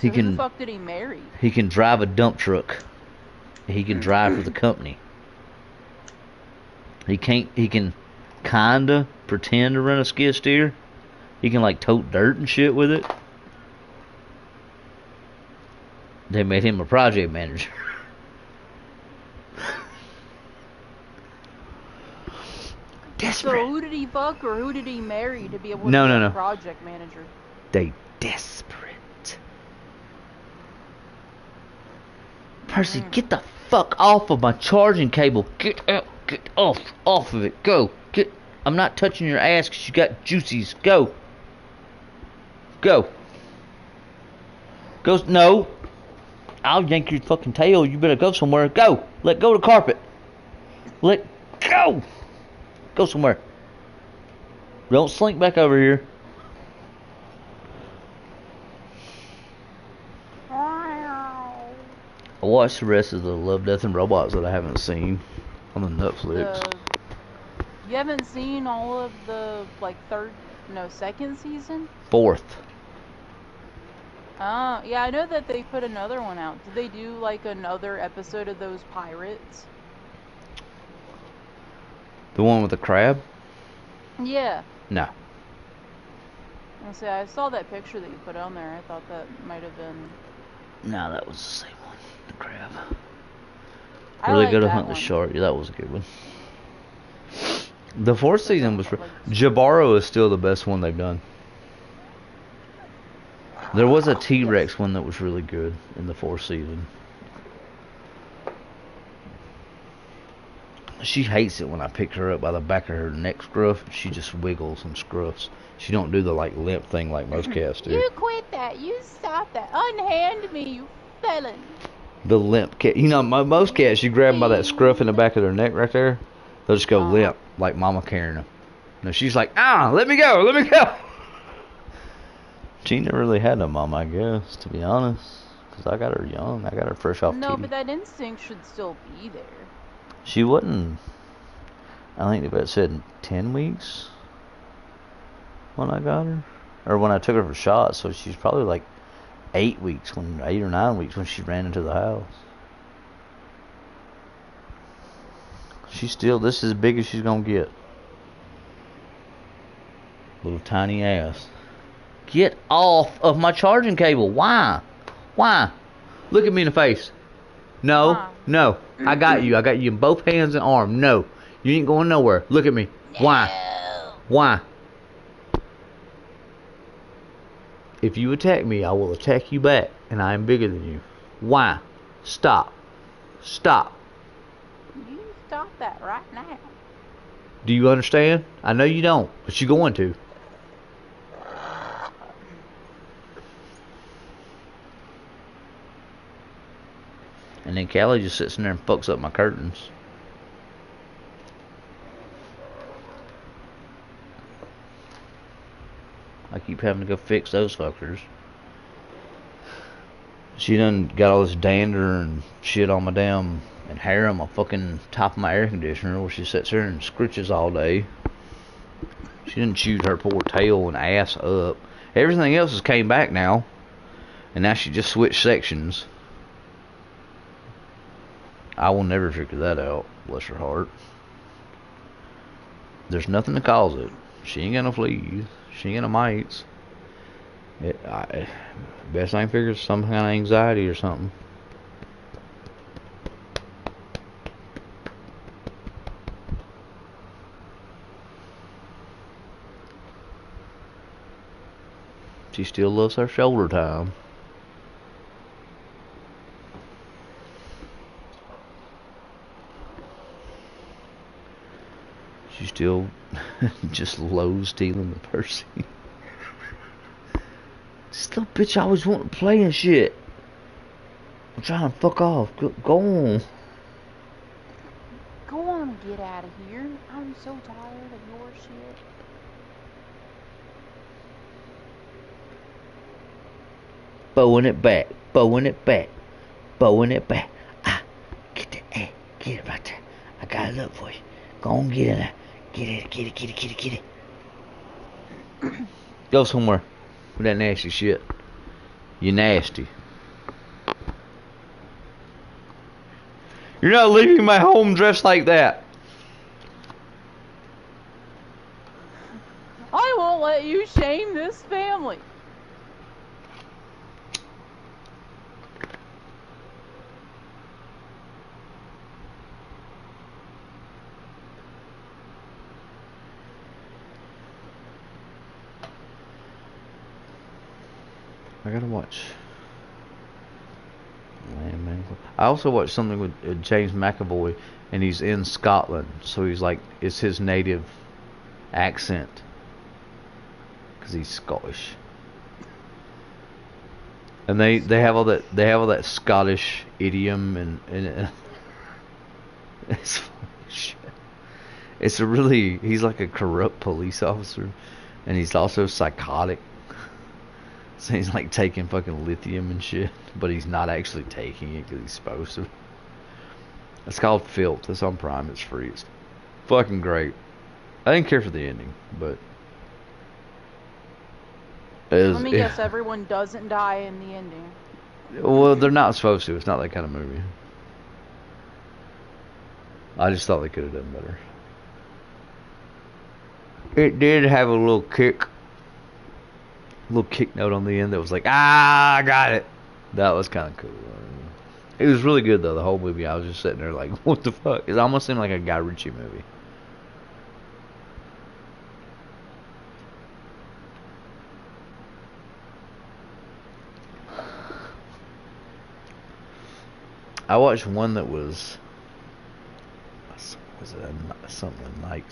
So who the fuck did he marry? He can drive a dump truck. He can drive for the company. He can kinda pretend to run a skid steer. He can like tote dirt and shit with it. They made him a project manager. Desperate. So who did he fuck or who did he marry to be able to be a project manager? They desperate. Percy, get the fuck off of my charging cable. Get out. Get off of it. Go. Get. I'm not touching your ass because you got juicies. Go. Go. Go. No. I'll yank your fucking tail. You better go somewhere. Go. Let go of the carpet. Let go. Go somewhere. Don't slink back over here. I watched the rest of the Love, Death, and Robots that I haven't seen on the Netflix. You haven't seen all of the, like, second season? Fourth. Oh, yeah, I know that they put another one out. Did they do, like, another episode of those pirates? The one with the crab? Yeah. No. I saw that picture that you put on there. I thought that might have been... No, that was the same one. The crab. I Really like good to that hunt the one. shark. Yeah, that was a good one. The fourth season was... Jabaro is still the best one they've done. There was a T-Rex one that was really good in the fourth season. She hates it when I pick her up by the back of her neck scruff. She just wiggles and scruffs. She don't do the like limp thing like most cats do. You quit that. You stop that. Unhand me, you felon. The limp cat. You know, most cats, you grab them by that scruff in the back of their neck right there. They'll just go limp like Mama carrying them. No, she's like, let me go, let me go. She never really had a mom, I guess, to be honest. Because I got her young. I got her fresh off No, TV. but that instinct should still be there. She wasn't, I think the vet said 10 weeks when I got her. Or when I took her for shots. So she's probably like 8 or 9 weeks when she ran into the house. She's still, this is as big as she's going to get. Little tiny ass. Get off of my charging cable. Why? Why? Look at me in the face. No. Why? No. I got you. I got you in both hands and arm. No. You ain't going nowhere. Look at me. No. Why? Why? If you attack me, I will attack you back. And I am bigger than you. Why? Stop. Stop. You stop that right now. Do you understand? I know you don't. But you're going to. And then Callie just sits in there and fucks up my curtains. I keep having to go fix those fuckers. She done got all this dander and shit on my damn and hair on my fucking top of my air conditioner where she sits there and scritches all day. She done chewed her poor tail and ass up. Everything else has came back now. And now she just switched sections. I will never figure that out, bless her heart. There's nothing to cause it. She ain't got no fleas. She ain't got no mites. Best I can figure is some kind of anxiety or something. She still loves her shoulder time. She still just loathes stealing the Percy. This little bitch always wanting to play and shit. I'm trying to fuck off. Go on. Go on and get out of here. I'm so tired of your shit. Bowing it back. Bowing it back. Bowing it back. Get that. Hey, get it right there. I got it up for you. Go on, get in there. Get it, get it, get it, get it, get it. Go somewhere with that nasty shit. You nasty. You're not leaving my home dressed like that. I won't let you shame this family. I gotta watch. I also watched something with James McAvoy, and he's in Scotland, so he's like, it's his native accent, because he's Scottish. And they have all that Scottish idiom and it's funny shit. It's he's like a corrupt police officer, and he's also psychotic. So he's like taking fucking lithium and shit, but he's not actually taking it because he's supposed to. It's called Filth. It's on Prime. It's free. It's fucking great. I didn't care for the ending, but Let me guess, everyone doesn't die in the ending. Well, they're not supposed to. It's not that kind of movie. I just thought they could have done better. It did have a little kick note on the end that was like, I got it. That was kind of cool. It was really good though. The whole movie, I was just sitting there like, what the fuck? It almost seemed like a Guy Ritchie movie. I watched one that was it something Night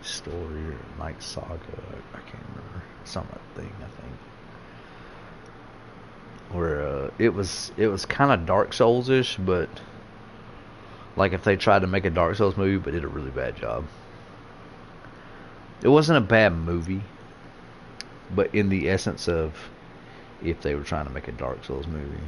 Story or Night Saga? I can't remember. Some thing, I think. Where it was kind of Dark Souls-ish, but like if they tried to make a Dark Souls movie but did a really bad job. It wasn't a bad movie, but in the essence of if they were trying to make a Dark Souls movie,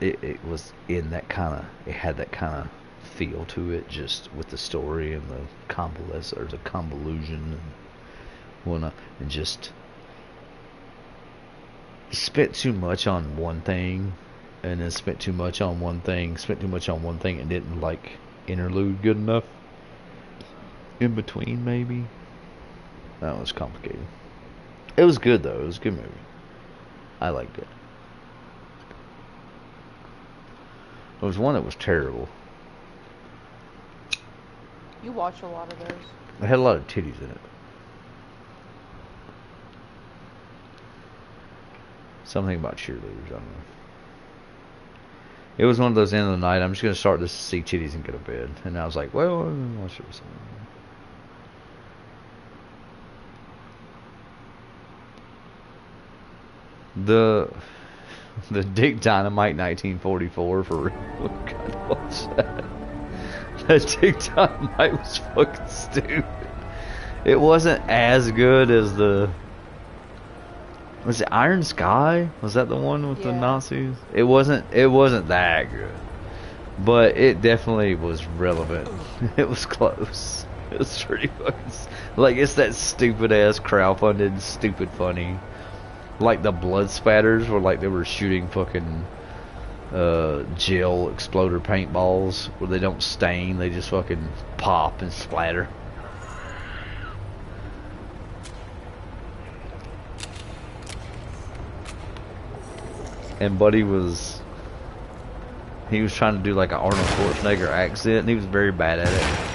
it was in that kind of, it had that kind of feel to it, just with the story and the convolution and whatnot, and just spent too much on one thing, and then spent too much on one thing, and didn't like interlude good enough in between. Maybe that was complicated. It was good though. It was a good movie. I liked it. There was one that was terrible. You watch a lot of those. It had a lot of titties in it. Something about cheerleaders, I don't know. It was one of those end of the night, I'm just going to start this to see titties and go to bed. And I was like, well, I'm not sure. The Dick Dynamite 1944 for real. God, what's that? That Dick Dynamite was fucking stupid. It wasn't as good as the... Was it Iron Sky? Was that the one with the Nazis? It wasn't that good. But it definitely was relevant. It was close. It was pretty fucking... Like, it's that stupid ass crowdfunded, stupid funny. Like the blood spatters where like they were shooting fucking gel exploder paintballs where they don't stain, they just fucking pop and splatter. And Buddy was trying to do like an Arnold Schwarzenegger accent, and he was very bad at it.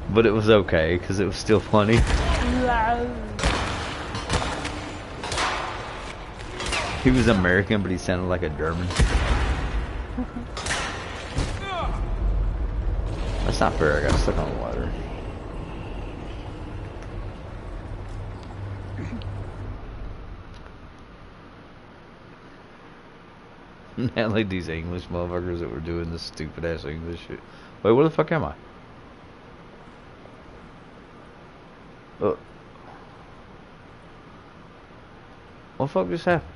But it was okay, because it was still funny. He was American, but he sounded like a German. That's not fair, I got stuck on the ladder. Not like these English motherfuckers that were doing this stupid ass English shit. Wait, where the fuck am I? What the fuck just happened?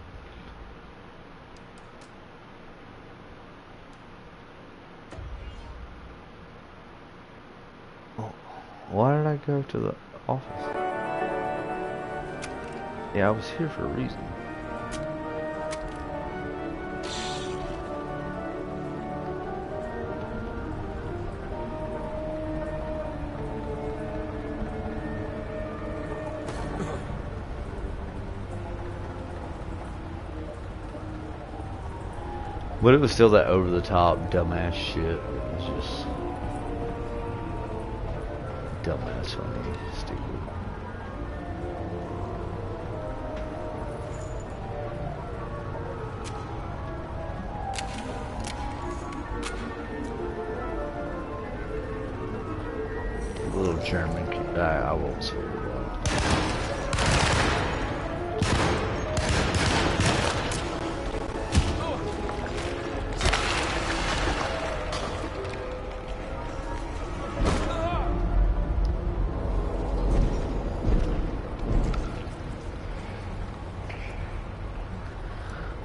Oh, why did I go to the office? Yeah, I was here for a reason. But it was still that over-the-top, dumbass shit. It was just... dumbass, funny, stupid. Little German kid. I won't swear to that.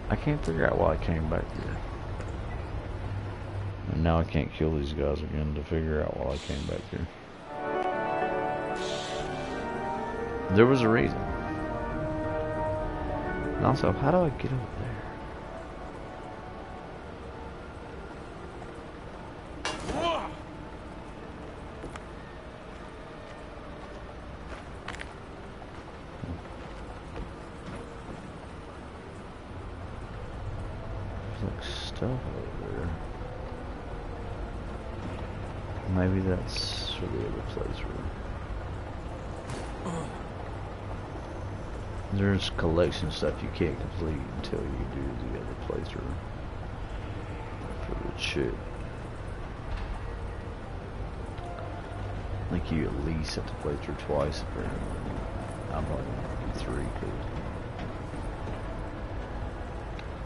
I can't figure out why I came back here. And now I can't kill these guys again to figure out why I came back here. There was a reason. And also, how do I get over there? Stuff over there. Maybe that's for the other playthrough. There's collection stuff you can't complete until you do the other playthrough for the shit. I think you at least have to play through twice apparently. I'm probably gonna do 3 because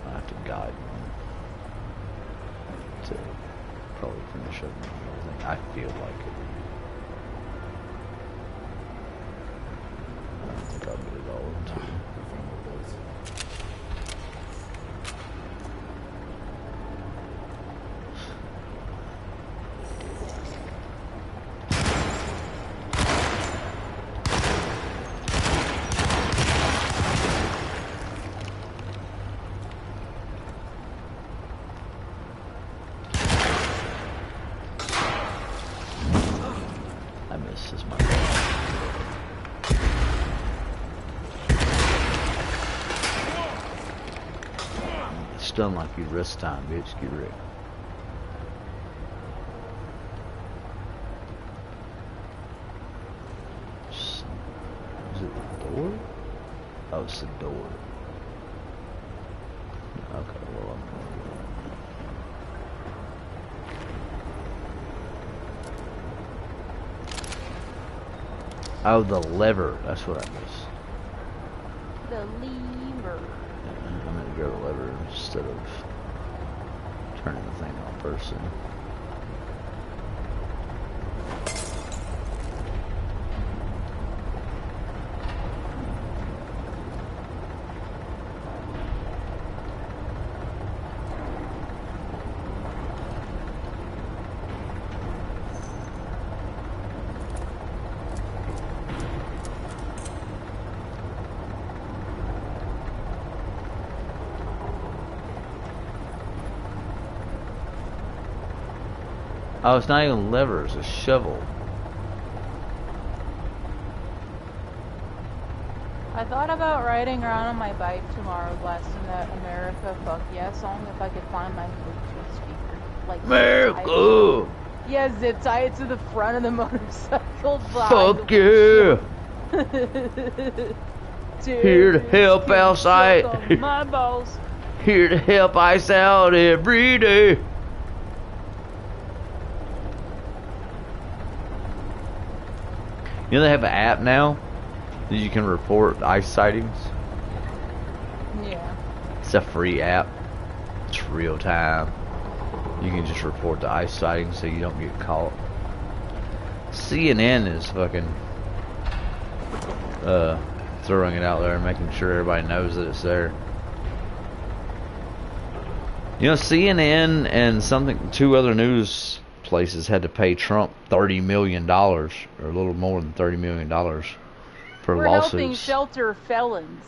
I have to guide one to probably finish up everything. I feel like it. I don't think I'll get it all into Stun like you rest time, bitch. Get ready. Is it the door? Oh, it's the door. Okay, well, I'm gonna go. Oh, the lever. That's what I missed. The lever. I'm gonna go to the lever instead of turning the thing on person. Oh, it's not even lever, it's a shovel. I thought about riding around on my bike tomorrow blasting that America Fuck Yeah song if I could find my Bluetooth speaker. Like, America! Yeah, zip tie it to the front of the motorcycle. Fuck yeah! Here to help outside. My balls. Here to help ice out every day. You know they have an app now that you can report ice sightings? Yeah. It's a free app. It's real time. You can just report the ice sightings so you don't get caught. CNN is fucking throwing it out there and making sure everybody knows that it's there. You know, CNN and two other news places had to pay Trump $30 million, or a little more than $30 million for We're lawsuits. helping shelter felons.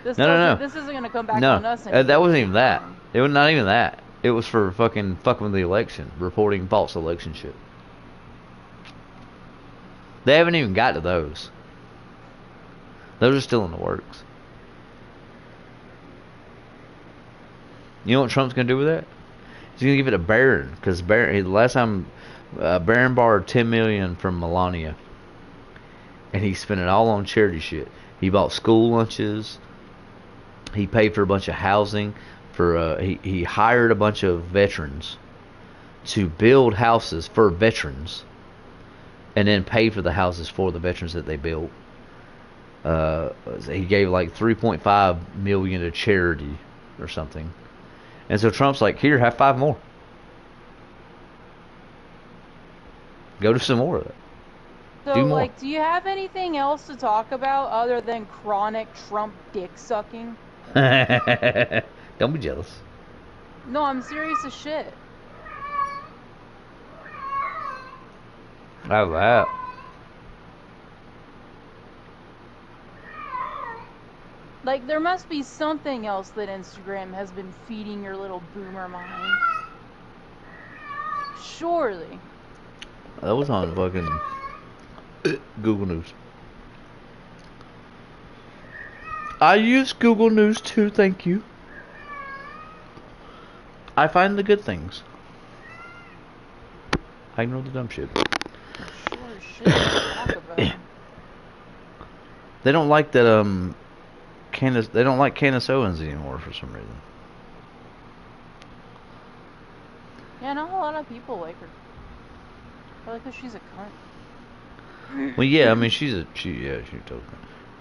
This No. This isn't going to come back on us. That wasn't even that. It was not even that. It was for fucking with the election, reporting false election shit. They haven't even got to those. Those are still in the works. You know what Trump's gonna do with that? He's gonna give it to Barron, because the last time Barron borrowed $10 million from Melania, and he spent it all on charity shit. He bought school lunches. He paid for a bunch of housing. He hired a bunch of veterans to build houses for veterans, and then pay for the houses for the veterans that they built. He gave like $3.5 million to charity or something. And so Trump's like, here, have 5 more. Go do some more of it. So, do more. like, do you have anything else to talk about other than chronic Trump dick sucking? Don't be jealous. No, I'm serious as shit. Oh, wow. Like, there must be something else that Instagram has been feeding your little boomer mind. Surely. That was on fucking Google News. I use Google News too, thank you. I find the good things. I ignore the dumb shit. Sure as shit to talk about. They don't like that they don't like Candace Owens anymore for some reason. Yeah, not a lot of people like her. Probably because she's a cunt. Well, yeah, I mean she's totally.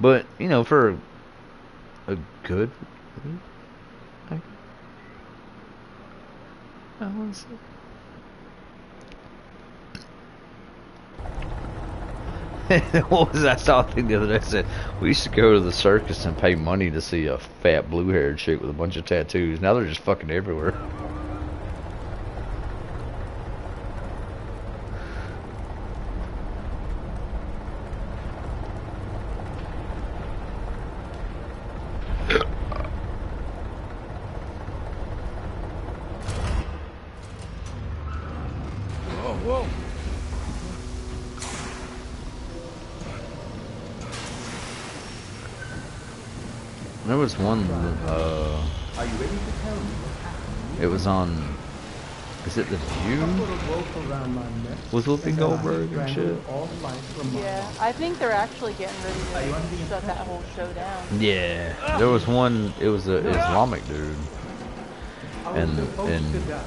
But you know, for a good. What was that? I saw a thing the other day that said we used to go to the circus and pay money to see a fat blue-haired chick with a bunch of tattoos. Now they're just fucking everywhere. Whoa. There was one, Are you ready to tell me what happened? it was on, is it The View? I put a rope around my neck. With Whoopi and then I Goldberg and shit? strangled all life from my Yeah, body. I think they're actually getting ready Are you to under the shut that impression? whole show down. Yeah, there was one, it was an Islamic dude, I was and supposed to die.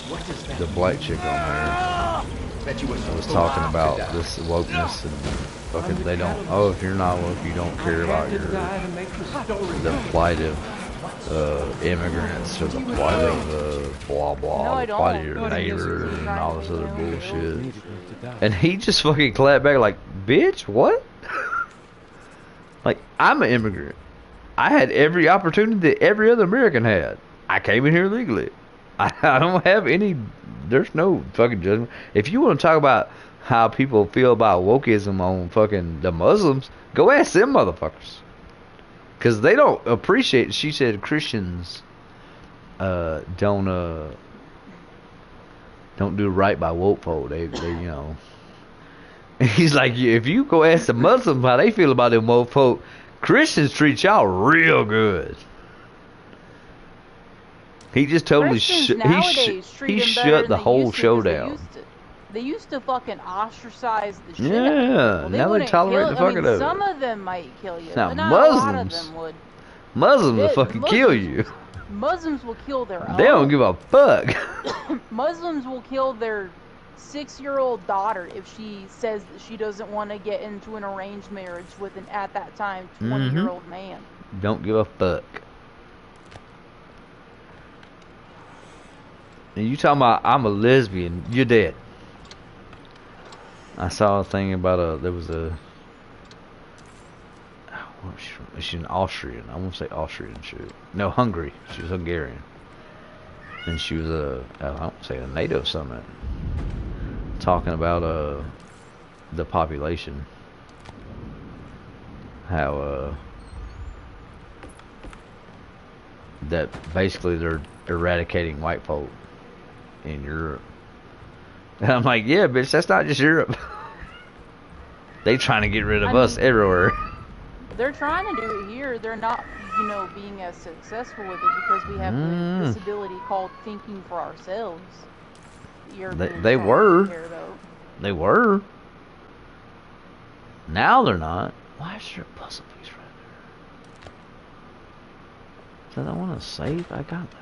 What does that the black chick on there Bet you was talking about this wokeness and fucking, they don't, oh, if you're not woke, you don't care about the plight of immigrants or the plight of blah blah, No, I the plight of don't. your neighbor and all this other bullshit. Needed to die. And he just fucking clapped back like, bitch, what? Like, I'm an immigrant. I had every opportunity that every other American had. I came in here legally. I don't have any, there's no fucking judgment. If you want to talk about how people feel about wokeism on fucking the Muslims, go ask them motherfuckers. Because they don't appreciate, she said Christians don't do right by woke folk. They you know. He's like, if you go ask the Muslims how they feel about them woke folk, Christians treat y'all real good. He just totally Christians nowadays treat them better shut than the they whole used to, show 'cause down. They used to fucking ostracize the shit Yeah, out of people. now they wouldn't tolerate kill, the fuck out of some it. of them might kill you, Now but not a lot of Muslims, them would. Muslims will Yeah, fucking kill you. Muslims will kill their own. They don't give a fuck. Muslims will kill their 6-year-old daughter if she says that she doesn't want to get into an arranged marriage with an, at that time, 20-year-old man. Don't give a fuck. And you talking about I'm a lesbian, you're dead. I saw a thing about there was a, what was she from? She's an Austrian. I won't say Austrian shit. No, Hungary. She was Hungarian. And she was I won't say a NATO summit. Talking about the population. How that basically they're eradicating white folk in Europe. And I'm like, yeah, bitch, that's not just Europe. They trying to get rid of us everywhere. They're trying to do it here. They're not, being as successful with it because we have this ability called thinking for ourselves. They were. They were. Now they're not. Why is there a puzzle piece right there? Does I want to save? I got that.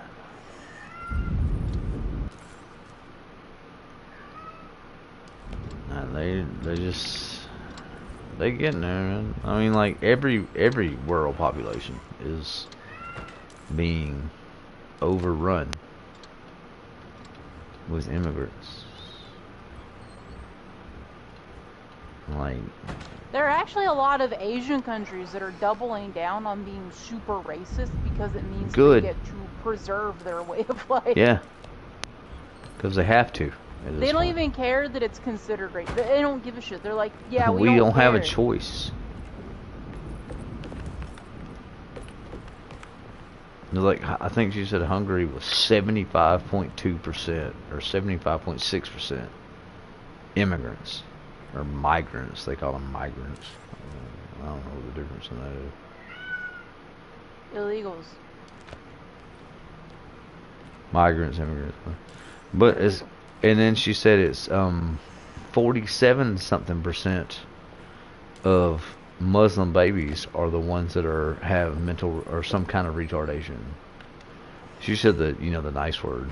And they getting there, man. I mean, like every world population is being overrun with immigrants. Like, there are actually a lot of Asian countries that are doubling down on being super racist because it means good. they get to preserve their way of life. Yeah. Because they have to. They don't even care that it's considered race. They don't give a shit. They're like, yeah, we don't care. have a choice. Like, I think she said Hungary was 75.2% or 75.6% immigrants or migrants. They call them migrants. I don't know what the difference in that is. Illegals. Migrants, immigrants. But it's, and then she said it's 47 something percent of Muslim babies are the ones that have mental or some kind of retardation. She said that, you know, the nice word,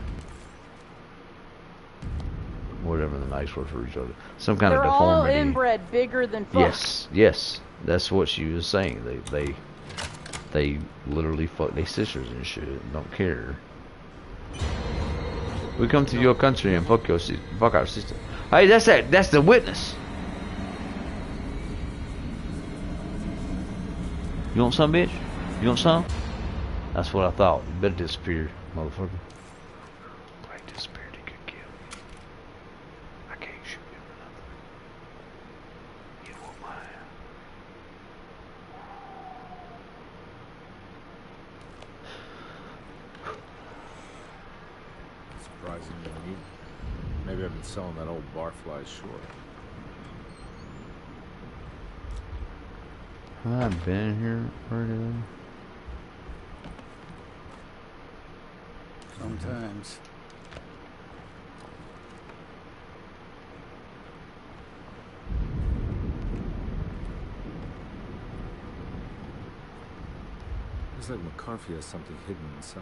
whatever the nice word for retarded, some kind of deformity. They're all inbred, bigger than fuck. Yes, yes, that's what she was saying. They literally fuck their sisters and shit. Don't care. We come to your country and fuck our sister. Hey, that's the witness. You want some, bitch? You want some? That's what I thought. You better disappear, motherfucker. Great, disappear, he could kill me. I can't shoot him or nothing. You won't mind. Surprising to me. Maybe I've been selling that old barfly short. Have I been here already? Sometimes. Looks like McCarthy has something hidden inside.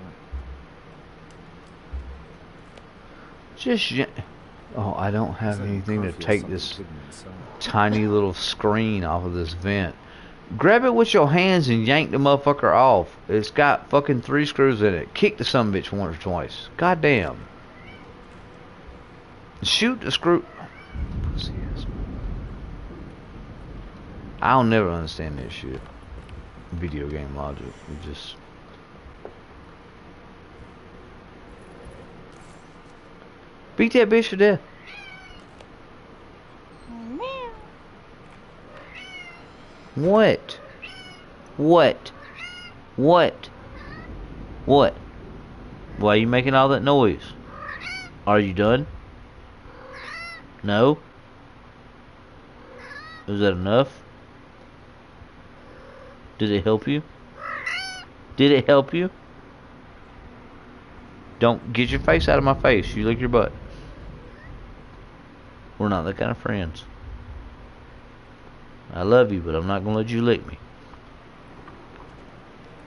Oh, I don't have anything to take this tiny little screen off of this vent. Grab it with your hands and yank the motherfucker off. It's got fucking 3 screws in it. Kick the sumbitch once or twice. God damn. Shoot the screw. Pussy ass. I'll never understand this shit. Video game logic. It just. Beat that bitch to death. What? What? What? What? Why are you making all that noise? Are you done? No? Is that enough? Did it help you? Did it help you? Don't get your face out of my face. You lick your butt. We're not that kind of friends. I love you, but I'm not gonna let you lick me.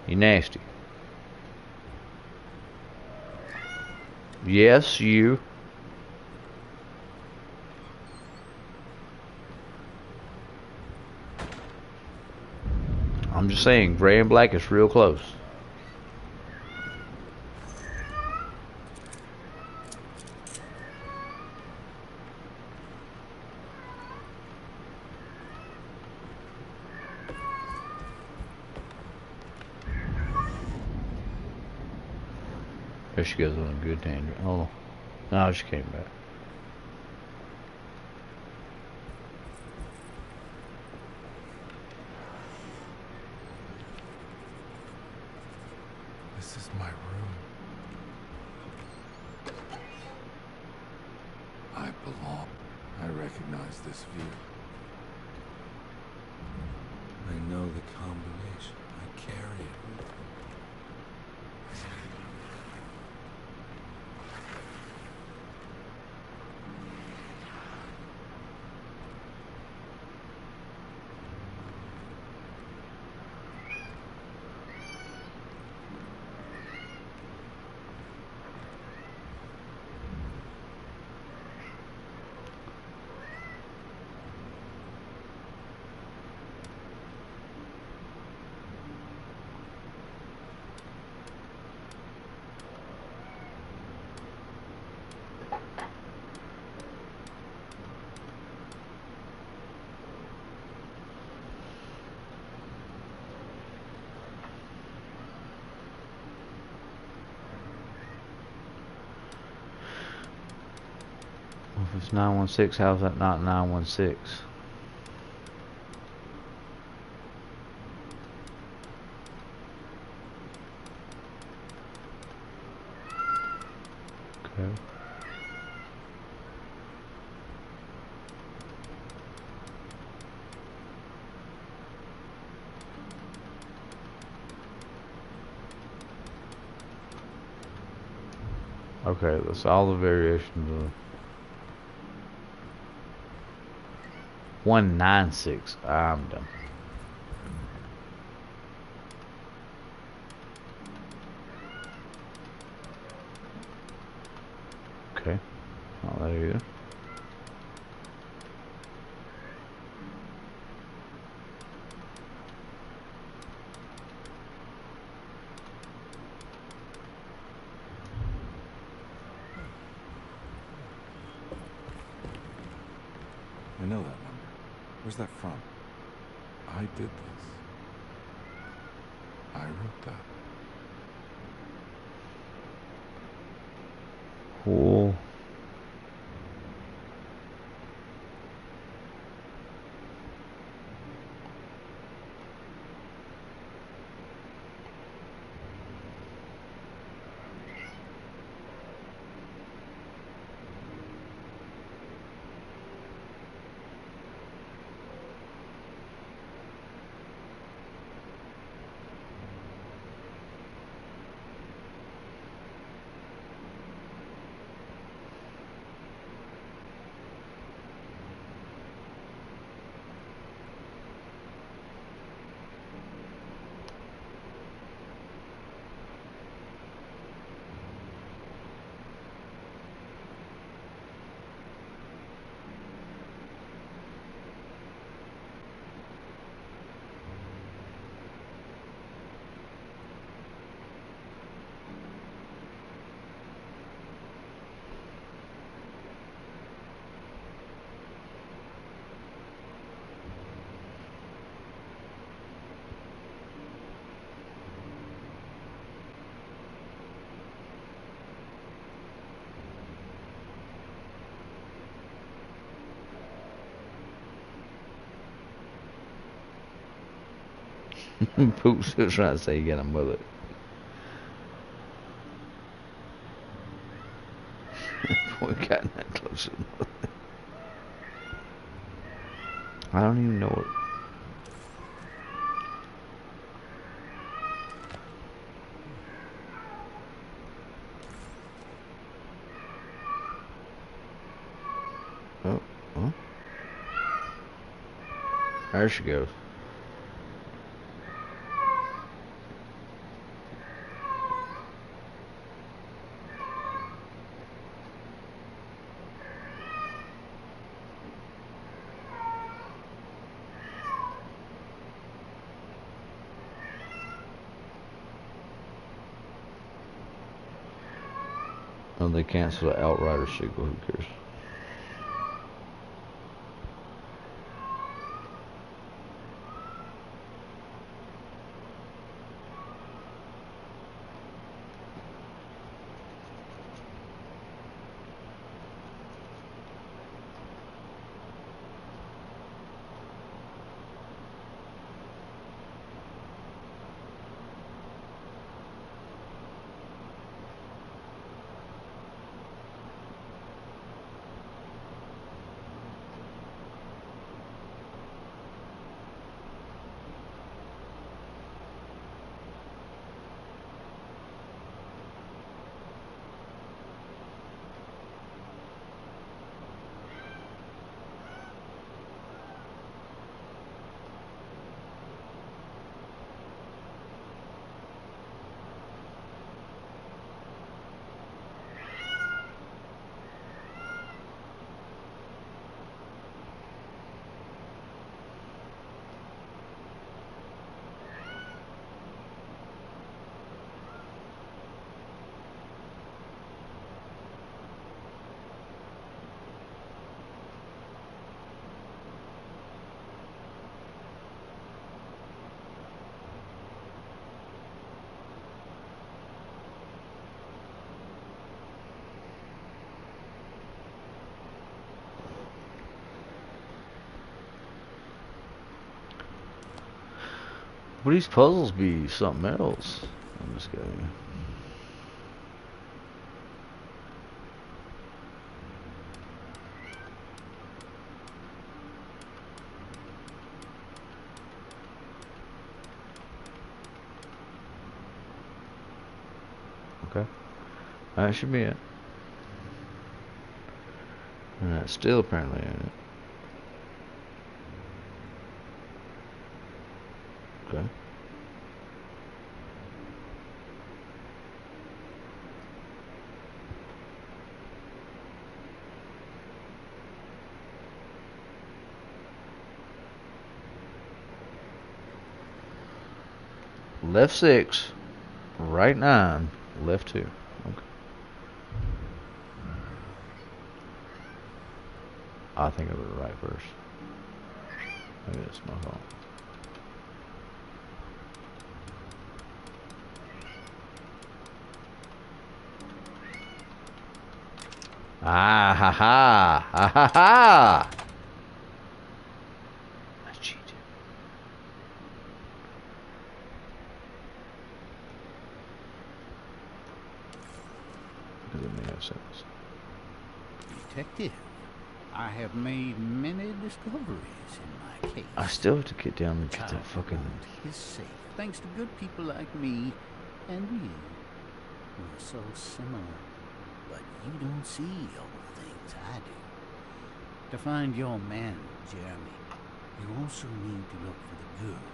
You nasty. Yes, you. I'm just saying, gray and black is real close. There she goes on a good tangent. Oh, no, she came back. This is my room. I belong. I recognize this view. I know the combination. I carry it with me. It's 916. How's that not 916? Okay. Okay, that's all the variations of 196. I'm done. Okay, not that either. I know that number. Where's that from? I did this. I wrote that. Cool. Poops was trying to say you got a mullet. We got that close to the mullet. I don't even know it. Oh, oh. There she goes. Oh, they canceled the Outrider sequel. Who cares? Would these puzzles be something else? I'm just kidding. Okay. That should be it. And that's still apparently in it. Okay. Left 6, right 9, left 2. Okay. I think I did it right first. Maybe that's my fault. Ah ha ha! Ah ha ha! I cheated. Because it may have sense. Detective, I have made many discoveries in my case. I still have to get down and get that fucking... is safe, thanks to good people like me and you. We're so similar, but you don't see all the things I do. To find your man, Jeremy, you also need to look for the girl.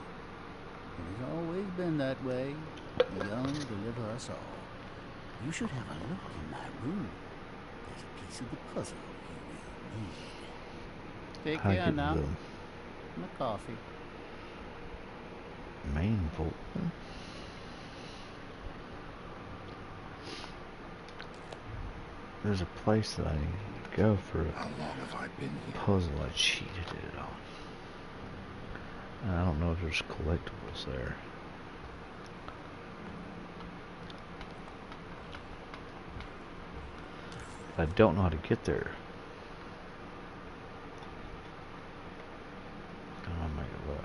It has always been that way. The young deliver us all. You should have a look in my room. There's a piece of the puzzle you will need. Take care now. My coffee. Main vault. There's a place that I need to go for a How long have I been here? puzzle I cheated it on. And I don't know if there's collectibles there. I don't know how to get there. I'll make it look.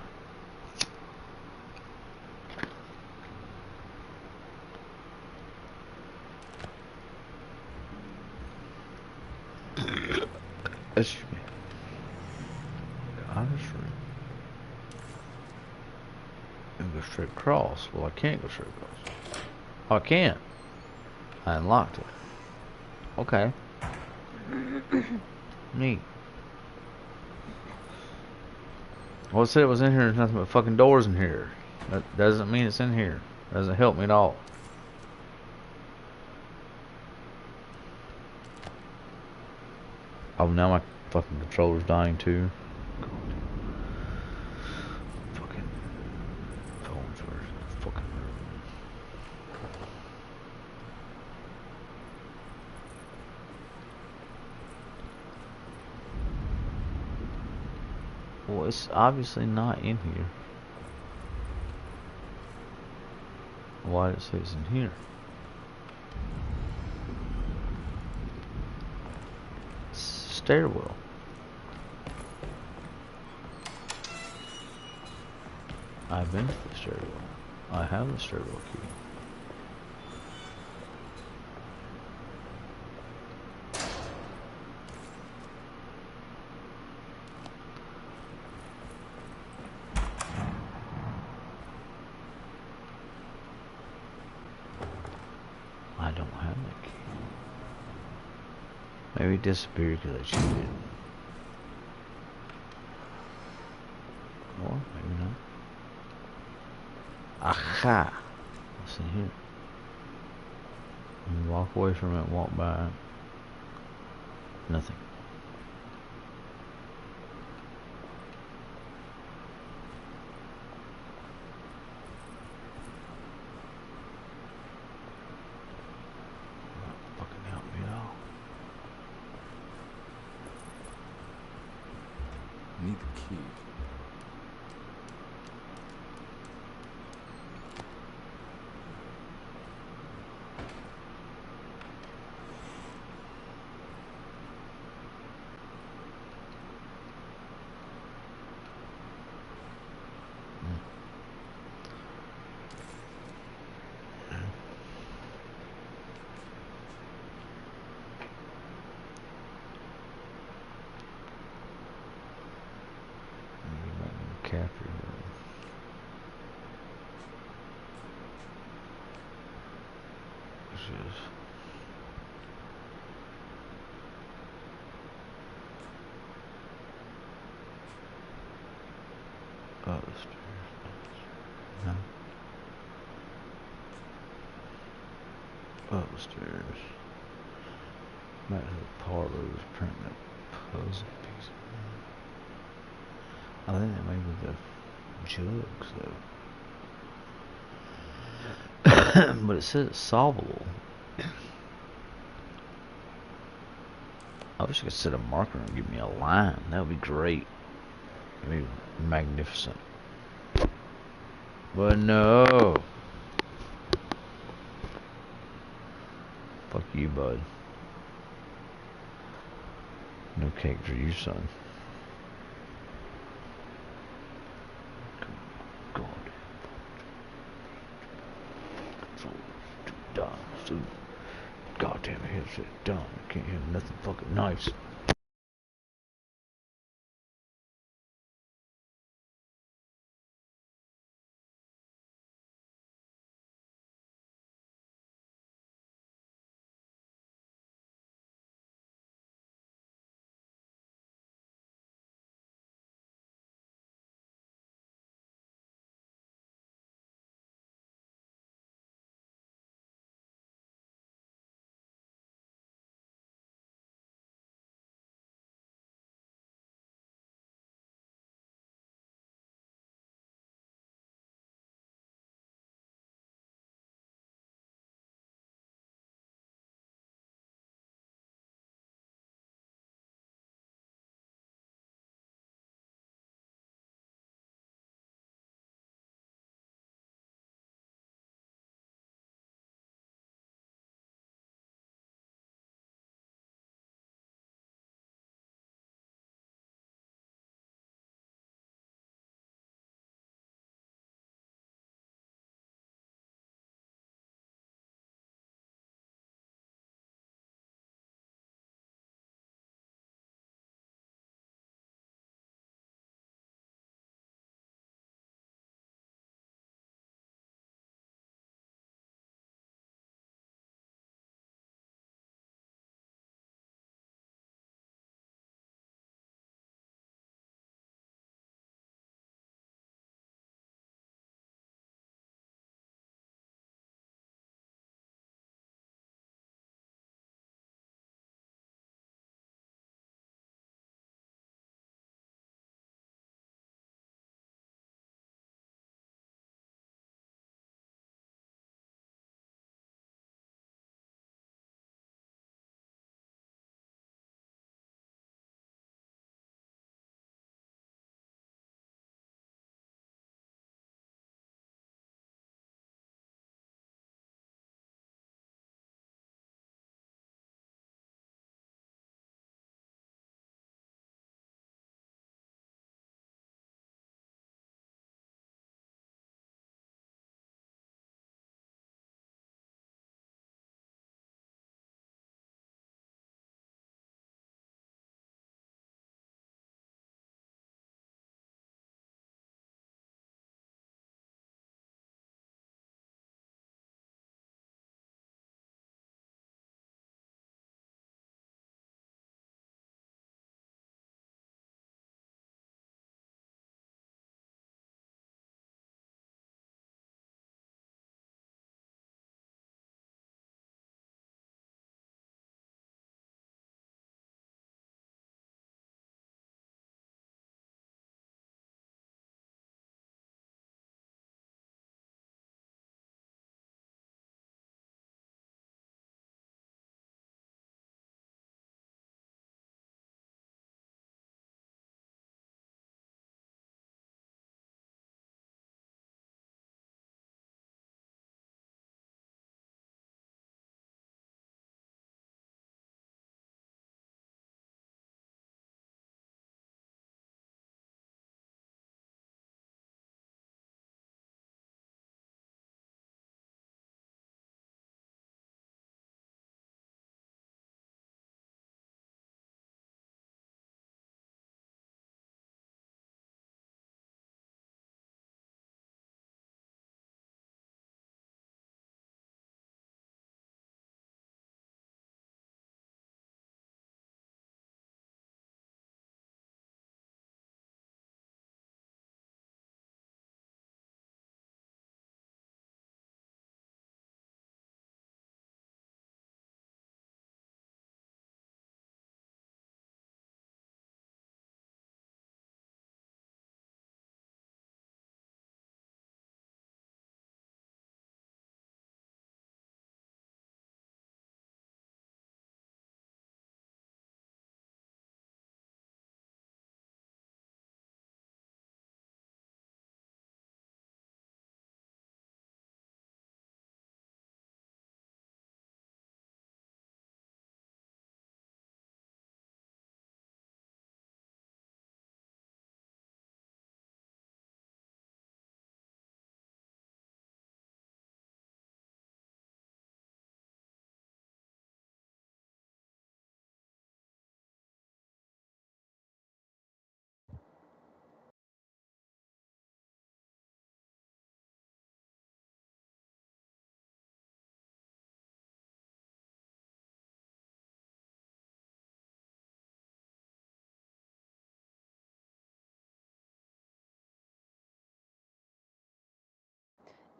Excuse me. Honestly. And go straight across. Well, I can't go straight across. Oh, I can't. I unlocked it. Okay. Neat. Well, it said it was in here. There's nothing but fucking doors in here. That doesn't mean it's in here. Doesn't help me at all. Oh, now my fucking controller's dying too. Fucking phones are fucking rude. Well, it's obviously not in here. Why did it say it's in here? Stairwell. I've been to the stairwell. I have the stairwell key. I don't have that key. Maybe it disappeared because I cheated. Or maybe not. Aha! What's in here? You walk away from it, walk by it. Nothing. Fucking help me at all. Need the key. Up the stairs. No. Up the stairs. Back to the parlors, printing a puzzle piece. I think that may be the jugs though. But it says it's solvable. I wish I could set a marker and give me a line. That would be great. It would be magnificent. But no. Fuck you, bud. No cake for you, son. God. So done. So goddamn headset done. I can't have nothing fucking nice.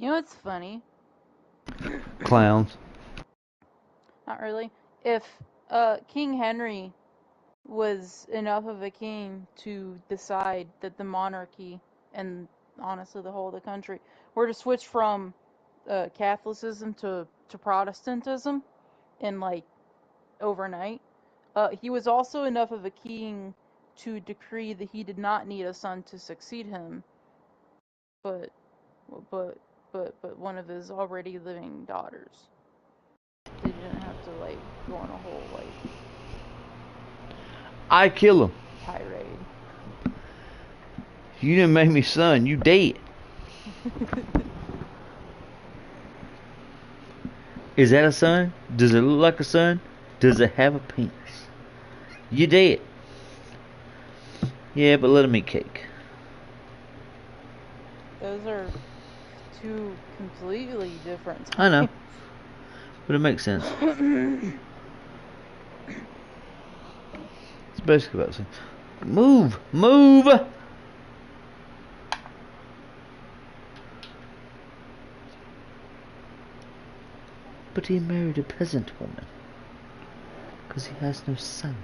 You know what's funny? Clowns. Not really. If King Henry was enough of a king to decide that the monarchy and honestly the whole of the country were to switch from Catholicism to Protestantism in like overnight, he was also enough of a king to decree that he did not need a son to succeed him, but but but one of his already living daughters. They didn't have to like go on a whole like I kill him. tirade. You didn't make me son. You dead. Is that a sun? Does it look like a sun? Does it have a penis? You dead. Yeah, but let him eat cake. Those are two completely different types. I know. But it makes sense. It's basically about the same. Move! Move! But he married a peasant woman. Because he has no son.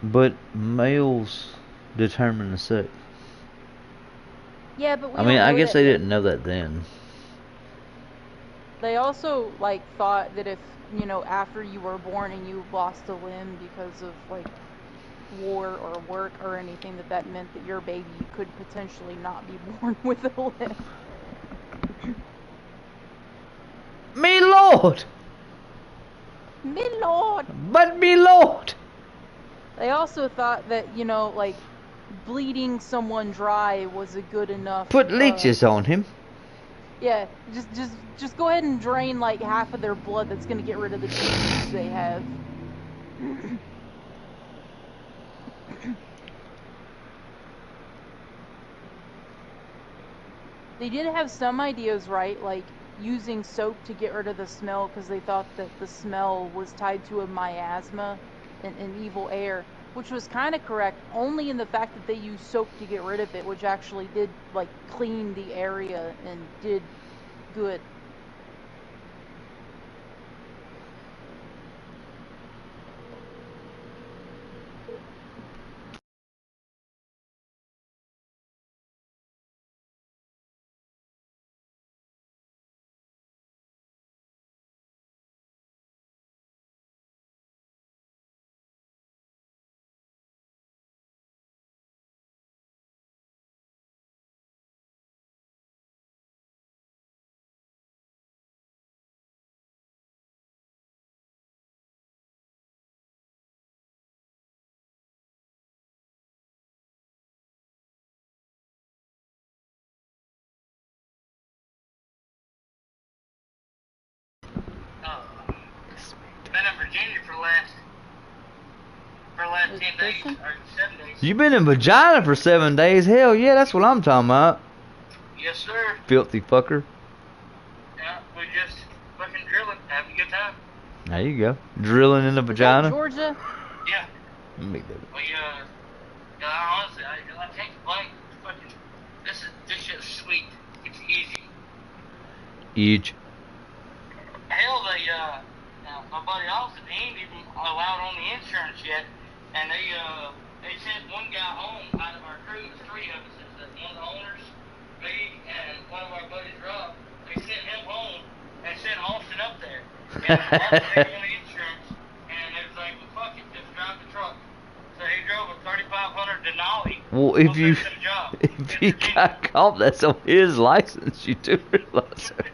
But males determine the sex. Yeah, but we I mean, don't I know guess that they yet. didn't know that then. They also like thought that if, you know, after you were born and you lost a limb because of like war or work or anything, that meant that your baby could potentially not be born with a limb. Me lord! Me lord! But me lord! They also thought that, you know, like bleeding someone dry was a good enough Put leeches on him. Yeah, just go ahead and drain like half of their blood. That's gonna get rid of the disease they have. They did have some ideas, right? Like using soap to get rid of the smell because they thought that the smell was tied to a miasma and evil air, which was kind of correct, only in the fact that they used soap to get rid of it, which actually did like clean the area and did good. Been in Virginia for the last 10 days, or 7 days. You been in vagina for 7 days? Hell yeah, that's what I'm talking about. Yes, sir. Filthy fucker. Yeah, we just fucking drilling, having a good time. There you go. Drilling in the vagina. Georgia? Yeah. Me do. We, honestly, I can't complain. Fucking, this shit's sweet. It's easy. Each. Hell, my buddy Austin, he ain't even allowed on the insurance yet, and they sent one guy home out of our crew. There's 3 of us. It's one of the owners, me, and one of our buddies, Rob. They sent him home and sent Austin up there. And Austin on the insurance, and it was like, well, fuck it, just drive the truck. So he drove a 3500 Denali. Well, if you got caught, that's on his license. You do realize that.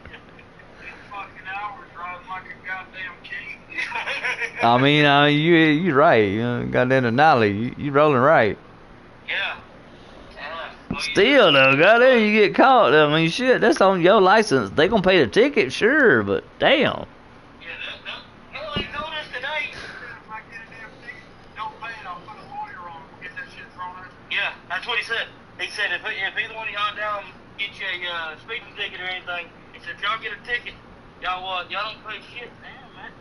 I mean, you're right. Goddamn Denali, you rolling right. Yeah. Still though, goddamn, you get caught. I mean, shit, that's on your license. They gonna pay the ticket, sure, but damn. Yeah, hell, they told us today. If I get a damn ticket, don't pay it. I'll put a lawyer on. Get that shit thrown out. Yeah, that's what he said. He said if either one of y'all down get you a speeding ticket or anything, he said if y'all get a ticket, y'all don't pay shit. Damn, man.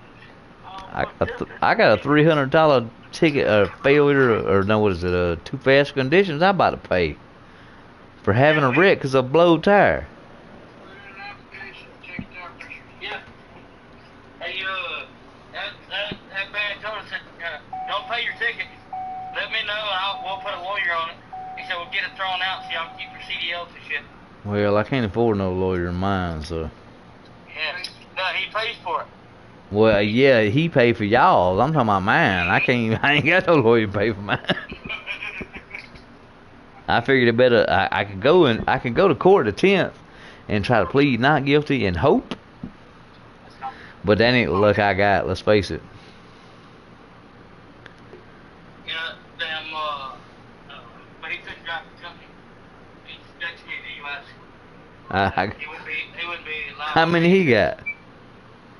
I got a $300 ticket, failure, or no, what is it? Too fast conditions. I'm about to pay For having a wreck because of a blow tire. Yeah. Hey, that man told us that, don't pay your ticket. Let me know and we'll put a lawyer on it. He said we'll get it thrown out so y'all can keep your CDLs and shit. Well, I can't afford no lawyer in mine, so. Yeah. No, he pays for it. Well, yeah, he paid for y'all. I'm talking about mine. I ain't got no lawyer to pay for mine. I figured it better. I could go to court the 10th and try to plead not guilty and hope. But that ain't the luck I got. Let's face it. Yeah, damn. But he couldn't drive the company. He's next to me in the U.S. He wouldn't be allowed. How many he got?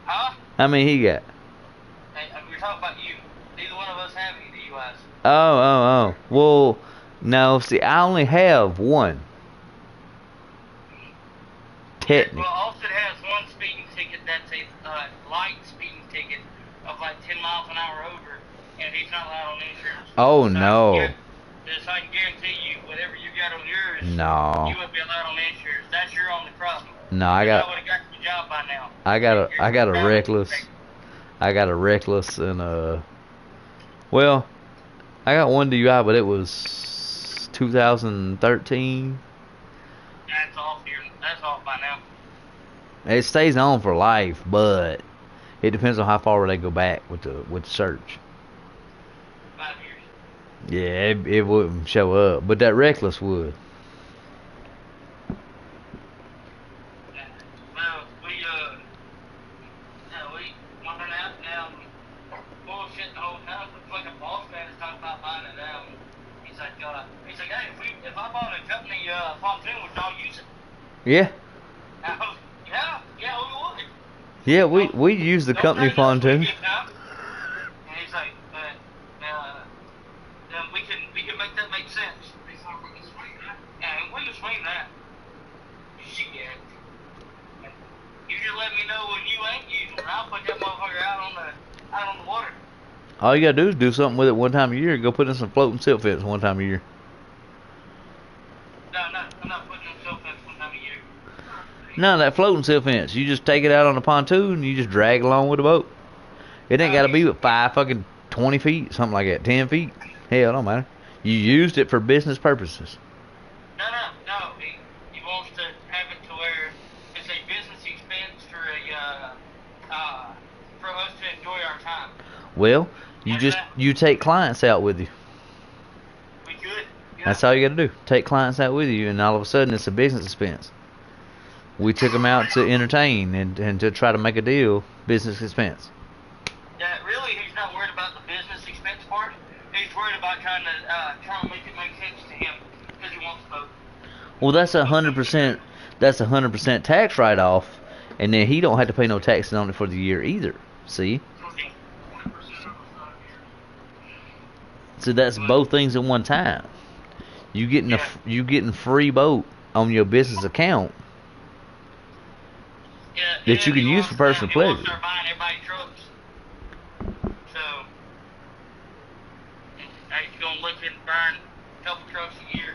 Huh? How many he got? Hey, we're talking about you. Neither one of us have any DUIs. Oh. Well, no. See, I only have one. Technically. Well, Austin has one speeding ticket that's a light speeding ticket of like 10 miles an hour over, and he's not allowed on insurance. Oh, no. So I can guarantee you, whatever you got on yours, No. you wouldn't be allowed on insurance. That's your only problem. No, I would have got the job by now. I got a reckless. I got a reckless and well, I got one DUI, but it was 2013. That's off by now. It stays on for life, but it depends on how far they go back with the search. 5 years. Yeah, it wouldn't show up, but that reckless would. Well, we went out now bullshit the whole time. The fucking boss man is talking about buying it out. He's like, hey, if I bought a company pontoon, would y'all use it? Yeah. Yeah, we would. Yeah, we use the company pontoon. And he's like, then we can make that make sense. And we can swing that. Shit. You just let me know when you ain't using it. I'll put that motherfucker out on the water. All you gotta do is do something with it one time a year. Go put in some floating silt fence one time a year. No, I'm not putting in silt fence one time a year. No, that floating silt fence. You just take it out on the pontoon and you just drag it along with the boat. It ain't gotta be with 20 feet, something like that, 10 feet. Hell, don't matter. You used it for business purposes. No. He wants to have it to where it's a business expense for us to enjoy our time. Well, you take clients out with you. We could. Yeah. That's all you gotta do. Take clients out with you, and all of a sudden it's a business expense. We took them out to entertain and to try to make a deal, business expense. Yeah, really, he's not worried about the business expense part. He's worried about trying to make it make sense to him because he wants to vote. Well, that's 100%. That's 100% tax write-off, and then he don't have to pay no taxes on it for the year either. See? So that's both things at one time. You getting free boat on your business account that you can use for personal pleasure. Start buying everybody trucks. So he's gonna look and burn a couple trucks a year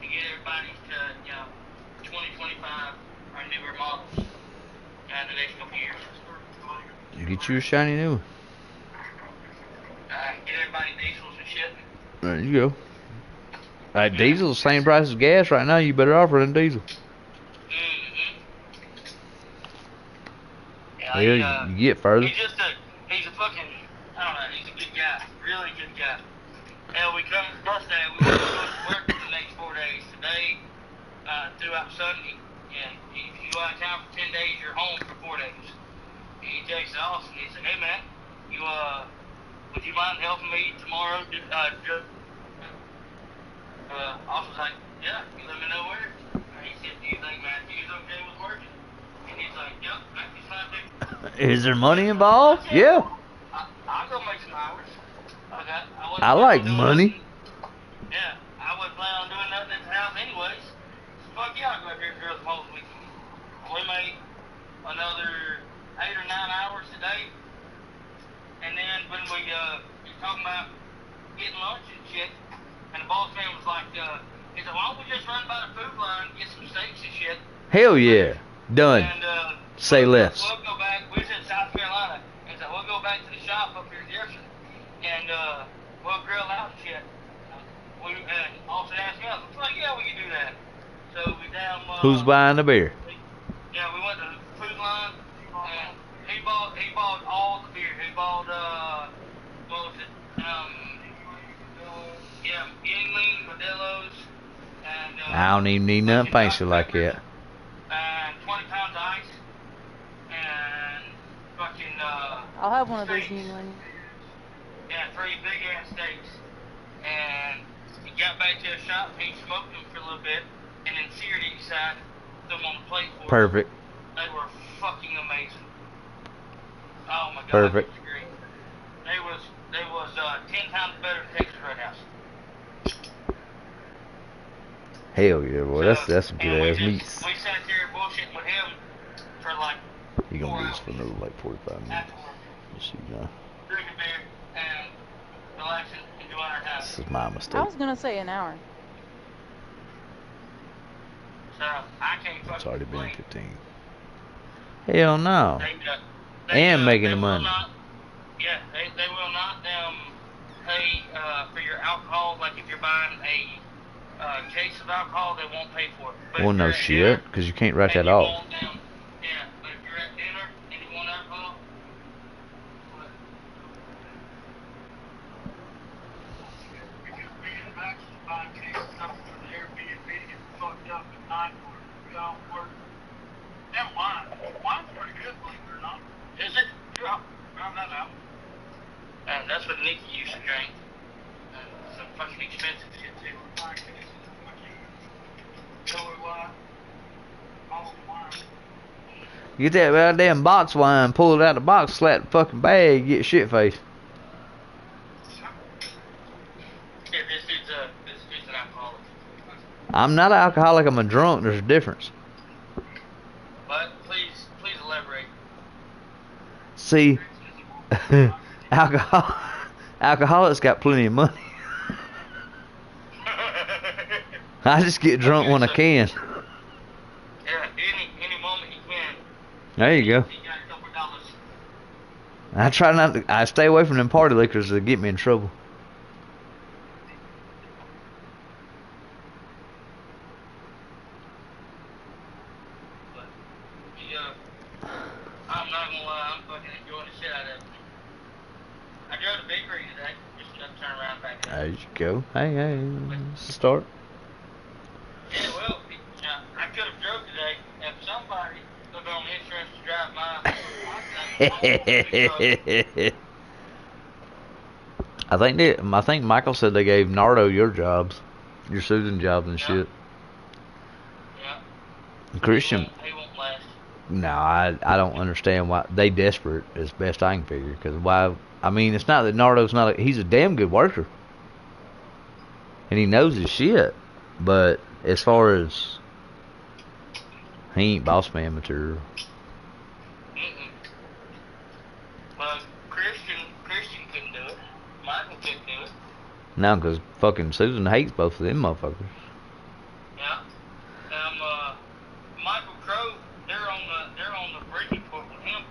to get everybody to 2025 or newer models in the next couple years. You get you a shiny new one. Get everybody diesels and shit. There you go. Diesel's the same price as gas right now. You better off running diesel. Yeah, you get further. He's a fucking, I don't know, he's a good guy. Really good guy. Hell, we come first day, we went to work for the next 4 days. Today, throughout Sunday, and if you go out of town for 10 days, you're home for 4 days. And he texted Austin, he said, hey man, would you mind helping me tomorrow? Austin's like, yeah, you let me know where. And he said, do you think Matthew's okay with working? And he's like, yep, Matthew's fine too. Is there money involved? Yeah. I'll go make some hours. I like money. Yeah, I wasn't planning on doing nothing at the house anyways. Fuck yeah, I'll go up here and drill some holes with you. We made another 8 or 9 hours today. And then when we talking about getting lunch and shit, and the boss man was like, He said, why don't we just run by the food line and get some steaks and shit? Hell yeah. Done. And, Say less. We'll go back. We was in South Carolina. And so we'll go back to the shop up here in Jefferson. And, we'll grill out and shit. And Austin asked me, I was like, yeah, we can do that. So we down, Who's buying the beer? Yeah, we went to the food line. And he bought all the beer. He bought, what was it? Yeah, Yingling, Modelo's, and, I don't even need nothing fancy like that. And 20 pounds of ice. And fucking, I'll have one of those steaks. Yingling. Yeah, 3 big ass steaks. And he got back to the shop, he smoked them for a little bit, and then seared each side, threw them on the plate for us. Perfect. They were fucking amazing. Oh my god. Perfect. It was great. They was 10 times better than Texas Roadhouse. Hell yeah, boy. That's some good ass meat. We sat there bullshitting with him for like You 4 gonna do hours this for another like 45 minutes? afterwards, Let's see now. drinking beer and relaxing, enjoying our time. This is my mistake. I was gonna say an hour. So I can't fucking It's already been complain. 15. Hell no. And making the money. Yeah, they will not pay for your alcohol. Like if you're buying a case of alcohol, they won't pay for it. But Well, if no you're at shit, dinner because you can't write and that you off. want yeah, but if you're at dinner and you want alcohol, because me and Max was buying cases of stuff for the Airbnb and fucked up at night or we all work. That wine's pretty good, believe it or not. Is it? Yeah, found that out. And that's what Nikki used to drink. Some fucking expensive shit too. Get that goddamn box wine, pull it out of the box, slap the fucking bag, get shit faced. Yeah, this dude's an alcoholic. I'm not an alcoholic, I'm a drunk, there's a difference. But please elaborate. See, alcoholics got plenty of money. I just get drunk when I can. Yeah, any moment you can. There you go. You got a couple dollars. I try not to. I stay away from them party liquors that get me in trouble. But I'm not gonna lie, I'm fucking enjoying the shit out of it. I drove to Bakery today, just to turn around back there. There you go. Hey, it's a start. Yeah, well, I could have drove today if somebody took on insurance to drive my I think Michael said they gave Nardo your jobs, your Susan jobs and shit. Yeah. Christian. He won't last. No, I don't understand why they desperate. As best I can figure, because why? I mean, it's not that Nardo's not. He's a damn good worker, and he knows his shit. But as far as he ain't boss man material. Well, Christian couldn't do it. Michael couldn't do it. No, because fucking Susan hates both of them motherfuckers. Yeah. Michael Crow, they're on the breaking point with him.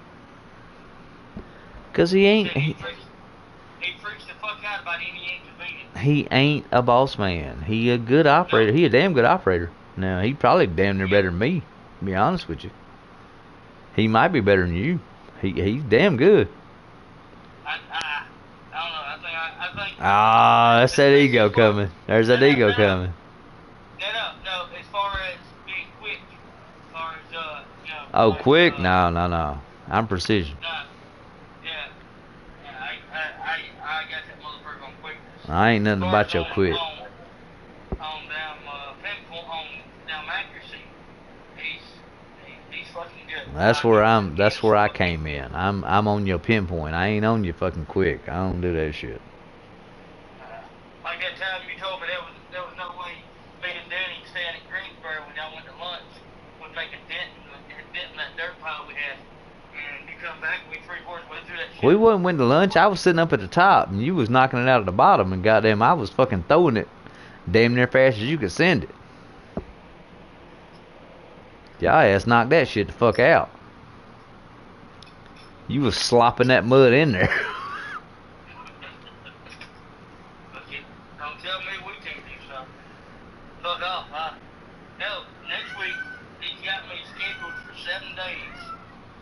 Cause he ain't. He freaks the fuck out about any inconvenience. He ain't a boss man. He a good operator. He a damn good operator. Now he probably damn near better than me. To be honest with you, he might be better than you. He's damn good. I don't know. I think. Ah, that's that ego coming. There's that ego coming. No. As far as being quick, as far as Oh, like, quick? No. I'm precision. Yeah. I got that motherfucker on quickness. I ain't nothing about your quick. On damn pinpoint, on damn accuracy, he's fucking good. That's where I came in. I'm on your pinpoint. I ain't on your fucking quick. I don't do that shit. Like that time you told me there was no way me and Danny staying at Greensboro when y'all went to lunch would make a dent in that dirt pile we had. And you come back and we 3/4 way through that shit. We went to lunch. I was sitting up at the top, and you was knocking it out at the bottom, and goddamn, I was fucking throwing it. damn near fast as you could send it. Y'all ass knocked that shit the fuck out. You was slopping that mud in there. Don't tell me we can't do something. Fuck off, huh? Hell, next week, he's got me scheduled for 7 days.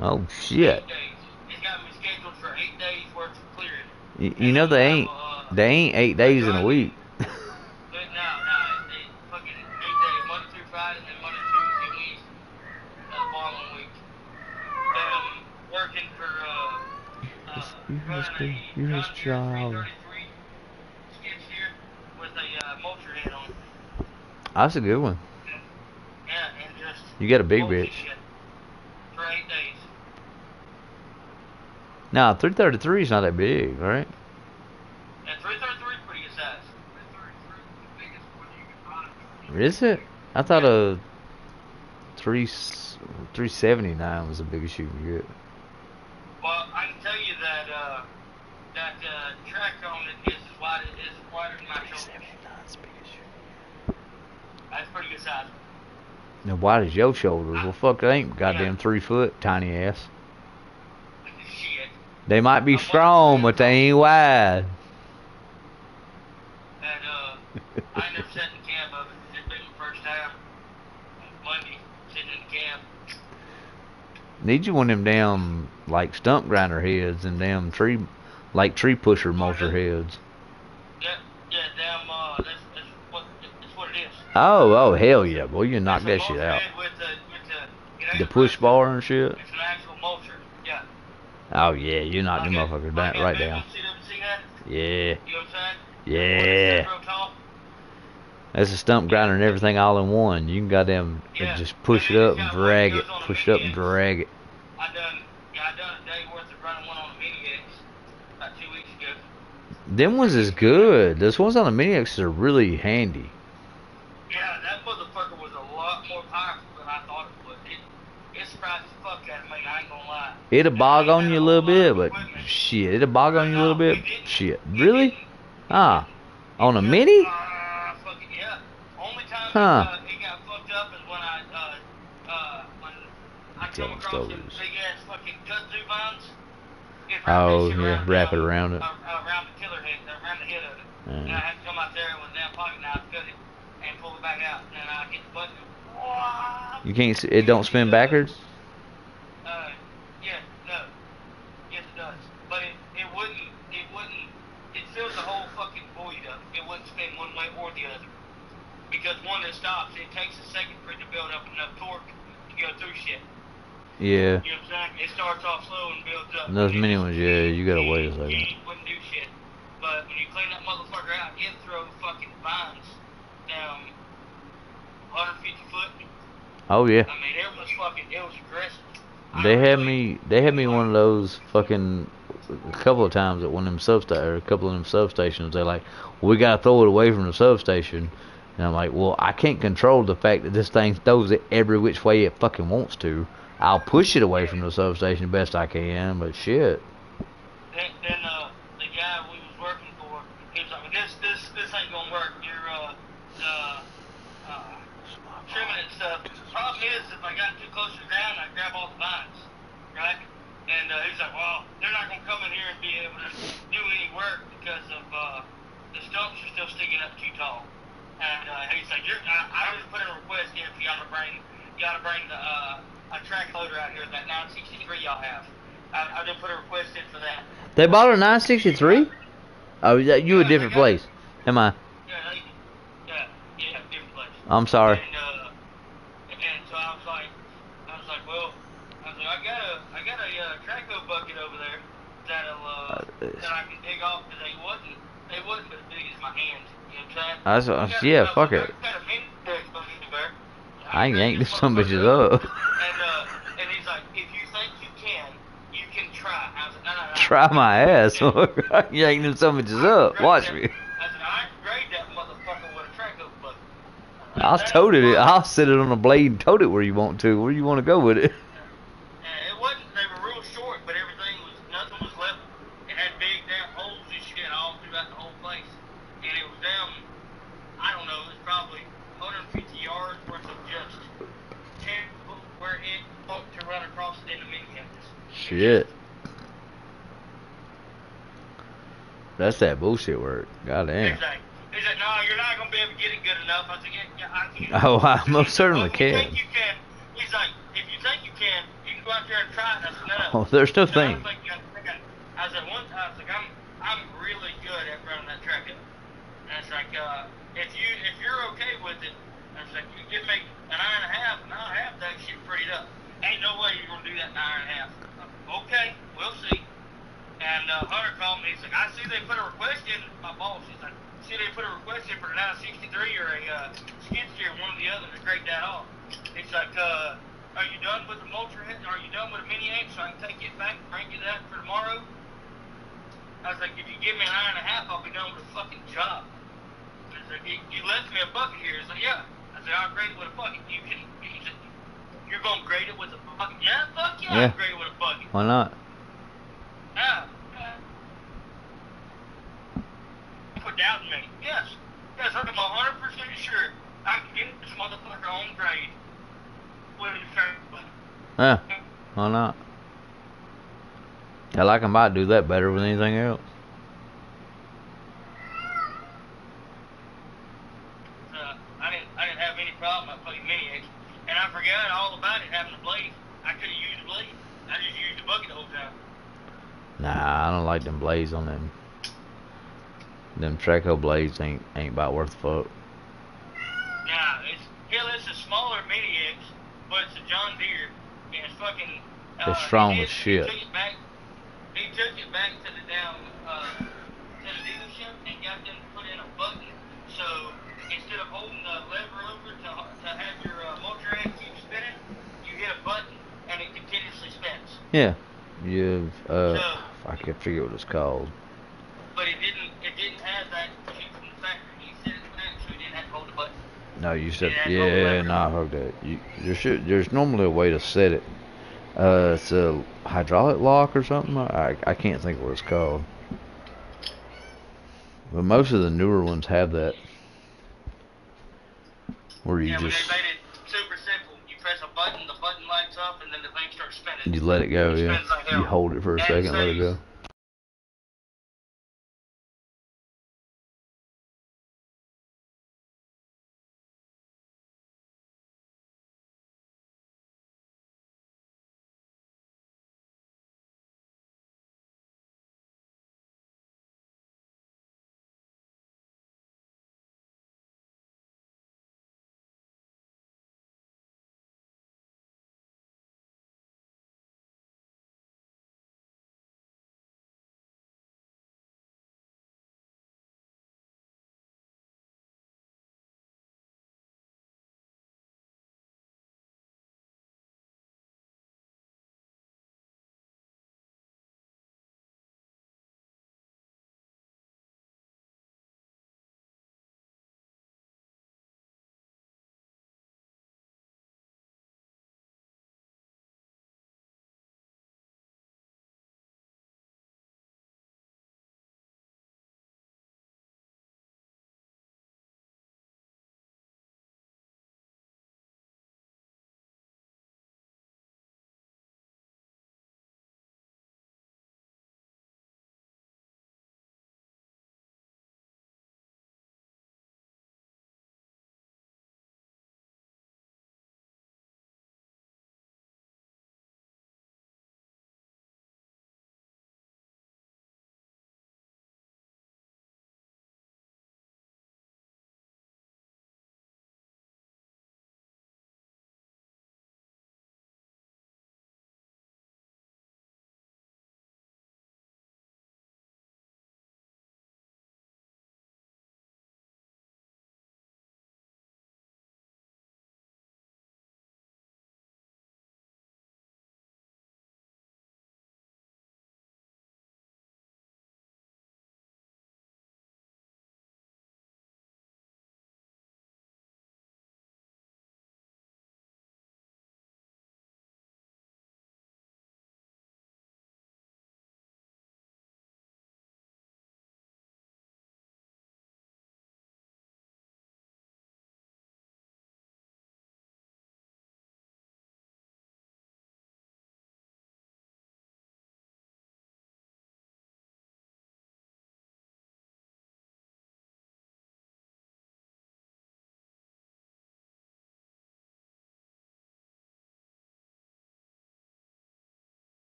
Oh shit. 8 days. He's got me scheduled for 8 days worth of clearing. You know they ain't 8 days in a week. No, they fucking 8 days, Monday through Friday, and then Monday, Tuesday, Wednesday, the following week. Working for, You're his child. skits here with a, mulcher head on. That's a good one. Yeah, and just... You got a big holy bitch. shit. For 8 days. Now 333 is not that big, right? And 333 is pretty good size. 333 is the biggest one you can find. Is it? I thought a 379 was the biggest you can get. Well, I can tell you that track on it is as wide as wider than my shoulders. That's pretty good size. Now wide as your shoulders? Well, fuck, they ain't goddamn 3 foot, tiny ass. Shit. They might be strong, but they ain't wide. And I never sat in the cab of it. It's been the first time. Monday, sitting in the cab. Need you one of them damn like stump grinder heads and damn tree pusher mulcher heads. Yeah, damn. That's what it is. Oh hell yeah, boy, you knock that shit out. With The push bar and shit. It's an actual mulcher. Yeah. Oh yeah, you knock them motherfuckers down right down. Yeah. You know what I'm saying? Yeah. That's a stump grinder and everything all in one. You can goddamn just push it up and drag it. Push it up and drag it. I done a day worth of running one on the Mini X about 2 weeks ago. Them ones is good. Those ones on the Mini X are really handy. Yeah, that motherfucker was a lot more powerful than I thought it would. It surprised the fuck out of me, I ain't gonna lie. It'll bog on you a little bit, but shit, it'll bog on you a little bit. Shit, really? Ah, on a Mini? Fucking yeah. Only time it got fucked up is when I come across them big ass fucking kudzu vines. Oh yeah, wrap it around it. Around the killer head, around the head of it. And I had to come out there with a damn pocket knife, cut it, and pull it back out. And then I get the button. You can't. It don't spin backwards. Yes, it does. But it wouldn't. It fills the whole fucking void up. It wouldn't spin one way or the other. Because one that stops, it takes a second for it to build up enough torque to go through shit. Yeah. You know what I'm saying? It starts off slow and builds up. And those mini ones, yeah, you gotta wait a second. It wouldn't do shit. But when you clean that motherfucker out, it throws fucking vines down 150 foot. Oh yeah. I mean, it was aggressive. They had me one of those fucking a couple of times at one of them a couple of them substations. They're like, we gotta throw it away from the substation. And I'm like, well, I can't control the fact that this thing throws it every which way it fucking wants to. I'll push it away from the substation best I can, but shit. Then the guy we was working for, he was like, this ain't gonna work. You're trimming and stuff. The problem is, if I got too close to the ground, I'd grab all the vines, right? And he's like, well, they're not gonna come in here and be able to do any work because of the stumps are still sticking up too tall. And he's like, I just put in a request here for y'all to bring a track loader out here, that 963 y'all have. I just put a request in for that. They bought a 963? Oh, you a different place? Am I? Yeah, different place. I'm sorry. And so I was like, well, I got a Traco bucket over there that I can dig off because they wasn't as big as my hands. You know what I'm saying? Yeah, fuck it. I yanked this some bitches up. And he's like, if you think you can try. I was like, no. Try my ass. I yanked them some bitches up. Watch me. I said, I can grade that motherfucker with a Traco bucket. I'll tote it. I'll set it on a blade and tote it where you want to. Where you want to go with it. It wasn't. They were real short, but nothing was level. It had big damn holes and shit all throughout the whole place, and it was damn. I don't know. Shit. That's that bullshit work. Goddamn. He said, no, you're not going to be able to get it good enough. I said, yeah, I can. Oh, I most certainly If you can. think you can. He's like, if you think you can, you can go out there and try it. I said, no. Oh, there's no thing. I said, I'm really good at running that track up. And it's like, if you're okay with it, I was like, you give me an hour and a half, that shit freed up. Ain't no way you're going to do that in an hour and a half. Okay, we'll see. And Hunter called me. He's like, I see they put a request in. My boss, he's like, see they put a request in for a 963 or a skid steer, one or the other, to grade that off. He's like, are you done with the mulcher head? Are you done with the mini egg so I can take it back and bring you that for tomorrow? I was like, if you give me an hour and a half, I'll be done with the fucking job. I was like, you left me a bucket here. He's like, yeah. I said, I'll grade it with a bucket. You're going to grade it with a bucket? Yeah, fuck yeah, I'll grade it with a bucket. Why not? Yeah. Quit doubting me. Yes, I'm 100% sure I can get this motherfucker on grade. Yeah, why not? Hell, I can might do that better with anything else. I didn't have any problem. I put mini eggs, and I forgot all about it having a blade. I could have used a blade. I just used the bucket the whole time. Nah, I don't like them blades on them. Them Treco blades ain't about worth the fuck. Nah, it's a smaller mini X, but it's a John Deere, and it's fucking. It's strong as shit. He took it back to the dealership and got them to put in a button. So instead of holding the lever over to have your motor egg keep spinning, you hit a button and it continuously spins. Yeah, I can't figure what it's called. But it didn't have that sheet from the factory. He set it back so he didn't have to hold the button. No, you said, I heard that. There's normally a way to set it. It's a hydraulic lock or something. I can't think of what it's called. But most of the newer ones have that. Where you just... they made it super simple. You press a button, the button lights up, and then the thing starts spinning. You let it go, yeah. You hold it for a second, let it go.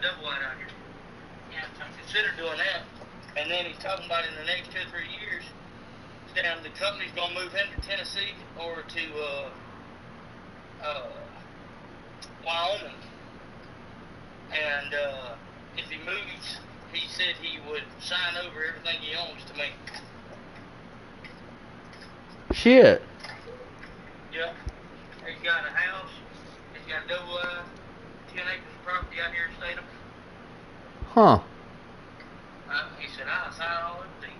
double wide out here. Yeah, so I considered doing that. And then he's talking about in the next 2 or 3 years, the company's gonna move him to Tennessee or to Wyoming. And if he moves, he said he would sign over everything he owns to me. Shit. Yeah. He's got a house. He's got a double 10 acres of property out here in Statham. Huh. He said, I'll sign all everything.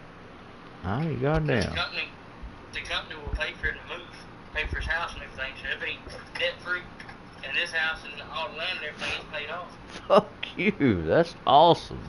Oh, you goddamn. The company will pay for him to move, pay for his house and everything. So he'll be debt free, and this house and all the land and everything is paid off. Fuck you. That's awesome.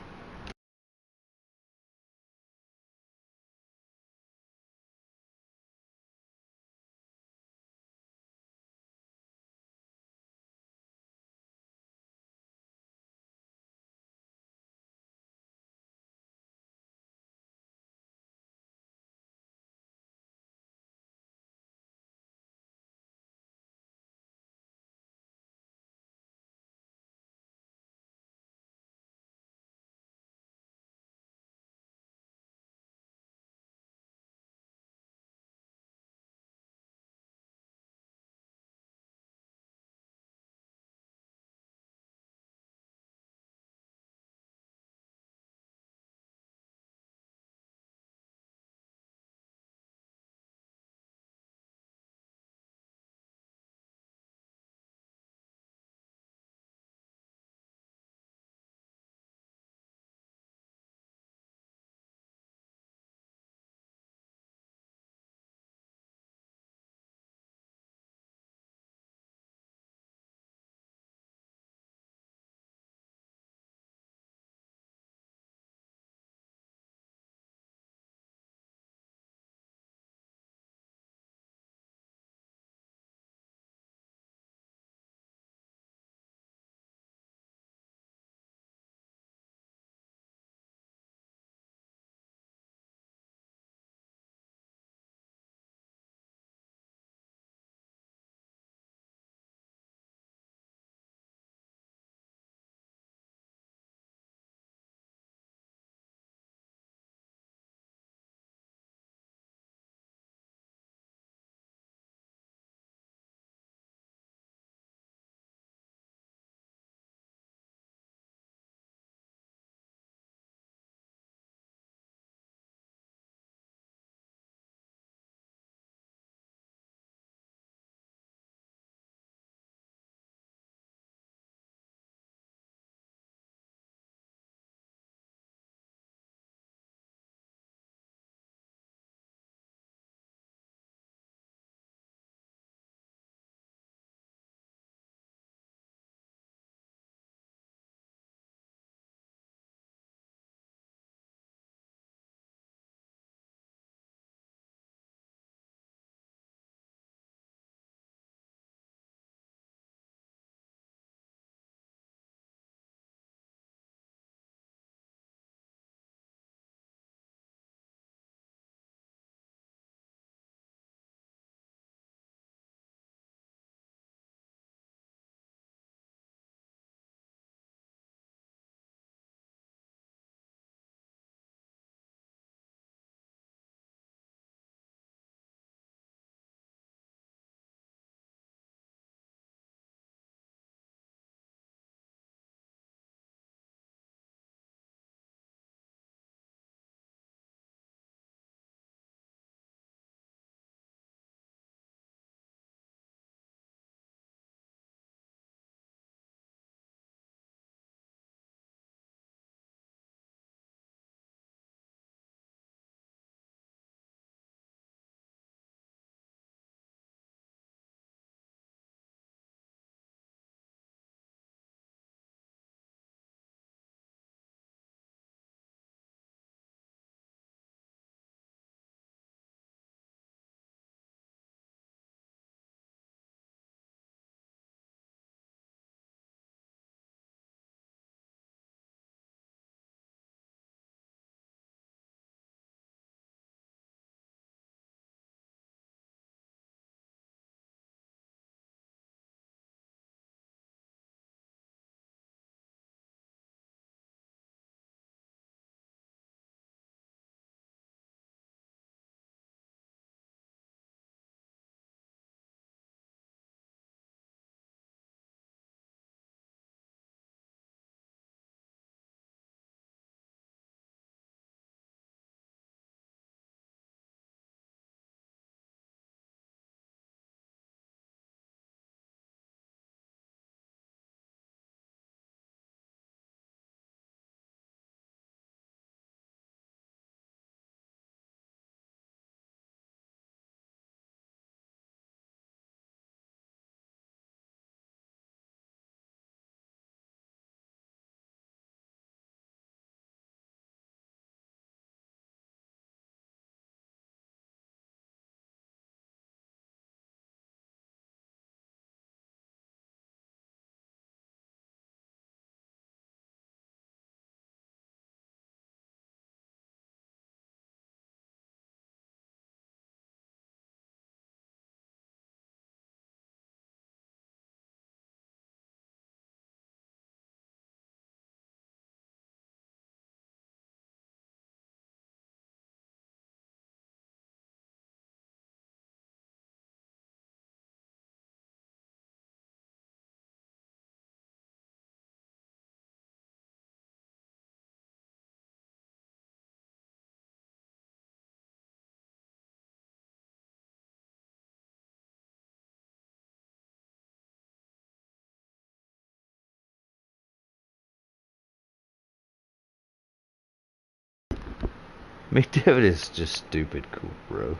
McDavid is just stupid cool, bro.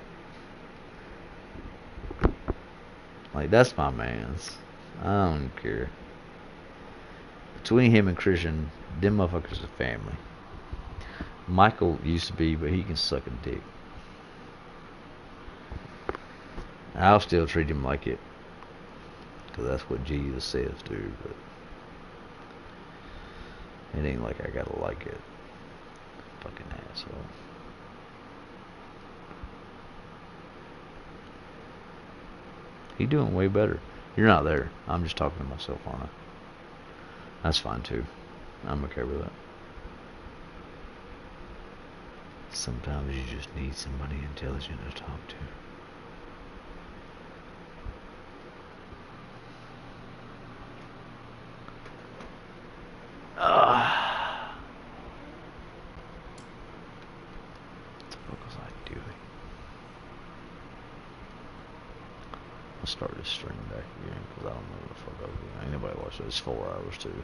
Like, that's my man's. I don't care. Between him and Christian, them motherfuckers are family. Michael used to be, but he can suck a dick. I'll still treat him like it. Because that's what Jesus says, dude. But it ain't like I gotta like it. Fucking asshole. He doing way better. You're not there. I'm just talking to myself on it. That's fine too. I'm okay with that. Sometimes you just need somebody intelligent to talk to. What the fuck was I doing? I'll start this stream back again because I don't know what the fuck I was doing. Ain't nobody watched it. It's 4 hours too.